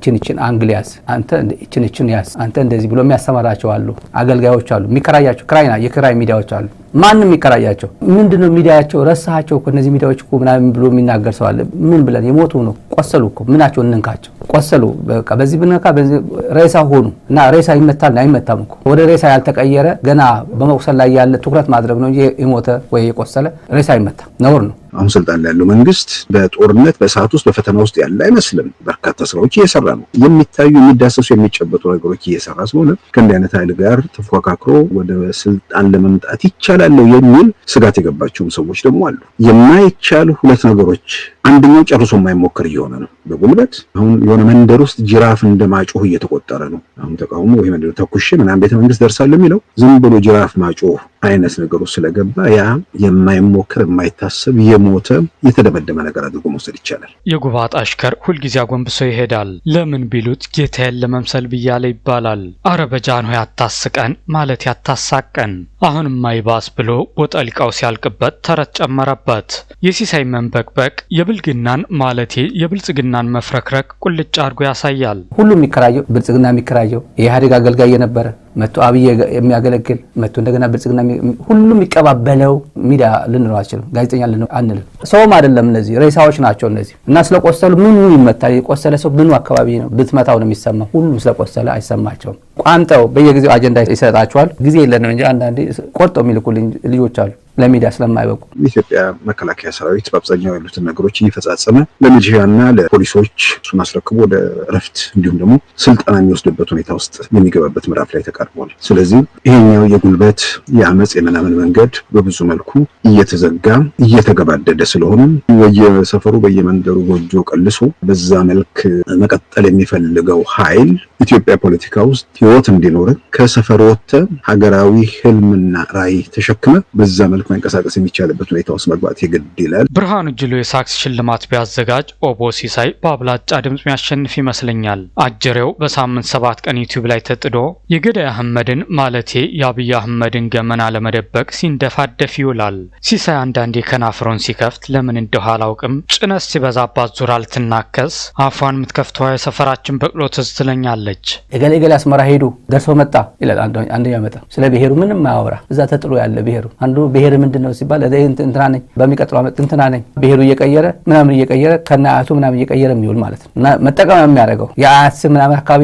አንግል ያዝ፣ አንተ ይሄን ያዝ፣ አንተ እንደዚህ ብሎ የሚያሰማራቸው አሉ። አገልጋዮች አሉ። የሚከራያቸው የክራይ ሚዲያዎች አሉ። ማንንም የሚከራያቸው ምንድነው ሚዲያቸው? ረሳቸው እኮ እነዚህ ሚዲያዎች እኮ ምናምን ብሎ የሚናገር ሰው አለ። ምን ብለን የሞቱ ነው? ቆሰሉ እኮ ምናቸው እንንካቸው? ቆሰሉ በቃ በዚህ ብነካ በዚህ ሬሳ ሆኑ እና ሬሳ ይመታል አይመታም እኮ ወደ ሬሳ ያልተቀየረ ገና በመቁሰል ላይ ያለ ትኩረት ማድረግ ነው እንጂ የሞተ ወይ የቆሰለ ሬሳ አይመታ ነውር ነው። አሁን ስልጣን ላይ ያለው መንግስት በጦርነት በሰዓት ውስጥ በፈተና ውስጥ ያለ አይመስልም። በርካታ ስራዎች እየሰራ ነው። የሚታዩ የሚዳሰሱ የሚጨበጡ ነገሮች እየሰራ ስለሆነ ከእንዲህ አይነት ኃይል ጋር ተፎካክሮ ወደ ስልጣን ለመምጣት ይቻላል የሚል ስጋት የገባቸውም ሰዎች ደግሞ አሉ። የማይቻል ሁለት ነገሮች አንደኛው ጨርሶ የማይሞከር እየሆነ ነው። በጉልበት አሁን የሆነ መንደር ውስጥ ጅራፍ እንደማጮህ እየተቆጠረ ነው። አሁን ተቃውሞ ይሄ መንደር ተኩሽ ምናምን ቤተ መንግስት ደርሳለሁ የሚለው ዝም ብሎ ጅራፍ ማጮህ አይነት ነገሩ ስለገባ ያ የማይሞከር የማይታሰብ የሞተ የተደመደመ ነገር አድርጎ መውሰድ ይቻላል። የጉባጣ አሽከር ሁልጊዜ አጎንብሶ ይሄዳል። ለምን ቢሉት ጌታዬን ለመምሰል ብያለ ይባላል። አረበጃን ሆይ አታስቀን ማለት ያታሳቀን። አሁንም ማይባስ ብሎ ቦጠሊቃው ሲያልቅበት ተረት ጨመረበት። የሲሳይ መንበቅበቅ የብልግናን ማለቴ የብልጽግናን መፍረክረክ ቁልጭ አድርጎ ያሳያል። ሁሉም የሚከራየው ብልጽግና የሚከራየው የኢህአዴግ አገልጋይ የነበረ መጥቶ አብይ የሚያገለግል መጥቶ እንደገና ብልጽግና ሁሉም ይቀባበለው ሚዲያ ልንለው አይችልም። ጋዜጠኛ ልንለው አንልም። ሰውም አይደለም። እነዚህ ሬሳዎች ናቸው እነዚህ እና ስለቆሰሉ ምን ይመታል? የቆሰለ ሰው ምኑ አካባቢ ነው ብትመታው ነው የሚሰማ? ሁሉም ስለቆሰለ አይሰማቸውም። ቋንጠው በየጊዜው አጀንዳ ይሰጣቸዋል። ጊዜ የለንም እንጂ አንዳንዴ ቆርጠው የሚልኩልኝ ልጆች አሉ ለሚዲያ ስለማይበቁ። ኢትዮጵያ መከላከያ ሰራዊት በአብዛኛው ያሉትን ነገሮች እየፈጻጸመ ለሚሊሻና ለፖሊሶች እሱን አስረክቦ ወደ እረፍት እንዲሁም ደግሞ ስልጠና የሚወስድበት ሁኔታ ውስጥ የሚገባበት ምዕራፍ ላይ ተቃርቧል። ስለዚህ ይሄኛው የጉልበት የአመፅ የምናምን መንገድ በብዙ መልኩ እየተዘጋ እየተገባደደ ስለሆነ በየሰፈሩ በየመንደሩ ጎጆ ቀልሶ በዛ መልክ መቀጠል የሚፈልገው ኃይል ኢትዮጵያ ፖለቲካ ውስጥ ህይወት እንዲኖር ከሰፈር ወጥተ ሀገራዊ ህልምና ራዕይ ተሸክመ በዛ መልክ መንቀሳቀስ የሚቻልበት ሁኔታ ውስጥ መግባት ይግድ ይላል። ብርሃኑ ጅሎ የሳክስ ሽልማት ቢያዘጋጅ ኦቦ ሲሳይ በአብላጫ ድምጽ የሚያሸንፍ ይመስለኛል። አጀሬው በሳምንት 7 ቀን ዩቲዩብ ላይ ተጥዶ የገዳይ አህመድን ማለቴ የአብይ አህመድን ገመና ለመደበቅ ሲንደፋደፍ ይውላል። ሲሳይ አንዳንዴ ከናፍሮን ሲከፍት ለምን እንደው አላውቅም ጭነስ ሲበዛባት ዙራ ልትናከስ አፏን የምትከፍተው የሰፈራችን በቅሎ ትዝ ትለኛለች። የገሌ አስመራ ሄዱ ደርሶ መጣ ይላል አንደኛ መጣ። ስለ ብሔሩ ምንም ማያወራ እዛ ተጥሎ ያለ ብሔሩ አንዱ ብሔር ምንድነው ሲባል እንትና ነኝ በሚቀጥለው ዓመት እንትና ነኝ ብሄሩ እየቀየረ ምናምን እየቀየረ ከናአቱ ምናምን እየቀየረ የሚውል ማለት ነው። እና መጠቀሚያ የሚያደርገው የአያት ስም ምናምን አካባቢ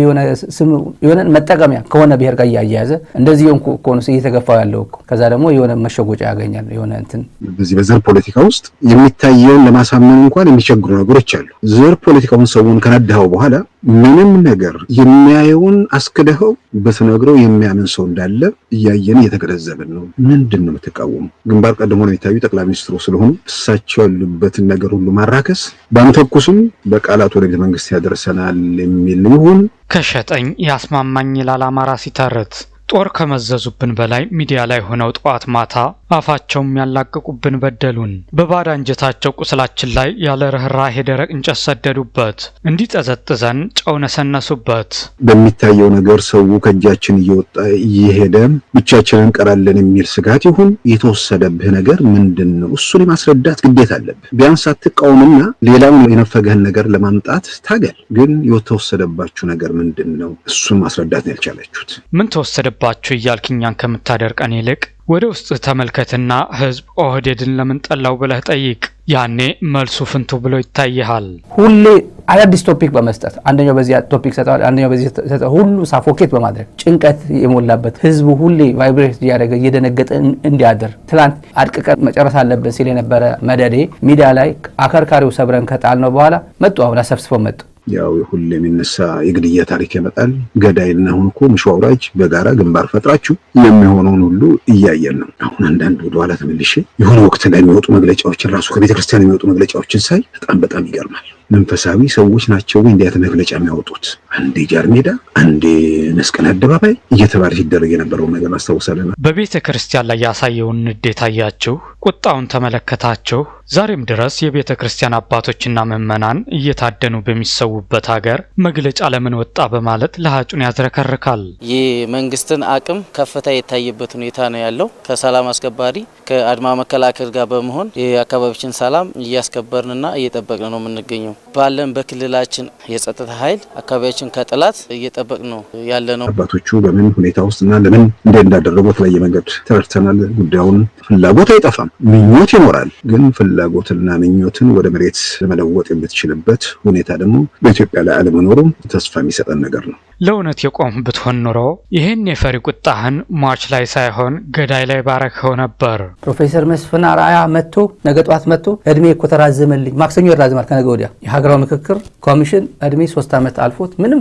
የሆነ መጠቀሚያ ከሆነ ብሄር ጋር እያያዘ እንደዚህ ኮንስ እየተገፋው ያለው ከዛ ደግሞ የሆነ መሸጎጫ ያገኛል የሆነ እንትን በዚህ በዘር ፖለቲካ ውስጥ የሚታየውን ለማሳመን እንኳን የሚቸግሩ ነገሮች አሉ። ዘር ፖለቲካውን ሰውን ከነዳው በኋላ ምንም ነገር የሚያየውን አስከደኸው በተነግረው የሚያምን ሰው እንዳለ እያየን እየተገነዘብን ነው። ምንድነው የምትቃወሙ? ግንባር ቀደም ሆነው የሚታዩ ጠቅላይ ሚኒስትሩ ስለሆኑ እሳቸው ያሉበትን ነገር ሁሉ ማራከስ ባንተኩስም በቃላት ወደ ቤተ መንግስት ያደርሰናል የሚል ይሁን ከሸጠኝ ያስማማኝ ይላል አማራ ሲተርት። ጦር ከመዘዙብን በላይ ሚዲያ ላይ ሆነው ጧት ማታ አፋቸውም ያላቀቁብን በደሉን። በባዳ አንጀታቸው ቁስላችን ላይ ያለ ርህራሄ ደረቅ እንጨት ሰደዱበት። እንዲጠዘጥዘን ጨው ነሰነሱበት። በሚታየው ነገር ሰው ከእጃችን እየወጣ እየሄደ ብቻችንን ቀራለን የሚል ስጋት ይሁን የተወሰደብህ ነገር ምንድነው? እሱን የማስረዳት ግዴታ አለብህ። ቢያንስ አትቃወምና ሌላውን የነፈገህን ነገር ለማምጣት ታገል። ግን የተወሰደባችሁ ነገር ምንድነው? እሱን ማስረዳት ያልቻላችሁት ምን ተወሰደ ባችሁ እያልክኛን ከምታደርቀን ይልቅ ወደ ውስጥ ተመልከትና ህዝብ ኦህዴድን ለምን ጠላው ብለህ ጠይቅ። ያኔ መልሱ ፍንቱ ብሎ ይታያል። ሁሌ አዳዲስ ቶፒክ በመስጠት አንደኛው በዚህ ቶፒክ ሰጣው አንደኛው በዚህ ሰጣው ሁሉ ሳፎኬት በማድረግ ጭንቀት የሞላበት ህዝቡ ሁሌ ቫይብሬት ያደረገ እየደነገጠ እንዲያድር ትላንት አድቅቀን መጨረስ አለበት ሲል የነበረ መደዴ ሚዲያ ላይ አከርካሪው ሰብረን ከጣልነው በኋላ መጡ። አሁን አሰብስበው መጡ። ያው ሁሌ የሚነሳ የግድያ ታሪክ ያመጣል። ገዳይና አሁን እኮ ምሽዋውራጅ በጋራ ግንባር ፈጥራችሁ የሚሆነውን ሁሉ እያየን ነው። አሁን አንዳንድ ወደ ኋላ ተመልሼ የሆነ ወቅት ላይ የሚወጡ መግለጫዎችን ራሱ ከቤተክርስቲያን የሚወጡ መግለጫዎችን ሳይ በጣም ይገርማል። መንፈሳዊ ሰዎች ናቸው እንዲያተ መግለጫ የሚያወጡት። አንዴ ጃር ሜዳ አንዴ መስቀል አደባባይ እየተባለ ሲደረግ የነበረው ነገር አስተውሳለና በቤተ ክርስቲያን ላይ ያሳየውን ንዴት አያችሁ፣ ቁጣውን ተመለከታችሁ። ዛሬም ድረስ የቤተ ክርስቲያን አባቶችና ምዕመናን እየታደኑ በሚሰውበት ሀገር መግለጫ ለምን ወጣ በማለት ለሃጩን ያዝረከርካል። የመንግስትን አቅም ከፍታ የታየበት ሁኔታ ነው ያለው። ከሰላም አስከባሪ ከአድማ መከላከል ጋር በመሆን የአካባቢችን ሰላም እያስከበርንና እየጠበቅን ነው የምንገኘው። ባለን በክልላችን የጸጥታ ኃይል አካባቢያችን ከጥላት እየጠበቅን ነው ያለነው። አባቶቹ በምን ሁኔታ ውስጥና ለምን እንዳደረጉት ላይ የመንገድ ተረድተናል። ጉዳዩን ፍላጎት አይጠፋም፣ ምኞት ይኖራል። ግን ፍላጎትና ምኞትን ወደ መሬት ለመለወጥ የምትችልበት ሁኔታ ደግሞ በኢትዮጵያ ላይ አለመኖሩ ተስፋ የሚሰጠን ነገር ነው። ለእውነት የቆም ብትሆን ኑሮ ይህን የፈሪ ቁጣህን ሟች ላይ ሳይሆን ገዳይ ላይ ባረከው ነበር። ፕሮፌሰር መስፍን አርአያ መጥቶ ነገ ጧት መጥቶ እድሜ እኮ ተራዘመልኝ፣ ማክሰኞ ይራዘማል ከነገ ወዲያ የሀገራዊ ምክክር ኮሚሽን እድሜ 3 ዓመት አልፎት ምንም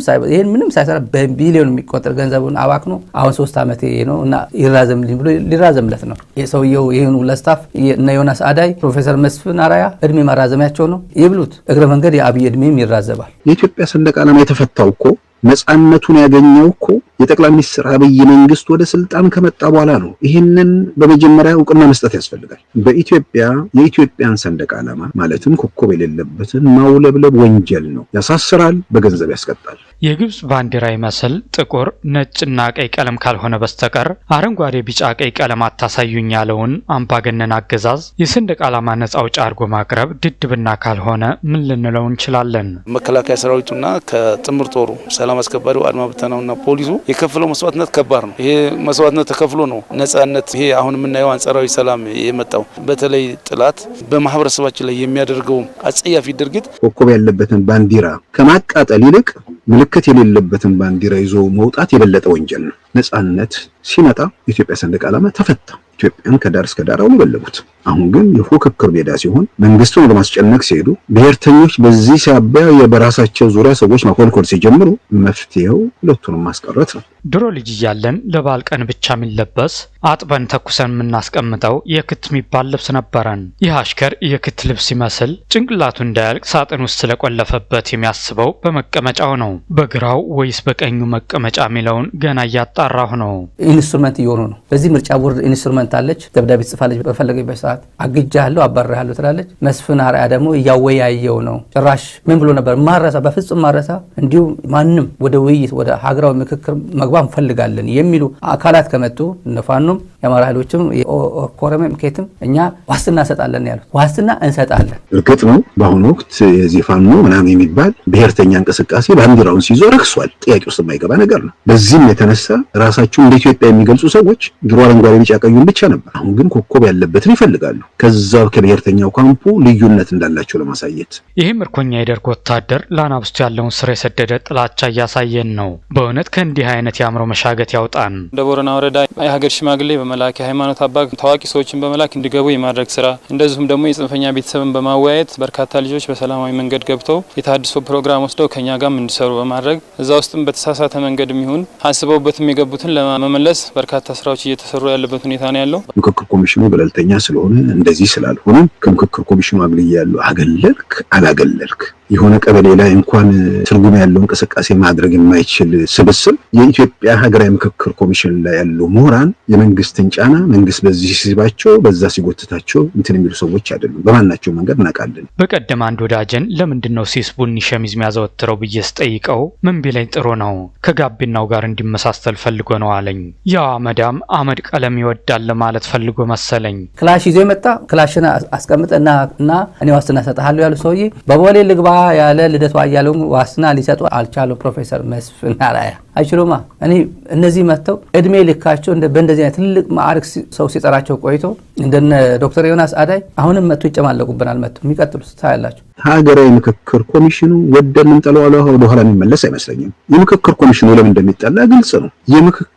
ሳይሰራ በቢሊዮን የሚቆጠር ገንዘቡን አባክኖ አሁን 3 ዓመት ነው እና ይራዘምልኝ ብሎ ሊራዘምለት ነው። የሰውየው ይሄን ለስታፍ እና ዮናስ አዳይ ፕሮፌሰር መስፍን አርአያ እድሜ ማራዘሚያቸው ነው ይብሉት። እግረ መንገድ የአብይ እድሜም ይራዘባል። የኢትዮጵያ ሰንደቅ ዓላማ የተፈታው እኮ ነፃነቱን ያገኘው እኮ የጠቅላይ ሚኒስትር አብይ መንግስት ወደ ስልጣን ከመጣ በኋላ ነው። ይሄንን በመጀመሪያ እውቅና መስጠት ያስፈልጋል። በኢትዮጵያ የኢትዮጵያን ሰንደቅ ዓላማ ማለትም ኮከብ የሌለበትን ማውለብለብ ወንጀል ነው፣ ያሳስራል፣ በገንዘብ ያስቀጣል። የግብጽ ባንዲራ ይመስል ጥቁር ነጭና ቀይ ቀለም ካልሆነ በስተቀር አረንጓዴ፣ ቢጫ፣ ቀይ ቀለም አታሳዩኝ ያለውን አምባገነን አገዛዝ የሰንደቅ ዓላማ ነፃ አውጪ አድርጎ ማቅረብ ድድብና ካልሆነ ምን ልንለው እንችላለን? መከላከያ ሰራዊቱና ከጥምር ጦሩ ሰላም አስከባሪው አድማ ብተናውና ፖሊሱ የከፈለው መስዋዕትነት ከባድ ነው። ይሄ መስዋዕትነት ተከፍሎ ነው ነፃነት ይሄ አሁን የምናየው አንጻራዊ ሰላም የመጣው። በተለይ ጥላት በማህበረሰባችን ላይ የሚያደርገው አጸያፊ ድርጊት ኮከብ ያለበትን ባንዲራ ከማቃጠል ይልቅ ምልክት የሌለበትን ባንዲራ ይዞ መውጣት የበለጠ ወንጀል ነው። ነፃነት ሲመጣ የኢትዮጵያ ሰንደቅ ዓላማ ተፈታ። ኢትዮጵያን ከዳር እስከ ዳር አውለበለቡት። አሁን ግን የፉክክር ሜዳ ሲሆን መንግስቱን ለማስጨነቅ ሲሄዱ ብሔርተኞች በዚህ ሲያበያ በራሳቸው ዙሪያ ሰዎች ማኮልኮል ሲጀምሩ መፍትሄው ሁለቱንም ማስቀረት ነው። ድሮ ልጅ እያለን ለበዓል ቀን ብቻ የሚለበስ አጥበን ተኩሰን የምናስቀምጠው የክት የሚባል ልብስ ነበረን። ይህ አሽከር የክት ልብስ ሲመስል ጭንቅላቱ እንዳያልቅ ሳጥን ውስጥ ስለቆለፈበት የሚያስበው በመቀመጫው ነው። በግራው ወይስ በቀኙ መቀመጫ የሚለውን ገና እያጣራሁ ነው። ኢንስትሩመንት እየሆኑ ነው። በዚህ ምርጫ ቦርድ ኢንስትሩመንት አለች። ደብዳቤ ጽፋለች። በፈለገበት ሰዓት አግጃለሁ አባራለሁ ትላለች። መስፍን አርአያ ደግሞ እያወያየው ነው። ጭራሽ ምን ብሎ ነበር? ማረሳ በፍጹም ማረሳ እንዲሁ ማንም ወደ ውይይት ወደ ሀገራዊ ምክክር መግባት እንፈልጋለን የሚሉ አካላት ከመጡ እነፋኖም ፋኖም የአማራ ኃይሎችም የኦሮሚያ ምክትም እኛ ዋስትና እንሰጣለን ያሉት ዋስትና እንሰጣለን። እርግጥ ነው በአሁኑ ወቅት የዚህ ፋኖ ምናምን የሚባል ብሔርተኛ እንቅስቃሴ ባንዲራውን ሲይዞ ረክሷል። ጥያቄ ውስጥ የማይገባ ነገር ነው። በዚህም የተነሳ ራሳቸውን እንደ ኢትዮጵያ የሚገልጹ ሰዎች ድሮ አረንጓዴ ቢጫ ቀዩን ብቻ ነበር። አሁን ግን ኮከብ ያለበትን ይፈልጋሉ። ከዛው ከብሔርተኛው ካምፑ ልዩነት እንዳላቸው ለማሳየት ይህ ምርኮኛ የደርግ ወታደር ለአናብስቱ ያለውን ስር የሰደደ ጥላቻ እያሳየን ነው። በእውነት ከእንዲህ አይነት የአእምሮ መሻገት ያውጣን። እንደ ቦረና ወረዳ የሀገር ሽማግሌ በመላክ የሃይማኖት አባት ታዋቂ ሰዎችን በመላክ እንዲገቡ የማድረግ ስራ እንደዚሁም ደግሞ የጽንፈኛ ቤተሰብን በማወያየት በርካታ ልጆች በሰላማዊ መንገድ ገብተው የታድሶ ፕሮግራም ወስደው ከኛ ጋርም እንዲሰሩ በማድረግ እዛ ውስጥም በተሳሳተ መንገድ የሚሆን አስበውበትም የገቡትን ለመመለስ በርካታ ስራዎች እየተሰሩ ያለበት ሁኔታ ነው ያለው። ምክክር ኮሚሽኑ ገለልተኛ ስለሆነ እንደዚህ ስላልሆነ ከምክክር ኮሚሽኑ አግልያለሁ አገለልክ አላገለልክ የሆነ ቀበሌ ላይ እንኳን ትርጉም ያለው እንቅስቃሴ ማድረግ የማይችል ስብስብ የኢትዮጵያ ሀገራዊ ምክክር ኮሚሽን ላይ ያለው ምሁራን የመንግስትን ጫና መንግስት በዚህ ሲባቸው በዛ ሲጎትታቸው እንትን የሚሉ ሰዎች አይደሉም። በማናቸው መንገድ እናቃለን። በቀደም አንድ ወዳጀን ለምንድነው ሲስ ቡኒ ሸሚዝ የሚያዘወትረው ብዬ ስጠይቀው ምን ቢለኝ ጥሩ ነው ከጋቢናው ጋር እንዲመሳሰል ፈልጎ ነው አለኝ። ያ መዳም አመድ ቀለም ይወዳል ማለት ፈልጎ መሰለኝ። ክላሽ ይዞ መጣ። ክላሽና አስቀምጠና እና እኔ ዋስትና ሰጣለሁ ያሉ ሰውዬ በቦሌ ልግባ ያለ ልደቱ አያሌው ዋስትና ሊሰጡ አልቻሉም። ፕሮፌሰር መስፍን አራያ አይችሉማ። እኔ እነዚህ መተው እድሜ ልካቸው በእንደዚህ አይነት ትልቅ ማዕረግ ሰው ሲጠራቸው ቆይቶ እንደነ ዶክተር ዮናስ አዳይ አሁንም መጥቶ ይጨማለቁብናል። መጥቶ የሚቀጥሉት ታያላችሁ። ሀገራዊ ምክክር ኮሚሽኑ ወደንም ጠላዋለሁ ወደ ኋላ የሚመለስ አይመስለኝም። የምክክር ኮሚሽኑ ለምን እንደሚጠላ ግልጽ ነው። የምክክር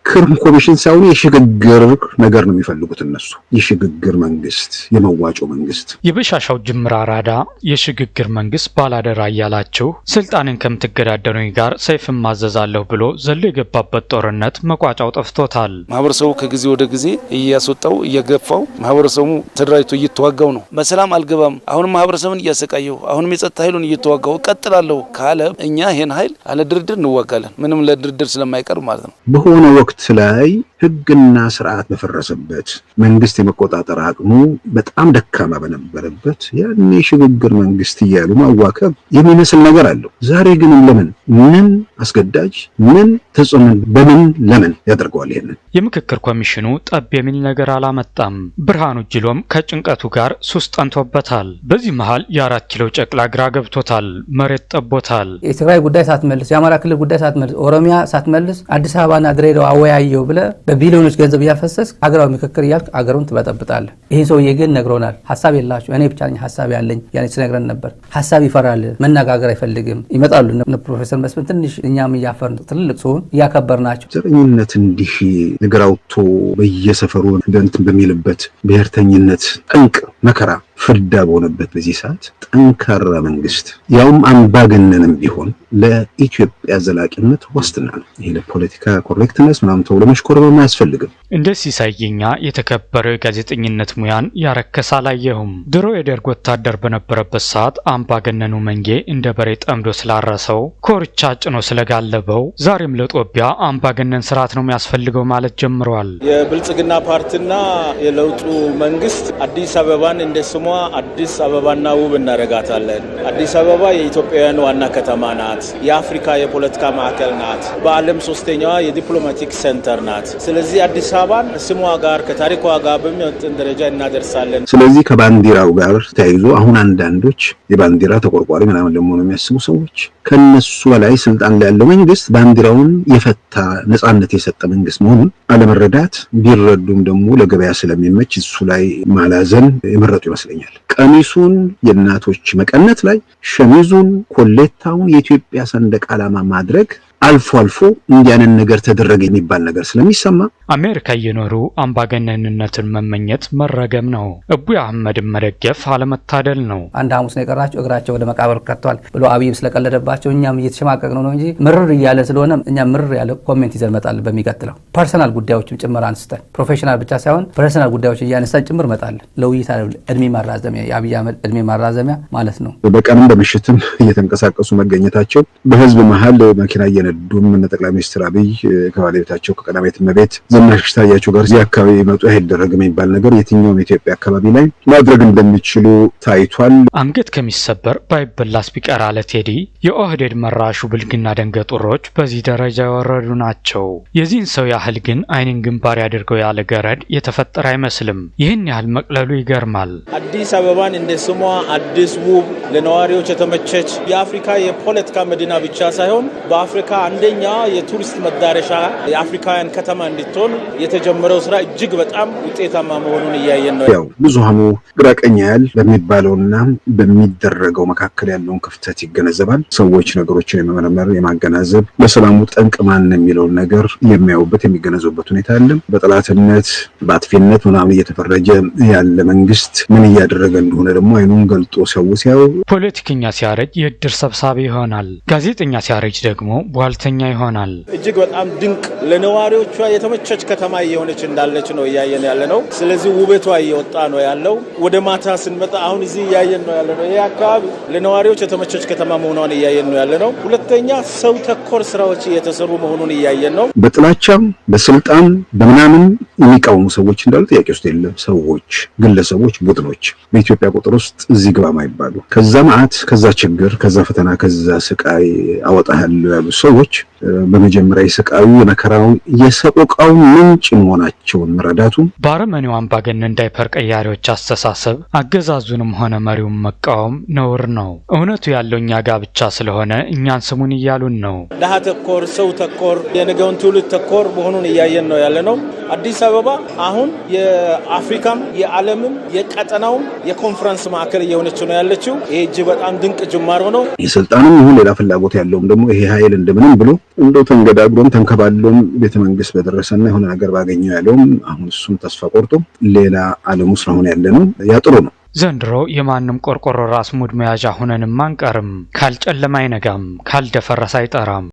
ኮሚሽን ሳይሆን የሽግግር ነገር ነው የሚፈልጉት እነሱ። የሽግግር መንግስት፣ የመዋጮ መንግስት፣ የበሻሻው ጅምራ አራዳ የሽግግር መንግስት ባላደራ እያላችሁ ስልጣንን ከምትገዳደሩኝ ጋር ሰይፍም ማዘዛለሁ ብሎ ዘሎ የገባበት ጦርነት መቋጫው ጠፍቶታል። ማህበረሰቡ ከጊዜ ወደ ጊዜ እያስወጣው እየገፋው ማህበረሰቡ ተደራጅቶ እየተዋጋው ነው። በሰላም አልገባም አሁንም ማህበረሰቡን እያሰቃየው አሁንም የጸጥታ ኃይሉን እየተዋጋው ቀጥላለሁ ካለ እኛ ይሄን ኃይል አለ ድርድር እንዋጋለን። ምንም ለድርድር ስለማይቀር ማለት ነው። በሆነ ወቅት ላይ ህግና ስርዓት በፈረሰበት መንግስት የመቆጣጠር አቅሙ በጣም ደካማ በነበረበት ያኔ ሽግግር መንግስት እያሉ ማዋከብ የሚመስል ነገር አለው። ዛሬ ግን ለምን ምን አስገዳጅ ምን ተጽዕኖ በምን ለምን ያደርገዋል? ይሄንን የምክክር ኮሚሽኑ ጠብ የሚል ነገር አላመጣም። ብርሃኑ ጅሎም ከጭንቀቱ ጋር ሱስ ጠንቶበታል። በዚህ መሃል የ4 ኪሎ ጨቅላ ግራ ገብቶታል። መሬት ጠቦታል። የትግራይ ጉዳይ ሳትመልስ የአማራ ክልል ጉዳይ ሳትመልስ ኦሮሚያ ሳትመልስ አዲስ አበባና ድሬዳዋ አወያየው ብለ በቢሊዮኖች ገንዘብ ያፈሰስ አገራዊ ምክክር ያልክ አገሩን ትበጠብጣለህ። ይሄ ሰውዬ ግን ነግሮናል። ሐሳብ የላችሁ እኔ ብቻ ነኝ ሐሳብ ያለኝ ያኔ ሲነግረን ነበር። ሐሳብ ይፈራል፣ መነጋገር አይፈልግም። ይመጣሉ ፕሮፌሰር መስፍን ትንሽ እኛም ያፈርን ትልልቅ ሰውን ያከበርናቸው። ዘረኝነት እንዲህ ነገር አውጥቶ በየሰፈሩ እንትን በሚልበት ብሔርተኝነት ጠንቅ መከራ ፍርዳ በሆነበት በዚህ ሰዓት ጠንካራ መንግስት ያውም አምባገነንም ቢሆን ለኢትዮጵያ ዘላቂነት ዋስትና ነው። ይሄ ለፖለቲካ ኮሬክትነስ ምናምን ተብሎ መሽኮርመም አያስፈልግም። እንደ ሲሳይኛ የተከበረው የጋዜጠኝነት ሙያን ያረከሰ አላየሁም። ድሮ የደርግ ወታደር በነበረበት ሰዓት አምባገነኑ መንጌ እንደ በሬ ጠምዶ ስላረሰው ኮርቻ ጭኖ ስለጋለበው ዛሬም ለጦቢያ አምባገነን ስርዓት ነው የሚያስፈልገው ማለት ጀምሯል። የብልጽግና ፓርቲና የለውጡ መንግስት አዲስ አበባን እንደ ስሟ አዲስ አበባና ውብ እናረጋታለን። አዲስ አበባ የኢትዮጵያውያን ዋና ከተማ ናት። የአፍሪካ የፖለቲካ ማዕከል ናት። በዓለም 3ኛዋ የዲፕሎማቲክ ሴንተር ናት። ስለዚህ አዲስ አበባን ስሟ ጋር ከታሪኳ ጋር በሚመጥን ደረጃ እናደርሳለን። ስለዚህ ከባንዲራው ጋር ተያይዞ አሁን አንዳንዶች የባንዲራ ተቆርቋሪ ምናምን ለመሆኑ የሚያስቡ ሰዎች ከነሱ በላይ ስልጣን ላይ ያለው መንግስት ባንዲራውን የፈታ ነጻነት የሰጠ መንግስት መሆኑን አለመረዳት ቢረዱም ደግሞ ለገበያ ስለሚመች እሱ ላይ ማላዘን የመረጡ ይመስለኛል። ቀሚሱን የእናቶች መቀነት ላይ ሸሚዙን ኮሌታውን የኢትዮጵያ ሰንደቅ ዓላማ ማድረግ አልፎ አልፎ እንዲያንን ነገር ተደረገ የሚባል ነገር ስለሚሰማ አሜሪካ እየኖሩ አምባገነንነትን መመኘት መረገም ነው። አቡይ አህመድን መደገፍ አለመታደል ነው። አንድ ሐሙስ ነው የቀራቸው እግራቸው ወደ መቃብር ከተዋል ብሎ አብይም ስለቀለደባቸው እኛም እየተሸማቀቅ ነው እንጂ ምርር እያለ ስለሆነ እኛም ምርር ያለ ኮሜንት ይዘን መጣል። በሚቀጥለው ፐርሰናል ጉዳዮችም ጭምር አንስተን ፕሮፌሽናል ብቻ ሳይሆን ፐርሰናል ጉዳዮች እያነሳን ጭምር መጣል። ለውይይት እድሜ ማራዘሚያ የአብይ አህመድ እድሜ ማራዘሚያ ማለት ነው። በቀንም በምሽትም እየተንቀሳቀሱ መገኘታቸው በህዝብ መሃል መኪና አይነዱም። እነ ጠቅላይ ሚኒስትር አብይ ከባለቤታቸው ከቀዳማዊት እመቤት ዝናሽ ታያቸው ጋር እዚህ አካባቢ ይመጡ አይደረግም የሚባል ነገር የትኛውም የኢትዮጵያ አካባቢ ላይ ማድረግ እንደሚችሉ ታይቷል። አንገት ከሚሰበር ባይበላስ ቢቀር አለ ቴዲ። የኦህዴድ መራሹ ብልግና ደንገጡሮች በዚህ ደረጃ የወረዱ ናቸው። የዚህን ሰው ያህል ግን አይንን ግንባር ያድርገው ያለ ገረድ የተፈጠረ አይመስልም። ይህን ያህል መቅለሉ ይገርማል። አዲስ አበባን እንደ ስሟ አዲስ ውብ ለነዋሪዎች የተመቸች የአፍሪካ የፖለቲካ መዲና ብቻ ሳይሆን በአፍሪካ አንደኛ የቱሪስት መዳረሻ የአፍሪካውያን ከተማ እንድትሆን የተጀመረው ስራ እጅግ በጣም ውጤታማ መሆኑን እያየን ነው። ያው ብዙሃኑ ግራቀኛ ያል በሚባለውና በሚደረገው መካከል ያለውን ክፍተት ይገነዘባል። ሰዎች ነገሮችን የመመርመር የማገናዘብ ለሰላሙ ጠንቅ ማን የሚለውን ነገር የሚያዩበት የሚገነዘቡበት ሁኔታ አለ። በጠላትነት በአጥፊነት ምናምን እየተፈረጀ ያለ መንግስት ምን እያደረገ እንደሆነ ደግሞ አይኑን ገልጦ ሰው ሲያው ፖለቲከኛ ሲያረጅ የእድር ሰብሳቢ ይሆናል። ጋዜጠኛ ሲያረጅ ደግሞ ቧልተኛ ይሆናል። እጅግ በጣም ድንቅ ለነዋሪዎቿ የተመቸች ከተማ እየሆነች እንዳለች ነው እያየን ያለ ነው። ስለዚህ ውበቷ እየወጣ ነው ያለው። ወደ ማታ ስንመጣ አሁን እዚህ እያየን ነው ያለ ነው። ይሄ አካባቢ ለነዋሪዎች የተመቸች ከተማ መሆኗን እያየን ነው ያለ ነው። ሁለተኛ ሰው ተኮር ስራዎች እየተሰሩ መሆኑን እያየን ነው። በጥላቻም በስልጣን በምናምን የሚቃወሙ ሰዎች እንዳሉ ጥያቄ ውስጥ የለም። ሰዎች፣ ግለሰቦች፣ ቡድኖች በኢትዮጵያ ቁጥር ውስጥ እዚህ ግባ ማይባሉ ከዛ መዓት ከዛ ችግር ከዛ ፈተና ከዛ ስቃይ አወጣለሁ ያሉ ሰዎች በመጀመሪያ የስቃዩ የመከራው የሰቆቃው ምንጭ መሆናቸውን መረዳቱ ባረመኔው አምባገነን ዳይፐር ቀያሪዎች አስተሳሰብ አገዛዙንም ሆነ መሪውን መቃወም ነውር ነው። እውነቱ ያለው እኛ ጋር ብቻ ስለሆነ እኛን ስሙን እያሉን ነው። ደሃ ተኮር ሰው ተኮር የነገውን ትውልድ ተኮር መሆኑን እያየን ነው ያለ ነው። አዲስ አበባ አሁን የአፍሪካም የዓለምም የቀጠናውም የኮንፈረንስ ማዕከል እየሆነች ነው ያለችው። ይሄ እጅግ በጣም ድንቅ ጅማሮ ነው። የስልጣንም ይሁን ሌላ ፍላጎት ያለውም ደግሞ ይሄ ኃይል እንደምንም ብሎ እንደው ተንገዳግሮም ተንከባሎም ቤተመንግስት በደረሰና የሆነ ነገር ባገኘው ያለውም አሁን እሱም ተስፋ ቆርጦ ሌላ ዓለም ውስጥ አሁን ያለ ነው። ያጥሩ ነው። ዘንድሮ የማንም ቆርቆሮ ራስ ሙድ መያዣ ሆነንም አንቀርም። ካልጨለማ አይነጋም፣ ካልደፈረሰ አይጠራም።